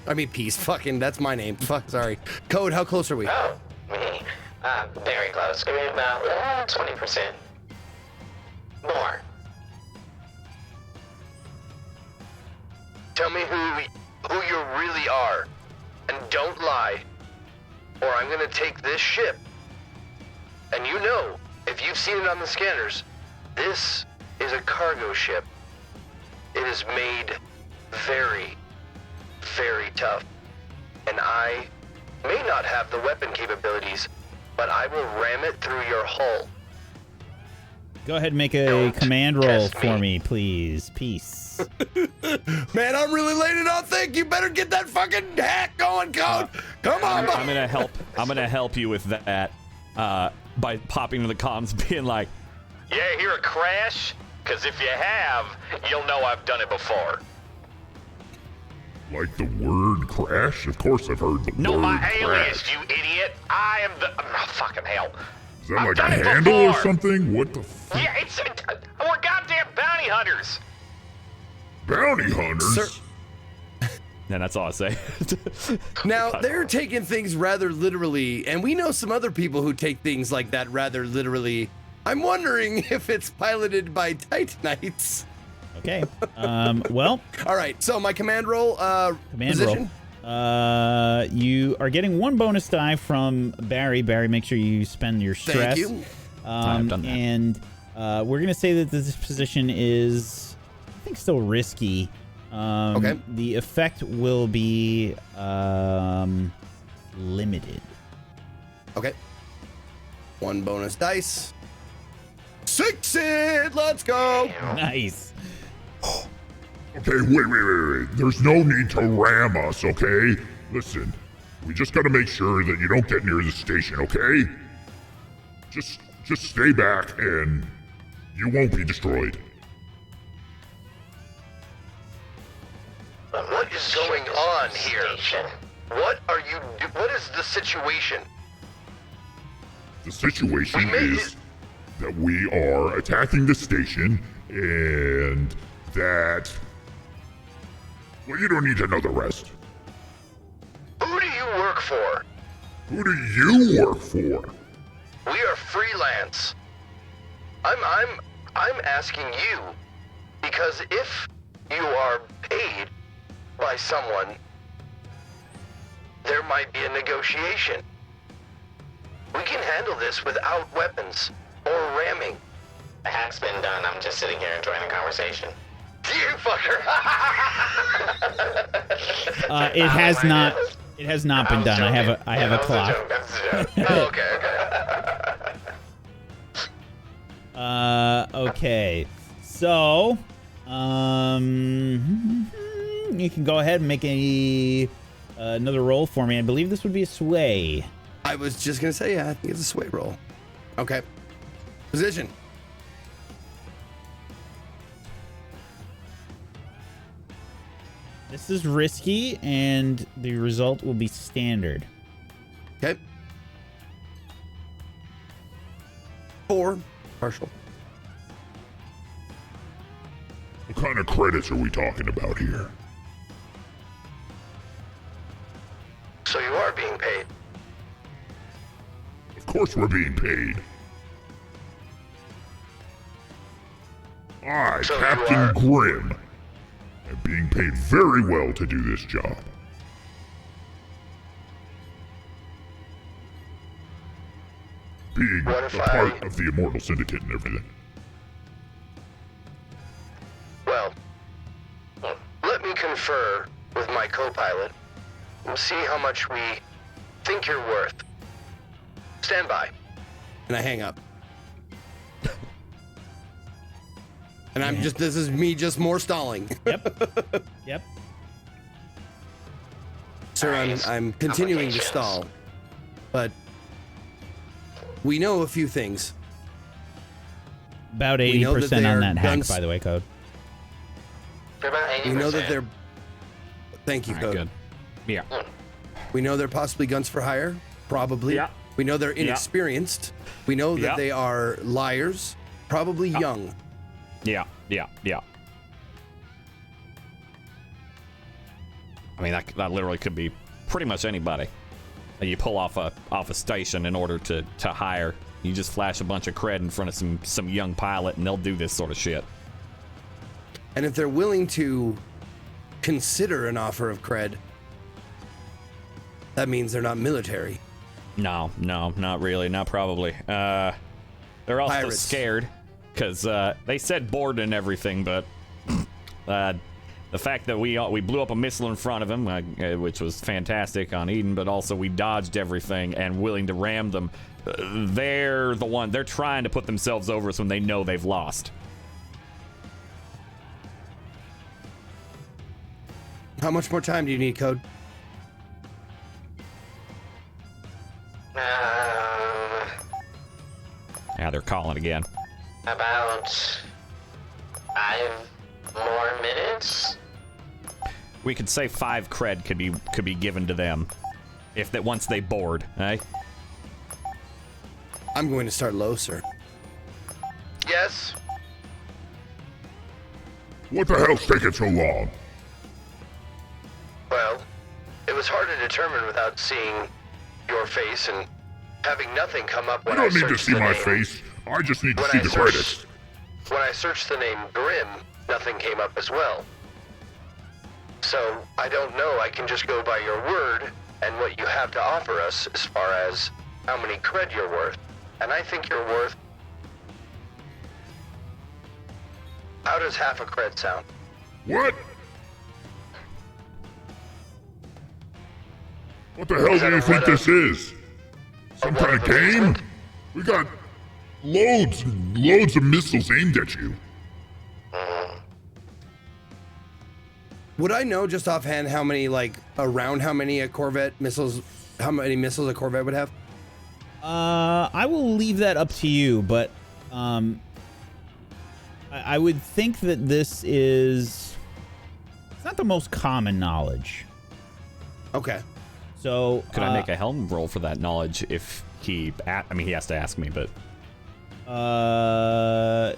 I mean, Peace, fucking, that's my name. Fuck, sorry. Code, how close are we? Oh, me. Very close. Give me about 20%. More. Tell me who you really are. And don't lie, or I'm gonna take this ship. And you know, if you've seen it on the scanners, this is a cargo ship. It is made very, very tough. And I may not have the weapon capabilities, but I will ram it through your hull. Go ahead and make a command roll for me, please. Peace. Man, I'm really laying it on thick. You better get that fucking hack going, Code. Come on, I'm gonna help. I'm gonna help you with that by popping to the comms, being like, Yeah, hear a crash? Because if you have, you'll know I've done it before. Like the word crash? Of course I've heard the No, word my crash. alias, you idiot. I am the... Oh, fucking hell. Is that I've like done a it handle or before. something? What the f- Yeah, it's... we're goddamn bounty hunters. Bounty hunters? Sir- and that's all I say. Now, they're taking things rather literally, and we know some other people who take things like that rather literally. I'm wondering if it's piloted by Titanites. Okay. Well. All right. So my command roll. Command position. roll. You are getting one bonus die from Barry. Barry, make sure you spend your stress. Thank you. I've done that. And we're gonna say that this position is, I think, still risky. Okay. The effect will be limited. Okay. One bonus dice. 6 it. Let's go. Nice. Okay, wait. There's no need to ram us, okay? Listen, we just gotta make sure that you don't get near the station, okay? Just stay back and you won't be destroyed. What is going on here? What is the situation? The situation is that we are attacking the station and that... Well, you don't need to know the rest. Who do you work for? Who do you work for? We are freelance. I'm asking you because if you are paid by someone, there might be a negotiation. We can handle this without weapons or ramming. The hack's been done. I'm just sitting here enjoying the conversation. You fucker! It has not. It has not been done. I have a clock. Oh, okay. Okay. So, you can go ahead and make another roll for me. I believe this would be a sway. I was just gonna say, yeah, I think it's a sway roll. Okay. Position. This is risky, and the result will be standard. Okay. 4 partial. What kind of credits are we talking about here? So you are being paid. Of course we're being paid. I, So you Captain are- Grimm, am being paid very well to do this job. Being What a if part of the Immortal Syndicate and everything. confer with my co-pilot. We'll see how much we think you're worth. Stand by. And I hang up. And this is me just more stalling. Yep. Sir, I'm continuing to stall. But we know a few things. About We know that 80% they on are that hack, guns- by the way, Code. For about 80%. We know that they're... Thank you, All right, Code. good. Yeah. We know they're possibly guns for hire. Probably. Yeah. We know they're inexperienced. We know that Yeah. they are liars. Probably young. Yeah. I mean, that literally could be pretty much anybody. You pull off a station in order to hire. You just flash a bunch of cred in front of some young pilot, and they'll do this sort of shit. And if they're willing to consider an offer of cred, that means they're not military. No, not really, not probably. They're also Pirates. scared because they said bored and everything, but the fact that we blew up a missile in front of them, which was fantastic on Eden, but also we dodged everything and willing to ram them. They're trying to put themselves over us when they know they've lost. How much more time do you need, Code? Yeah, they're calling again. About 5 more minutes. We could say 5 cred could be given to them if that once they board, eh? I'm going to start low, sir. Yes? What the hell's taking so long? Well, it was hard to determine without seeing your face and having nothing come up You when I don't need to searched see the my name. face. I just need to When see I the searched- credits. When I searched the name Grim, nothing came up as well. So, I don't know. I can just go by your word and what you have to offer us as far as how many cred you're worth. And I think you're worth... How does half a cred sound? What? What the hell Is do that you a think what this is? Some what kind of of game? amusement? We got loads of missiles aimed at you. Would I know just offhand how many a Corvette missiles, how many missiles a Corvette would have? I will leave that up to you, but I would think that this is... It's not the most common knowledge. Okay. So... Could I make a helm roll for that knowledge if he... he has to ask me, but...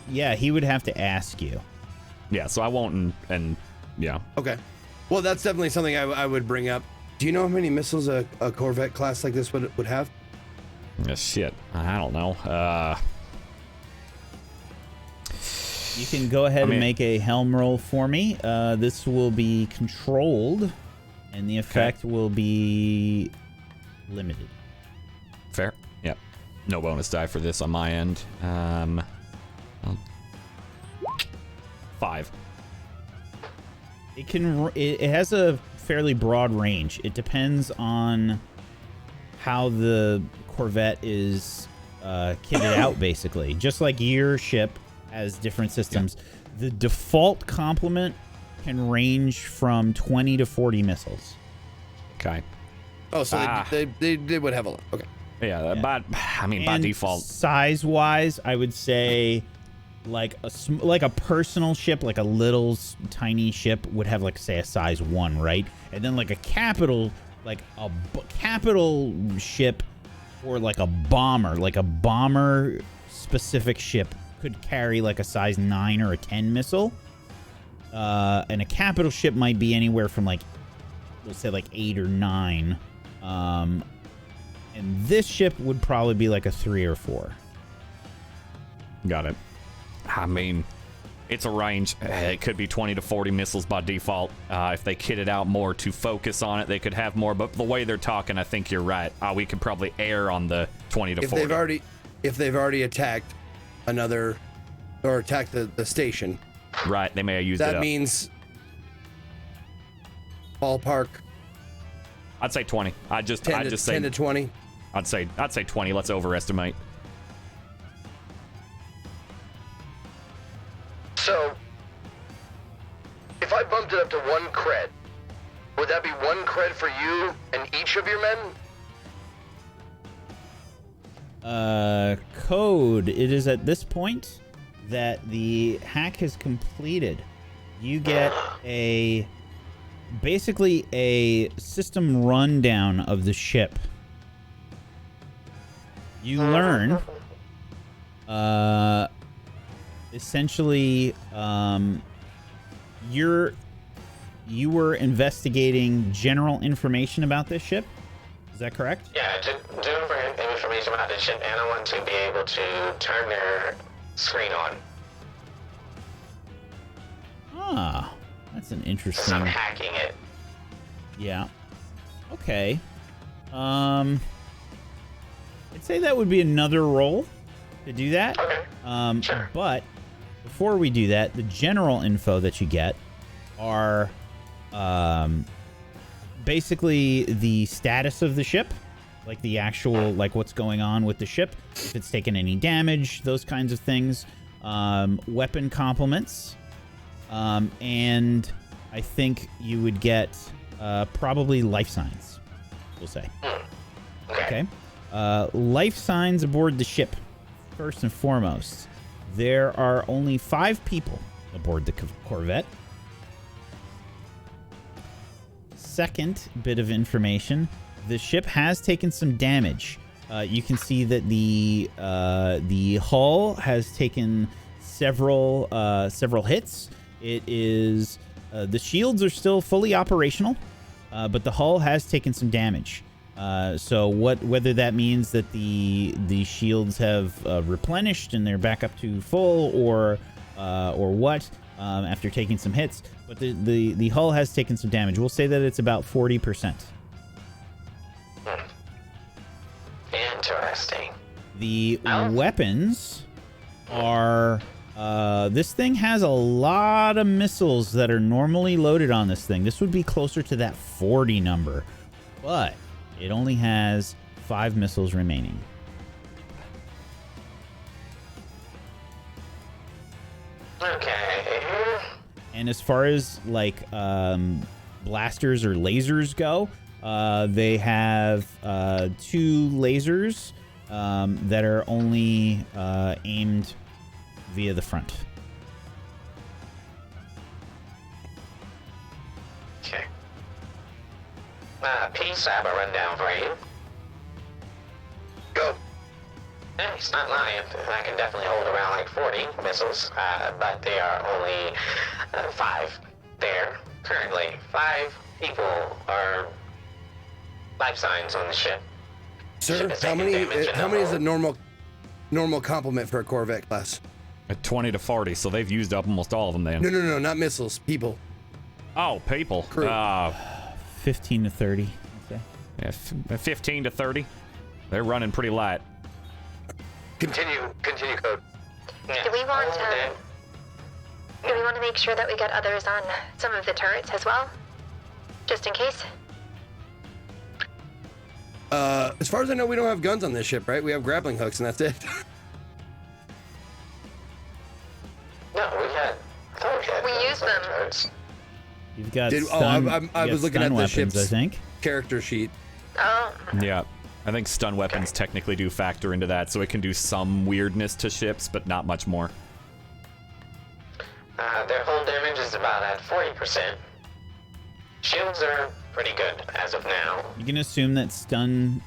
Yeah, he would have to ask you. Yeah, so I won't, and yeah. Okay. Well, that's definitely something I would bring up. Do you know how many missiles a Corvette class like this would have? Shit, I don't know. You can go ahead and make a helm roll for me. This will be controlled, and the effect will be limited. Fair. Yep. No bonus die for this on my end. 5. It has a fairly broad range. It depends on how the Corvette is kitted out, basically. Just like your ship has different systems, the default complement can range from 20 to 40 missiles. Okay. Oh, so they would have a lot. Okay. Yeah, by default. Size-wise, I would say like a personal ship, like a little tiny ship would have like, say, a size 1, right? And then like a capital ship or like a bomber specific ship could carry like a size 9 or a 10 missile. And a capital ship might be anywhere from like, let's say like 8 or 9. And this ship would probably be like a 3 or 4. Got it. I mean, it's a range. It could be 20 to 40 missiles by default. If they kitted out more to focus on it, they could have more. But the way they're talking, I think you're right. We could probably err on the 20 to 40. If they've already attacked another or attacked the station. Right, they may have used it up. That means ballpark. I'd say 20. I'd just 10 to 20. I'd say 20. Let's overestimate. So, if I bumped it up to 1 cred, would that be 1 cred for you and each of your men? Code. It is at this point that the hack is completed. You get basically a system rundown of the ship. You learn, essentially, you were investigating general information about this ship. Is that correct? Yeah, general information about the ship, and I want to be able to turn their screen on. Ah, that's an interesting. So I'm hacking it. Yeah. Okay. I'd say that would be another roll to do that. Okay. Sure. But before we do that, the general info that you get are basically the status of the ship, like the actual, like what's going on with the ship, if it's taken any damage, those kinds of things, weapon complements, and I think you would get probably life signs, we'll say. Okay. Life signs aboard the ship. First and foremost, there are only 5 people aboard the Corvette. Second bit of information, the ship has taken some damage. You can see that the hull has taken several hits. It is the shields are still fully operational, but the hull has taken some damage. So whether that means that the shields have replenished and they're back up to full, or what, after taking some hits, but the hull has taken some damage. We'll say that it's about 40%. Interesting. The weapons are this thing has a lot of missiles that are normally loaded on this thing. This would be closer to that 40 number, but it only has 5 missiles remaining. Okay. And as far as like blasters or lasers go, they have 2 lasers that are only aimed via the front. Okay. Peace, I have a rundown for you. Go. He's not lying. I can definitely hold around like 40 missiles, but they are only 5 there currently. 5 people are life signs on the ship. Sir, how many is a normal complement for a Corvette class? 20 to 40, so they've used up almost all of them then. No, not missiles. People. Oh, people. Crew. 15 to 30, I'd say. Yeah, 15 to 30. They're running pretty light. Continue, Code. Yeah. Do we want to make sure that we get others on some of the turrets as well? Just in case? As far as I know, we don't have guns on this ship, right? We have grappling hooks, and that's it. No, we use them. turrets. You've got I was looking at the weapons, ship's I think. character sheet. Oh. Yeah. I think stun weapons technically do factor into that, so it can do some weirdness to ships, but not much more. Their hull damage is about at 40%. Shields are pretty good as of now. You can assume that stun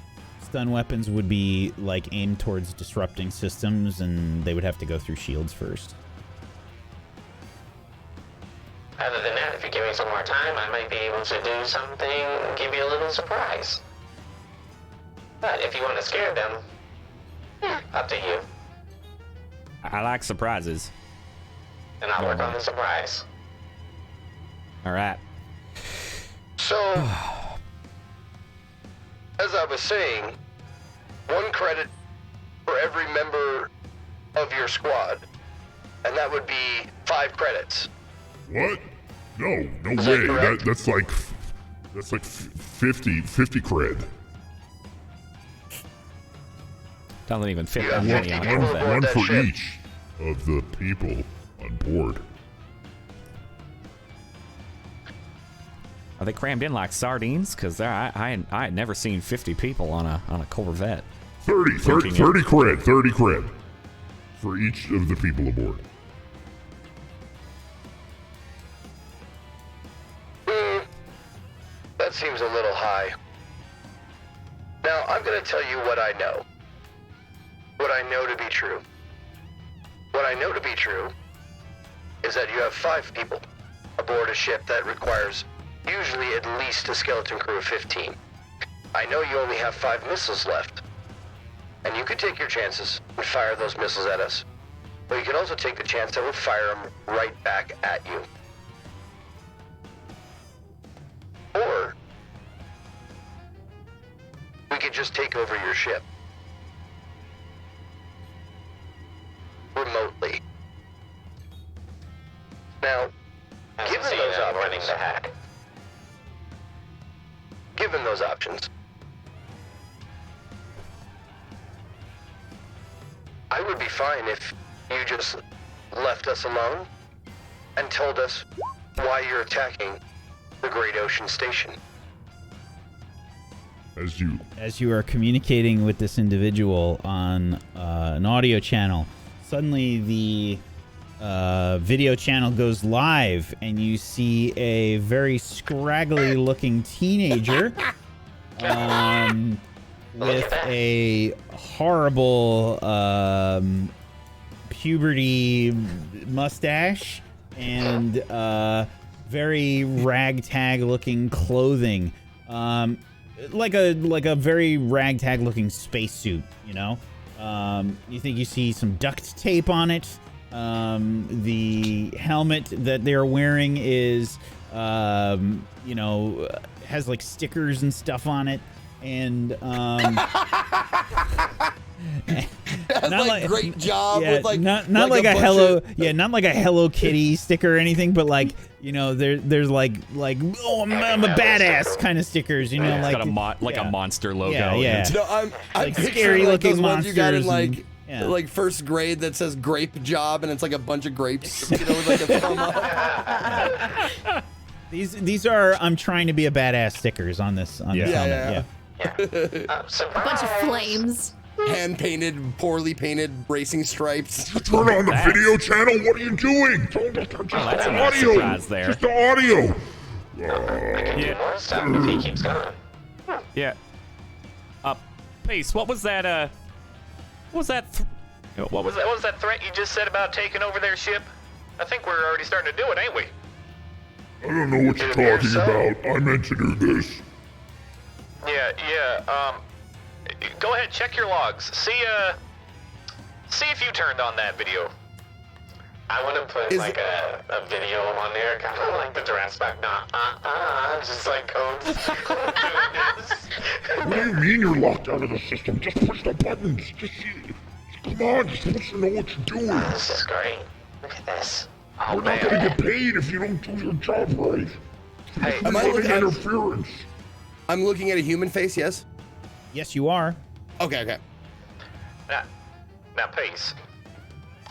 weapons would be like aimed towards disrupting systems, and they would have to go through shields first. Other than that, if you give me some more time, I might be able to do something, give you a little surprise. But if you want to scare them, up to you. I like surprises. And I'll work on the surprise. All right. So, as I was saying, 1 credit for every member of your squad, and that would be 5 credits. What? No Is that way. correct? That's like That's like 50 cred. Doesn't even fit You that have many 50 on people a aboard Corvette. One that for ship. each of the people on board. Are they crammed in like sardines? Because I had never seen 50 people on a Corvette. 30 cred for each of the people aboard. That seems a little high. Now, I'm going to tell you what I know. What I know to be true. What I know to be true is that you have 5 people aboard a ship that requires usually at least a skeleton crew of 15. I know you only have 5 missiles left. And you could take your chances and fire those missiles at us. But you can also take the chance that we'll fire them right back at you. Or we could just take over your ship. Remotely. Now, given those running options, the hack. given those options, I would be fine if you just left us alone and told us why you're attacking the Great Ocean Station. As you are communicating with this individual on an audio channel, suddenly the video channel goes live and you see a very scraggly looking teenager with a horrible puberty mustache and very ragtag looking clothing. Like a very ragtag looking spacesuit, you know? You think you see some duct tape on it. The helmet that they're wearing is, has like stickers and stuff on it. And, That's not like great job yeah, with like not like like a bunch Hello of- not like a Hello Kitty sticker or anything, but like there's like oh I'm a badass kind of stickers, you know, It's like got a monster logo. Yeah. No, I'm Like picturing scary like looking those ones you got in monsters like and- like first grade that says grape job and it's like a bunch of grapes, you know, with like a thumb up. These are I'm trying to be a badass stickers on this helmet. Yeah. A bunch of flames. Hand painted, poorly painted racing stripes. Turn on the video channel. What are you doing? Just that's a the nice audio. surprise there. Just the audio. More stuff if he keeps going. Yeah. Pace, what was that? What was that? What was What was that threat you just said about taking over their ship? I think we're already starting to do it, ain't we? I don't know what you're talking about. I meant to do this. Yeah. Go ahead, check your logs. See if you turned on that video. I want to put like a video on there, kind of like the Jurassic Park, just like codes. What do you mean you're locked out of the system? Just push the buttons. Come on, just let us know what you're doing. This is great. Look at this. We're not gonna get paid if you don't do your job right. Hey, Am I looking at interference? I'm looking at a human face, yes? Yes, you are. Okay. Now, Pace,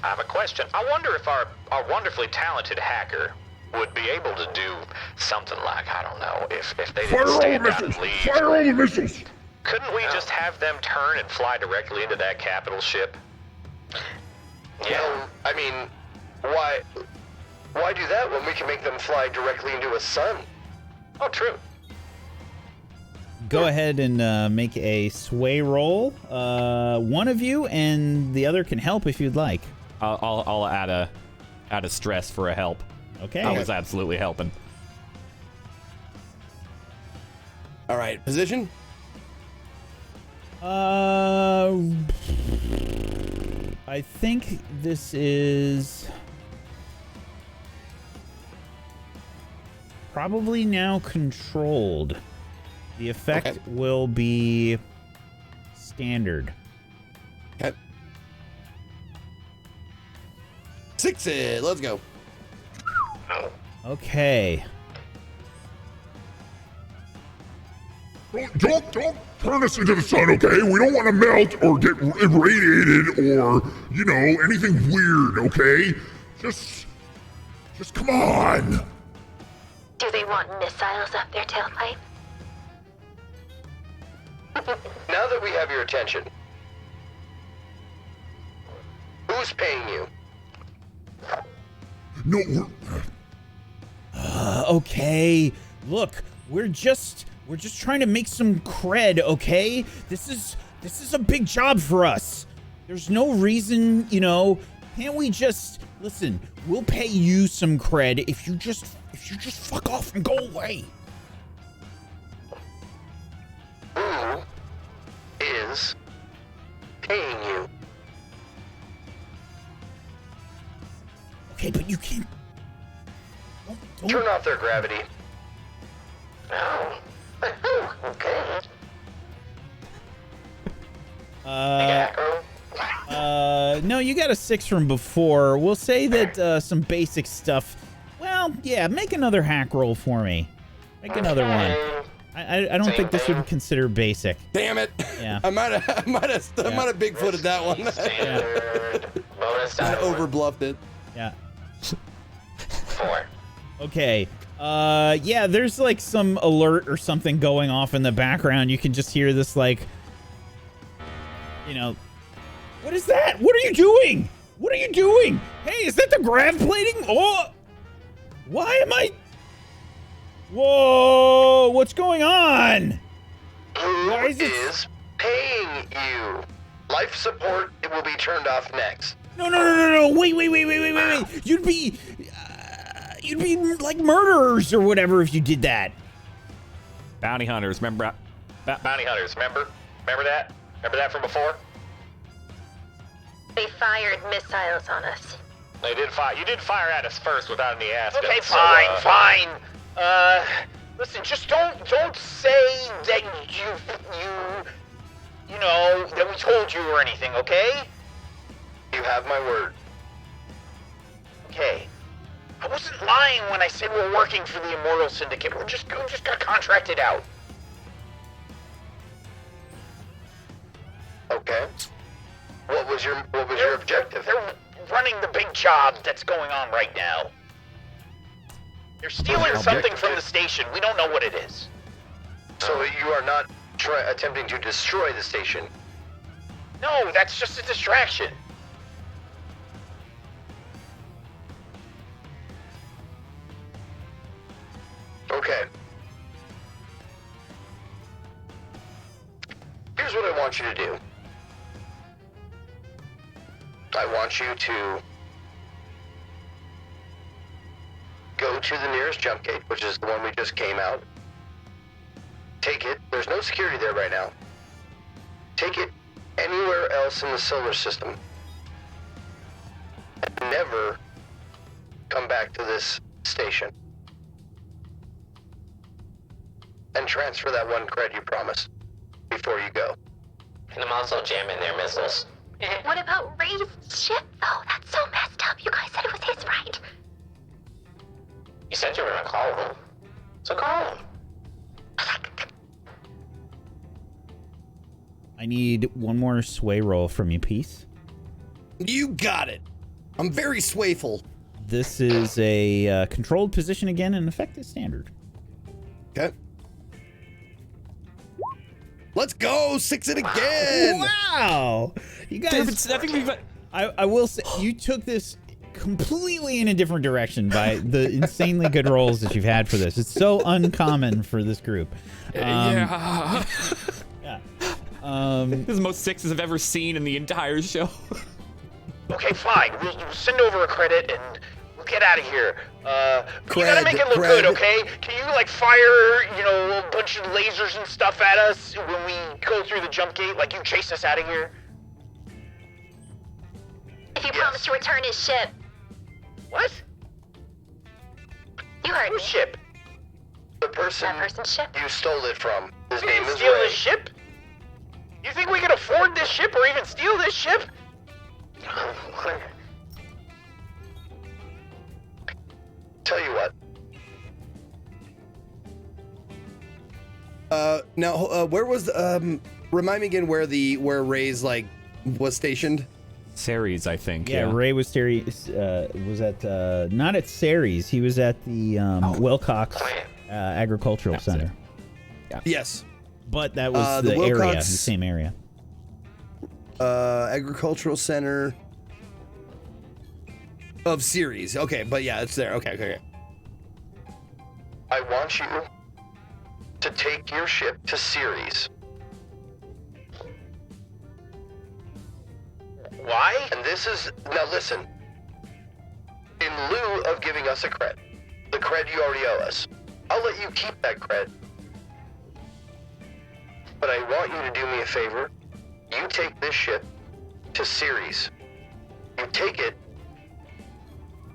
I have a question. I wonder if our wonderfully talented hacker would be able to do something like, I don't know, if they Fire didn't all the stand out missiles! and leave. Fire all the missiles! Couldn't we just have them turn and fly directly into that capital ship? Yeah. I mean, why do that when we can make them fly directly into a sun? Oh, true. Go ahead and make a sway roll. One of you and the other can help if you'd like. I'll add a stress for a help. Okay. I was absolutely helping. All right, position? I think this is probably now controlled. The effect will be standard. Okay. 6 it. Let's go. Okay. Don't turn us into the sun, okay? We don't want to melt or get irradiated or, anything weird, okay? Just come on. Do they want missiles up their tailpipe? Now that we have your attention, who's paying you? No, Okay, look, we're just trying to make some cred, okay? This is a big job for us. There's no reason, can't we just listen, we'll pay you some cred if you just fuck off and go away. Who is paying you? Okay, but you can't. Don't. Turn off their gravity. Oh. Okay. No, you got a 6 from before. We'll say that some basic stuff. Well, yeah, make another hack roll for me. Make another one. I don't think this would be considered basic. Damn it! Yeah. I might have Bigfooted that one. Standard bonus I die. overbluffed it. Yeah. 4. Okay. Yeah, there's like some alert or something going off in the background. You can just hear this like, what is that? What are you doing? What are you doing? Hey, is that the grav plating? Oh, why am I? Whoa, what's going on? Who Why is it- is paying you? Life support, it will be turned off next. No. Wait. You'd be like murderers or whatever if you did that. Bounty hunters, remember? Bounty hunters, remember? Remember that? Remember that from before? They fired missiles on us. They did fire. You did fire at us first without any asking. Okay, so, fine. Listen, just don't say that that we told you or anything, okay? You have my word. Okay. I wasn't lying when I said we're working for the Immortal Syndicate. We just got contracted out. Okay. What was your objective? They're running the big job that's going on right now. They're stealing something from the station. We don't know what it is. So you are not attempting to destroy the station. No, that's just a distraction. Okay. Here's what I want you to do. I want you to go to the nearest jump gate, which is the one we just came out. Take it. There's no security there right now. Take it anywhere else in the solar system. And never come back to this station. And transfer that 1 cred you promised before you go. And I'm also jamming their missiles. What about Ray's ship, though? That's so messed up. You guys said it was his, right? You said you were gonna call them. So call them. I need one more sway roll from you, Peace. You got it. I'm very swayful. This is a controlled position again, and effective standard. Okay. Let's go! 6 it again! Wow! You guys, I think we've. I will say, you took this completely in a different direction by the insanely good rolls that you've had for this. It's so uncommon for this group. Yeah. Yeah. This is the most 6s I've ever seen in the entire show. Okay, fine. We'll send over a credit and we'll get out of here. You gotta make it look cred. good, okay? Can you fire, a bunch of lasers and stuff at us when we go through the jump gate? Like you chase us out of here? If you promise to return his ship. What? You heard Whose me. ship? The person That person's ship. you stole it from. His We name didn't is steal Ray. this ship? You think we can afford this ship or even steal this ship? Tell you what. Now, where was remind me again where Ray's like was stationed? Ceres, I think. Yeah, Ray was was at not at Ceres. He was at the Wilcox Agricultural Center. Yeah. Yes, but that was the Wilcox, area, the same area. Agricultural Center of Ceres. Okay, but yeah, it's there. Okay. I want you to take your ship to Ceres. Why? And this is, now listen, in lieu of giving us a cred, the cred you already owe us, I'll let you keep that cred. But I want you to do me a favor. You take this ship to Ceres. You take it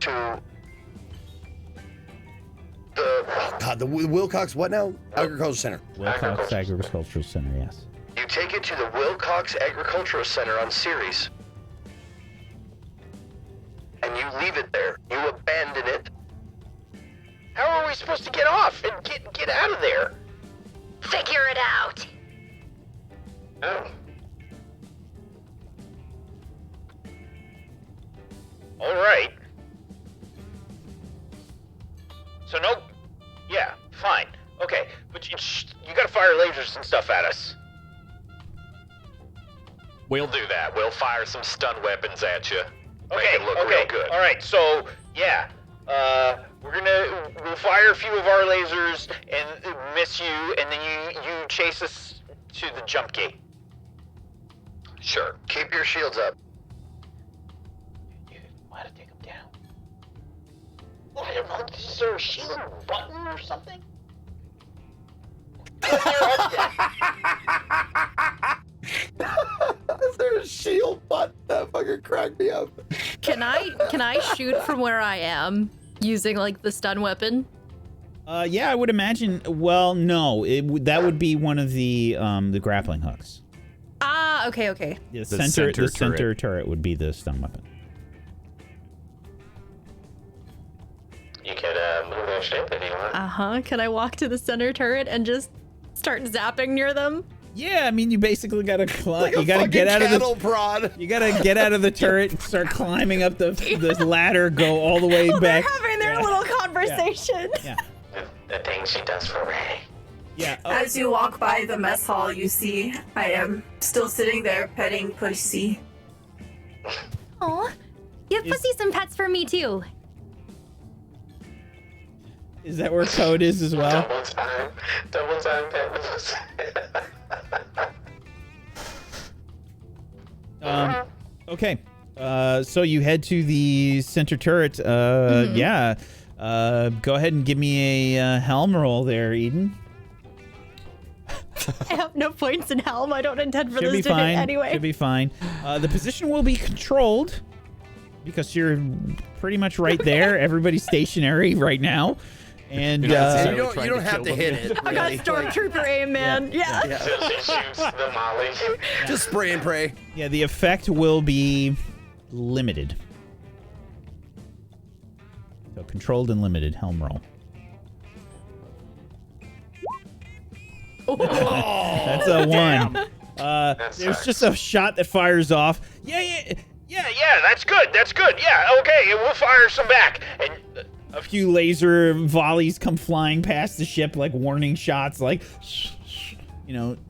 to the Wilcox what now? Agricultural Center. Wilcox Agricultural Center, yes. You take it to the Wilcox Agricultural Center on Ceres. And you leave it there. You abandon it. How are we supposed to get off and get out of there? Figure it out. Oh. All right. So no, yeah, fine, okay, but you gotta fire lasers and stuff at us. We'll do that. We'll fire some stun weapons at you. Okay, Make it look real good. All right, so yeah, we'll fire a few of our lasers and miss you, and then you chase us to the jump gate. Sure. Keep your shields up. You might have taken them down. Well, I don't know. Is there a shield button or something? Is there a shield button? That fucking cracked me up. Can I shoot from where I am using like the stun weapon? Yeah, I would imagine. Well, no, that would be one of the grappling hooks. Ah, okay. The center turret would be the stun weapon. You could move their ship if you want. Can I walk to the center turret and just start zapping near them? Yeah, I mean, you basically gotta climb. Like you gotta get out of the prod. You gotta get out of the turret and start climbing up the ladder. Go all the way back. They're having their little conversation. Yeah. The thing she does for Ray. Yeah. As you walk by the mess hall, you see I am still sitting there petting Pussy. Aw, give Pussy some pets for me too. Is that where Code is as well? Double time pet pussy. Okay. So you head to the center turret. Yeah. Go ahead and give me a helm roll there, Eden. I have no points in helm. I don't intend for Should be this to fine. hit anyway. Should be fine. The position will be controlled because you're pretty much right there. Everybody's stationary right now. And you don't have to hit it. I got stormtrooper aim, man. Yeah. She shoots the molly. Just spray and pray. Yeah, the effect will be limited. So controlled and limited helm roll. That's a 1. There's just a shot that fires off. Yeah, that's good. Yeah, okay, we'll fire some back. And a few laser volleys come flying past the ship, like warning shots, like,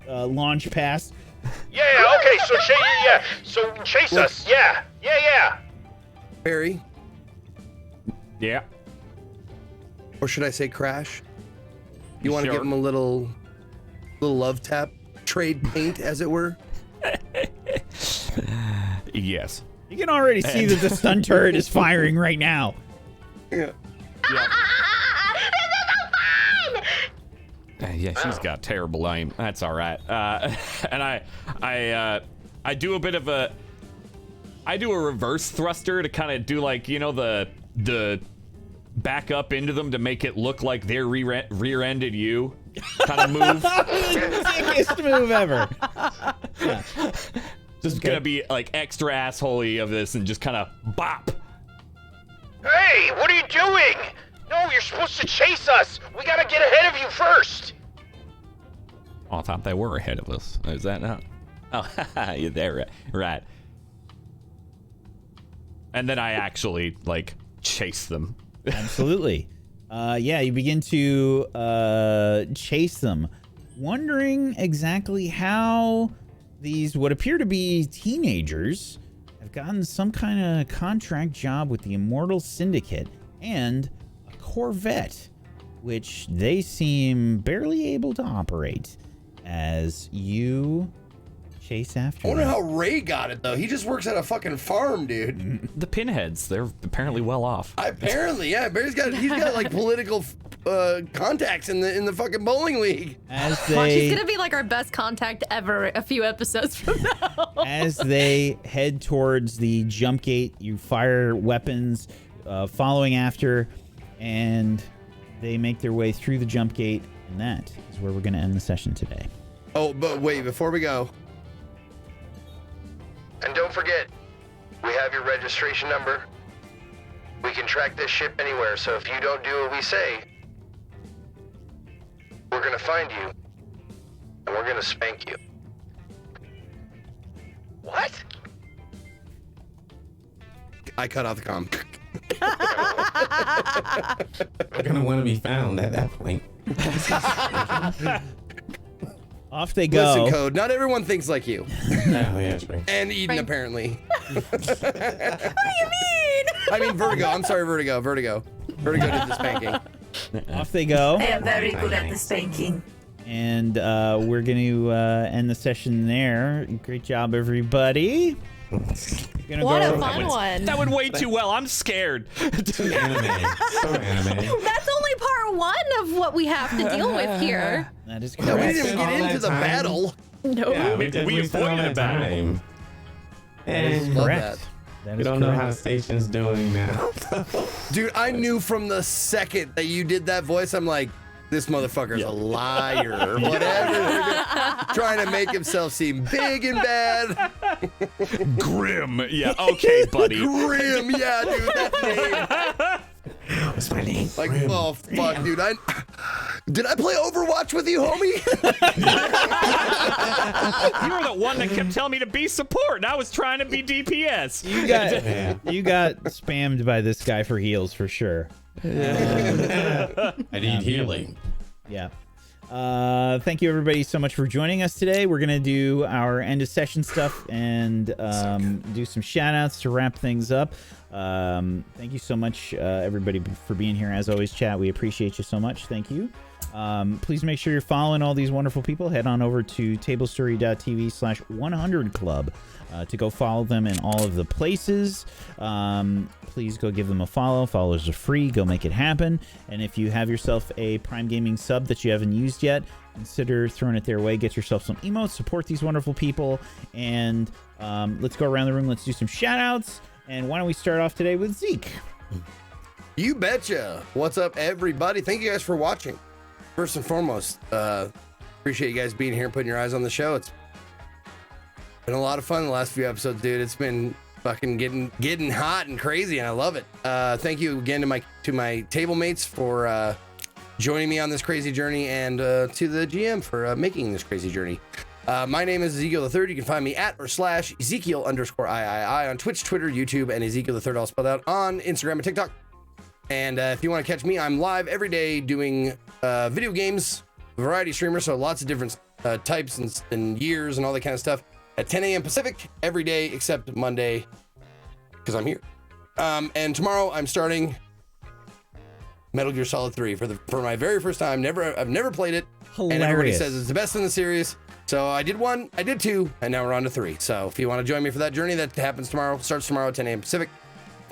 launch past. Yeah, okay, so chase us. Yeah. Barry? Yeah. Or should I say crash? You want to give him a little love tap? Trade paint, as it were? Yes. You can already see that the stun turret is firing right now. Yeah. Yeah, she's got terrible aim. That's all right. And I do a bit of a reverse thruster to kind of do like, the back up into them to make it look like they're rear-ended you kind of move. The sickest move ever. Yeah. Just gonna be like extra assholey of this and just kind of bop. Hey, what are you doing? No, you're supposed to chase us. We gotta get ahead of you first. Oh, I thought they were ahead of us. Is that not? Oh, you're there, right? And then I actually like chase them. Absolutely. Yeah, you begin to chase them, wondering exactly how these what appear to be teenagers have gotten some kind of contract job with the Immortal Syndicate and a Corvette, which they seem barely able to operate as you chase after I wonder them. how Ray got it though. He just works at a fucking farm, dude. The pinheads, they're apparently well off. Apparently, yeah. But he's got like political contacts in the fucking bowling league. As Watch, he's they gonna be like our best contact ever a few episodes from now. as they head towards the jump gate, you fire weapons, following after, and they make their way through the jump gate, and that is where we're going to end the session today. Oh, but wait, before we go. And don't forget, we have your registration number. We can track this ship anywhere, so if you don't do what we say, we're gonna find you, and we're gonna spank you. What? I cut off the comm. They're gonna want to be found at that point. Off they go. Listen, Code, not everyone thinks like you. Yeah, that's right. And Eden, Right. apparently. What do you mean? I mean, Vertigo. I'm sorry, Vertigo. Vertigo did the spanking. Off they go. I am very good at the spanking. And we're going to end the session there. Great job, everybody. Gonna What go- a fun one. That went way too well. I'm scared. Anime. So anime. That's only part one of what we have to deal with here. That is No, we correct. didn't even get All into that the time. battle. No. Yeah, We spent avoided all a that battle. time. That is And Love correct. That we is don't know how correct. station's doing now. Dude, I knew from the second that you did that voice, I'm like, this motherfucker's a liar or whatever. Trying to make himself seem big and bad. Grim. Yeah. Okay, buddy. Grim, yeah, dude, that name. What's my name? Like, Grim. oh, fuck, dude. Did I play Overwatch with you, homie? You were the one that kept telling me to be support, and I was trying to be DPS. You got spammed by this guy for heals for sure. I need healing. Yeah. Thank you everybody so much for joining us today. We're gonna do our end of session stuff and do some shout outs to wrap things up. Thank you so much everybody for being here. As always, chat, we appreciate you so much. Thank you. Please make sure you're following all these wonderful people. Head on over to tablestory.tv/100club to go follow them in all of the places. Please go give them a follow. Follows are free. Go make it happen. And if you have yourself a Prime Gaming sub that you haven't used yet, consider throwing it their way. Get yourself some emotes. Support these wonderful people. And let's go around the room. Let's do some shout outs. And why don't we start off today with Zeke? You betcha. What's up, everybody? Thank you guys for watching. First and foremost, appreciate you guys being here and putting your eyes on the show. It's been a lot of fun the last few episodes, dude. It's been fucking getting hot and crazy, and I love it. Thank you again to my table mates for joining me on this crazy journey, and to the GM for making this crazy journey. My name is Ezekiel III. You can find me at or / Ezekiel_III on Twitch, Twitter, YouTube, and Ezekiel III all spelled out on Instagram and TikTok. And if you want to catch me, I'm live every day doing video games, variety streamer, so lots of different types and years and all that kind of stuff at 10 a.m. Pacific every day except Monday because I'm here. And tomorrow I'm starting Metal Gear Solid 3 for my very first time. I've never played it, and everybody Hilarious. says it's the best in the series. So I did 1, I did 2, and now we're on to 3. So if you want to join me for that journey, that happens tomorrow. Starts tomorrow at 10 a.m. Pacific.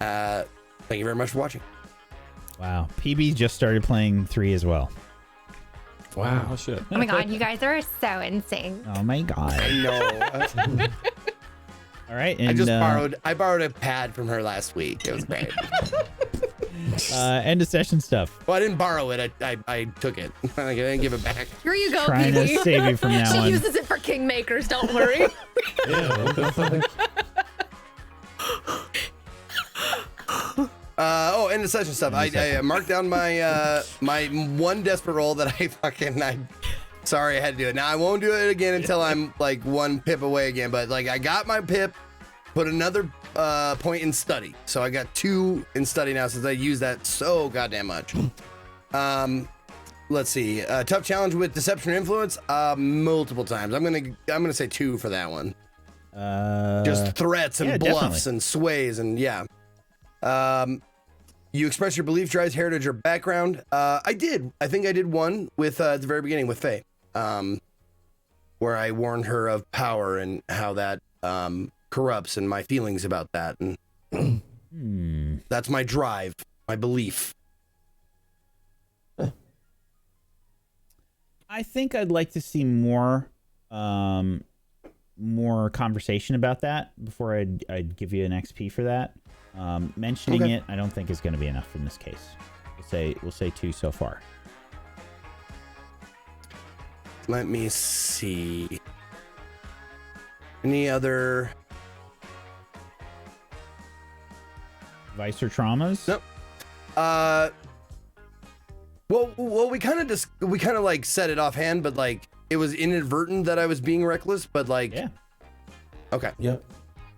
Thank you very much for watching. Wow. PB just started playing 3 as well. Wow. Oh shit. Oh my god, you guys are so insane. Oh my god. I know. All right. And, I borrowed a pad from her last week. It was great. end of session stuff. Well, I didn't borrow it. I took it. I didn't give it back. Here you go, Trying to PB. save you from that She one. uses it for kingmakers, don't worry. Yeah, what the fuck? End of session stuff. I marked down my my one desperate roll that I Sorry, I had to do it. Now I won't do it again until I'm like 1 pip away again. But like I got my pip, put another point in study, so I got 2 in study now since I used that so goddamn much. Let's see. Tough challenge with deception or influence. Multiple times. I'm gonna say 2 for that one. Just threats and bluffs definitely. and sways and yeah. You express your belief, drives, heritage, or background. I did. I think I did one with at the very beginning with Faye, where I warned her of power and how that corrupts and my feelings about that. And that's my drive, my belief. I think I'd like to see more conversation about that before I'd give you an XP for that. Mentioning it, I don't think is going to be enough in this case. We'll say 2 so far. Let me see. Any other Vice or traumas? Nope. Well, we kind of like said it offhand, but like it was inadvertent that I was being reckless, but like yeah. Okay. Yep.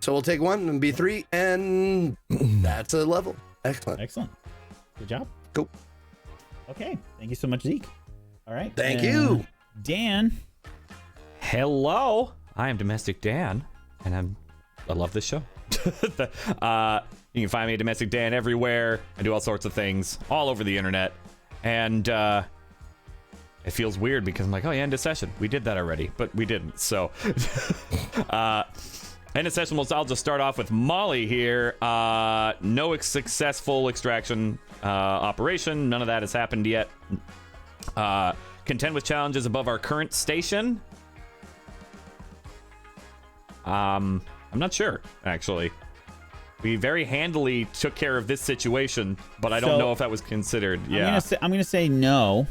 So we'll take 1 and be 3, and that's a level. Excellent. Excellent. Good job. Cool. Okay. Thank you so much, Zeke. All right. Thank you. Dan. Hello. I am Domestic Dan, and I love this show. You can find me at Domestic Dan everywhere. I do all sorts of things all over the internet. And it feels weird because I'm like, oh yeah, end of session. We did that already, but we didn't. So end of session, I'll just start off with Molly here. No successful extraction operation. None of that has happened yet. Contend with challenges above our current station. I'm not sure, actually. We very handily took care of this situation, but I don't know if that was considered. Yeah, I'm gonna say no.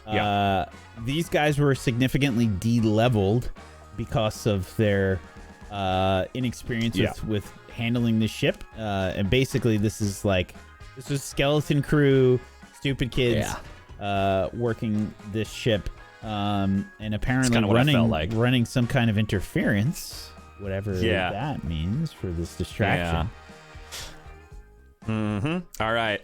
Yeah. These guys were significantly de-leveled because of their inexperience with handling the ship. And basically, this was skeleton crew, stupid kids working this ship, and apparently running some kind of interference. Whatever that means for this distraction. All right.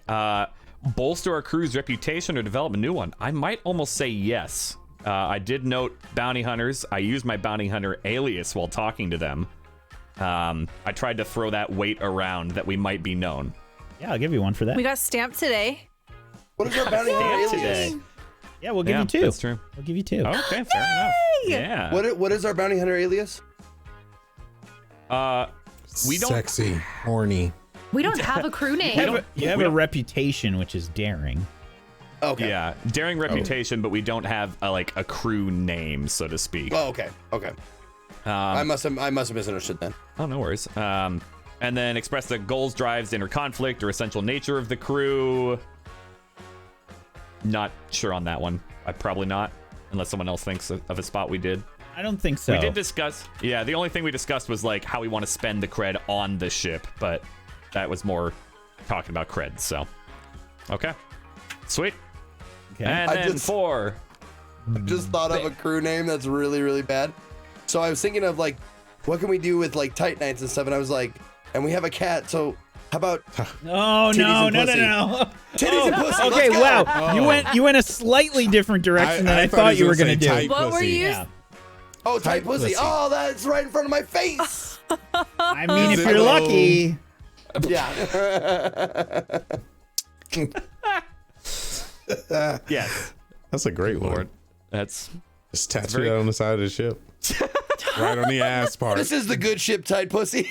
Bolster our crew's reputation or develop a new one? I might almost say yes. I did note bounty hunters. I used my bounty hunter alias while talking to them. I tried to throw that weight around that we might be known. Yeah, I'll give you one for that. We got stamped today. What is our bounty hunter alias? Today. Yeah, we'll give you 2. That's true. We'll give you 2. Okay, fair enough. Yeah. What is our bounty hunter alias? We don't. Sexy, horny. We don't have a crew name. You have a reputation, which is daring. Okay. Yeah, daring reputation, but we don't have a crew name, so to speak. Oh, okay. I must have misunderstood then. Oh, no worries. And then express the goals, drives, inner conflict, or essential nature of the crew. Not sure on that one. Probably not, unless someone else thinks of a spot we did. I don't think so. We did discuss. Yeah, the only thing we discussed was like how we want to spend the cred on the ship, but that was more talking about cred. So, okay, sweet. Okay. And then I just thought of a crew name that's really, really bad. So I was thinking of like, what can we do with like Titanites and stuff? And I was like, and we have a cat, so how about? Oh no! Titties and pussy. Okay, let's go. wow. You went a slightly different direction than I thought you were gonna do. What were you? Yeah. Oh, tight pussy. Oh, that's right in front of my face. I mean, if you're lucky. Yeah. Yes. That's a great one. That's just tattooed on the side of the ship. Right on the ass part. This is the good ship, tight pussy.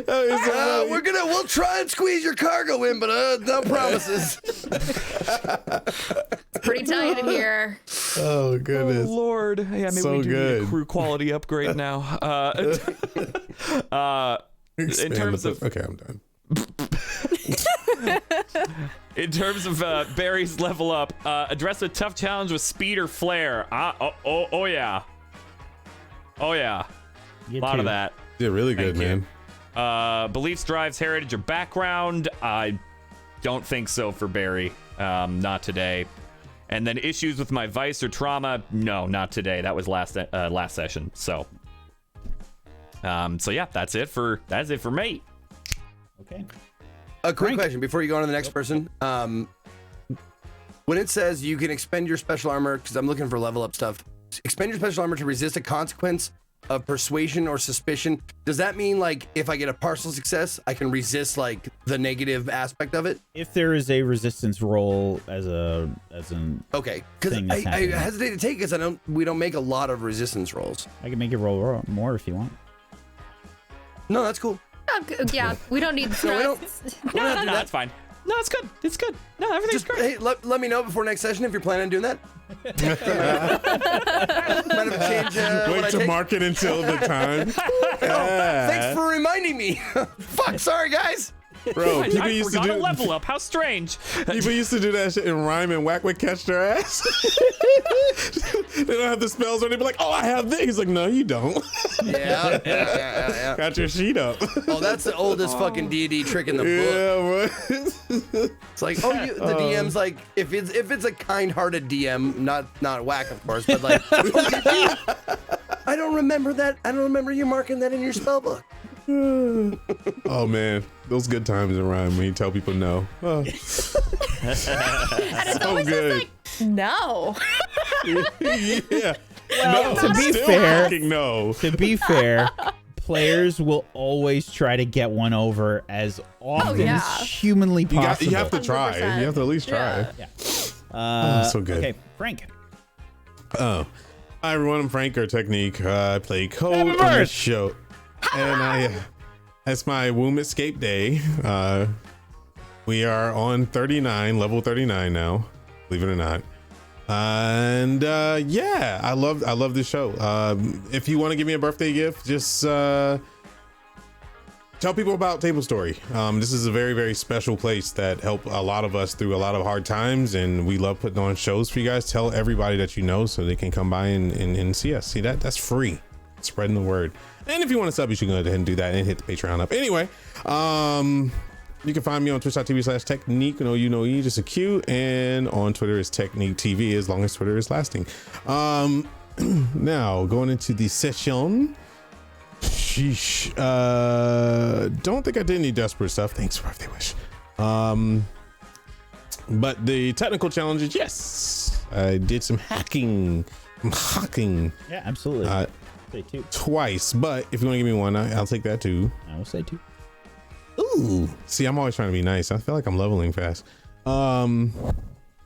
We'll try and squeeze your cargo in, but no promises. It's pretty tight in here. Oh goodness. Oh, Lord. Yeah, maybe So we do need good. a crew quality upgrade now. In terms of okay, I'm done. In terms of Barry's level up, address a tough challenge with speed or flair. Oh yeah. Oh yeah. A lot of that. Did really good, Thank man. Beliefs, drives, heritage, or background. I don't think so for Barry. Not today. And then issues with my vice or trauma, no, not today. That was last session. So yeah, that's it for me. Okay. A quick question before you go on to the next person. When it says you can expend your special armor, because I'm looking for level up stuff, expend your special armor to resist a consequence of persuasion or suspicion. Does that mean like if I get a partial success, I can resist like the negative aspect of it? If there is a resistance roll as an okay, because I hesitate to take it because we don't make a lot of resistance rolls. I can make you roll more if you want. No, that's cool. Yeah, we don't need No, that's fine. No, it's good. It's good. No, everything's great. Hey, let me know before next session if you're planning on doing that. Might have changed. Wait to mark it until the time. Thanks for reminding me. Fuck, sorry guys. Bro, people I used forgot to to do level up. How strange. People used to do that shit in rhyme and whack would catch their ass. They don't have the spells, or they'd be like, "Oh, I have this." He's like, "No, you don't." Yeah. Got your sheet up. Oh, that's the oldest fucking D&D trick in the book. It's like, the DM's like, if it's a kind-hearted DM, not whack, of course, but like, I don't remember that. I don't remember you marking that in your spell book. Oh man, those good times in rhyme when you tell people no. Oh. And it's So good. like, no. Yeah. Well, no, to be still fair, fucking no. To be fair, players will always try to get one over as often as humanly possible. You have to try. 100%. You have to at least try. Yeah. So good. Okay, Frank. Oh, hi everyone. I'm Frank, our Technique. I play Code on this show, and it's my womb escape day. We are on 39, level 39 now, believe it or not. And yeah, I love this show. If you want to give me a birthday gift, just tell people about Tablestory. This is a very, very special place that helped a lot of us through a lot of hard times, and we love putting on shows for you guys. Tell everybody that you know so they can come by and see us. See that's free. Spreading the word. And if you want to sub, you should go ahead and do that and hit the Patreon up. Anyway, you can find me on twitch.tv/Technique, no you know E, just a Q, and on Twitter is Technique TV, as long as Twitter is lasting. Now going into the session. Sheesh. Don't think I did any desperate stuff. Thanks for birthday wish. But the technical challenges, yes, I did some hacking. I'm hacking. Yeah, absolutely. Say two. Twice, but if you want to give me one, I'll take that too. I will say two. Ooh. See, I'm always trying to be nice. I feel like I'm leveling fast.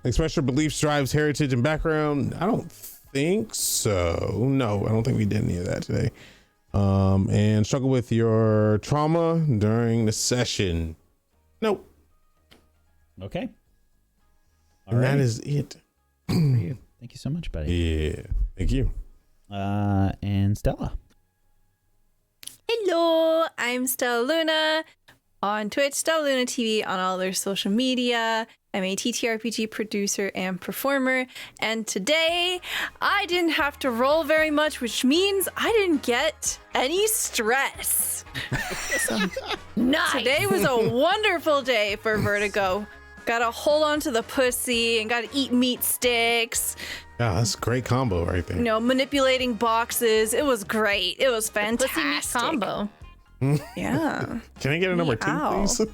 Express your beliefs, drives, heritage, and background. I don't think so. No, I don't think we did any of that today. And struggle with your trauma during the session. Nope. Okay. And that is it. Thank you so much, buddy. Yeah. Thank you. And Stella. Hello, I'm Stella Luna on Twitch, Stella Luna TV on all their social media. I'm a TTRPG producer and performer, and today I didn't have to roll very much, which means I didn't get any stress. Nice. Today was a wonderful day for Vertigo. Gotta hold on to the pussy and gotta eat meat sticks. Yeah, that's a great combo right there. You know, manipulating boxes. It was great. It was fantastic. Pussy meat combo. Yeah. Can I get a number 2, please? Come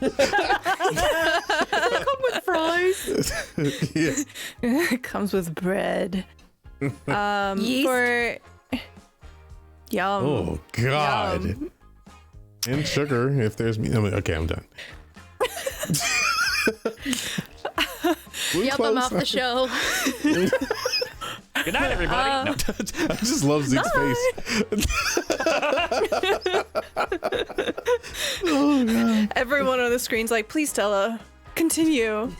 with fries. Yeah. It comes with bread. Yeast. For yum. Oh God. Yum. And sugar if there's meat. Okay, I'm done. Yep, I'm off the show. Good night, everybody. I just love Zeke's face. Oh, God. Everyone on the screen's like, please, Stella, continue.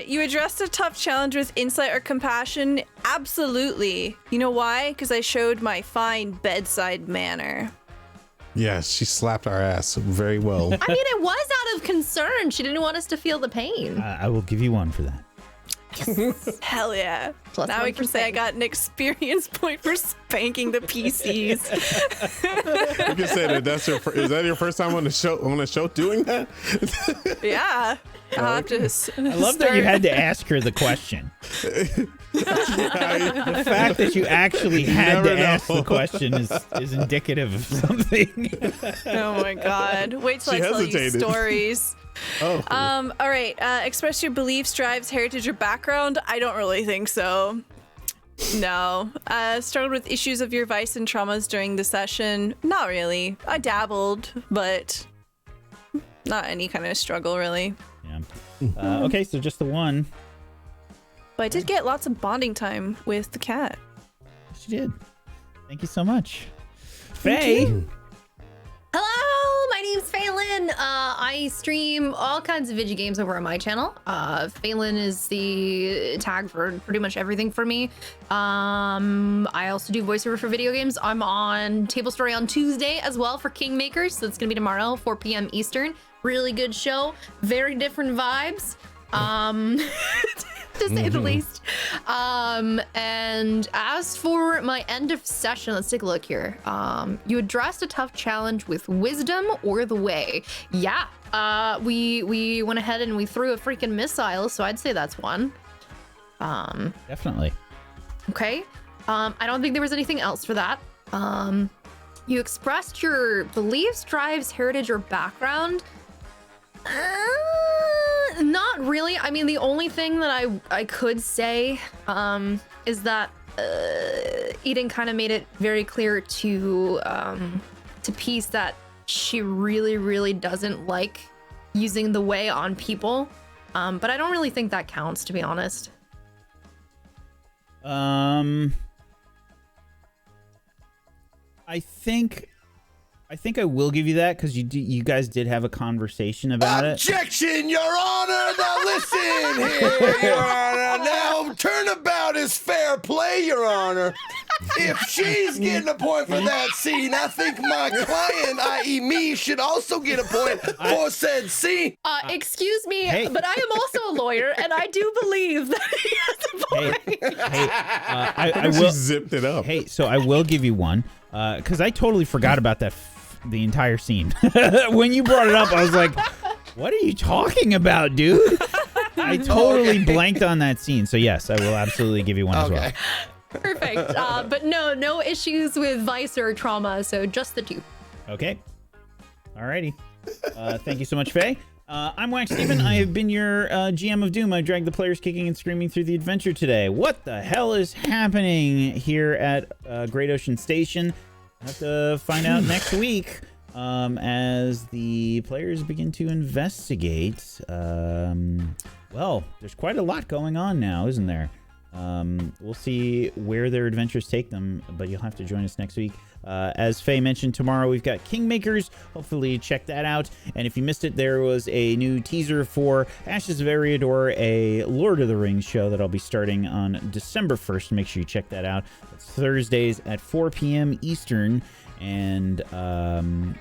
You addressed a tough challenge with insight or compassion? Absolutely. You know why? Because I showed my fine bedside manner. Yes, she slapped our ass very well. I mean, it was out of concern. She didn't want us to feel the pain. I will give you one for that. Hell yeah. Plus Now one we can say I got an experience point for spanking the PCs. You can say that is that your first time on the show doing that? Yeah. I'll have to I love that you had to ask her the question. The fact that you actually had to ask the question is indicative of something. Oh my god. Wait till I tell you stories. Oh. All right. Express your beliefs, drives, heritage, or background. I don't really think so. No. Struggled with issues of your vice and traumas during the session. Not really. I dabbled, but not any kind of struggle really. Yeah. Okay, so just the one. But I did get lots of bonding time with the cat. She did. Thank you so much. Faye. Hello, my name's Phelan. I stream all kinds of video games over on my channel. Phelan is the tag for pretty much everything for me. I also do voiceover for video games. I'm on Tablestory on Tuesday as well for Kingmakers. So it's gonna be tomorrow, 4 p.m. Eastern. Really good show. Very different vibes. To say the least. And as for my end of session, let's take a look here. You addressed a tough challenge with wisdom or the way. Yeah, we went ahead and we threw a freaking missile, so I'd say that's one. Definitely. Okay. I don't think there was anything else for that. You expressed your beliefs, drives, heritage, or background. Not really. I mean, the only thing that I could say is that Eden kind of made it very clear to Peace that she really doesn't like using the way on people. But I don't really think that counts, to be honest. I think I will give you that because you guys did have a conversation about it. Objection, Your Honor! Now listen here, Your Honor. Now turnabout is fair play, Your Honor. If she's getting a point for that scene, I think my client, i.e. me, should also get a point for said scene. Excuse me, Hey. but I am also a lawyer, and I do believe that he has a point. I will zipped it up. Hey, so I will give you one because I totally forgot about that the entire scene. When you brought it up, I was like, "What are you talking about, dude?" I totally blanked on that scene. So yes, I will absolutely give you one as well. Perfect. But no issues with vice or trauma, so just the two. Okay. Alrighty. Thank you so much, Faye. I'm Wax Steven. I have been your GM of Doom. I dragged the players kicking and screaming through the adventure today. What the hell is happening here at Great Ocean Station? I have to find out next week as the players begin to investigate. Well, there's quite a lot going on now, isn't there? We'll see where their adventures take them, but you'll have to join us next week. As Faye mentioned, tomorrow we've got Kingmakers. Hopefully check that out. And if you missed it, there was a new teaser for Ashes of Eriador, a Lord of the Rings show that I'll be starting on December 1st. Make sure you check that out. It's Thursdays at 4 p.m. Eastern, and I'm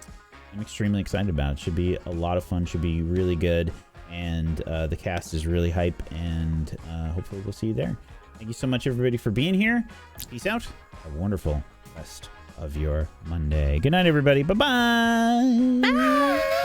extremely excited about it. Should be a lot of fun. Should be really good. And the cast is really hype, and hopefully we'll see you there. Thank you so much, everybody, for being here. Peace out. Have a wonderful rest of your Monday. Good night, everybody. Bye-bye. Bye.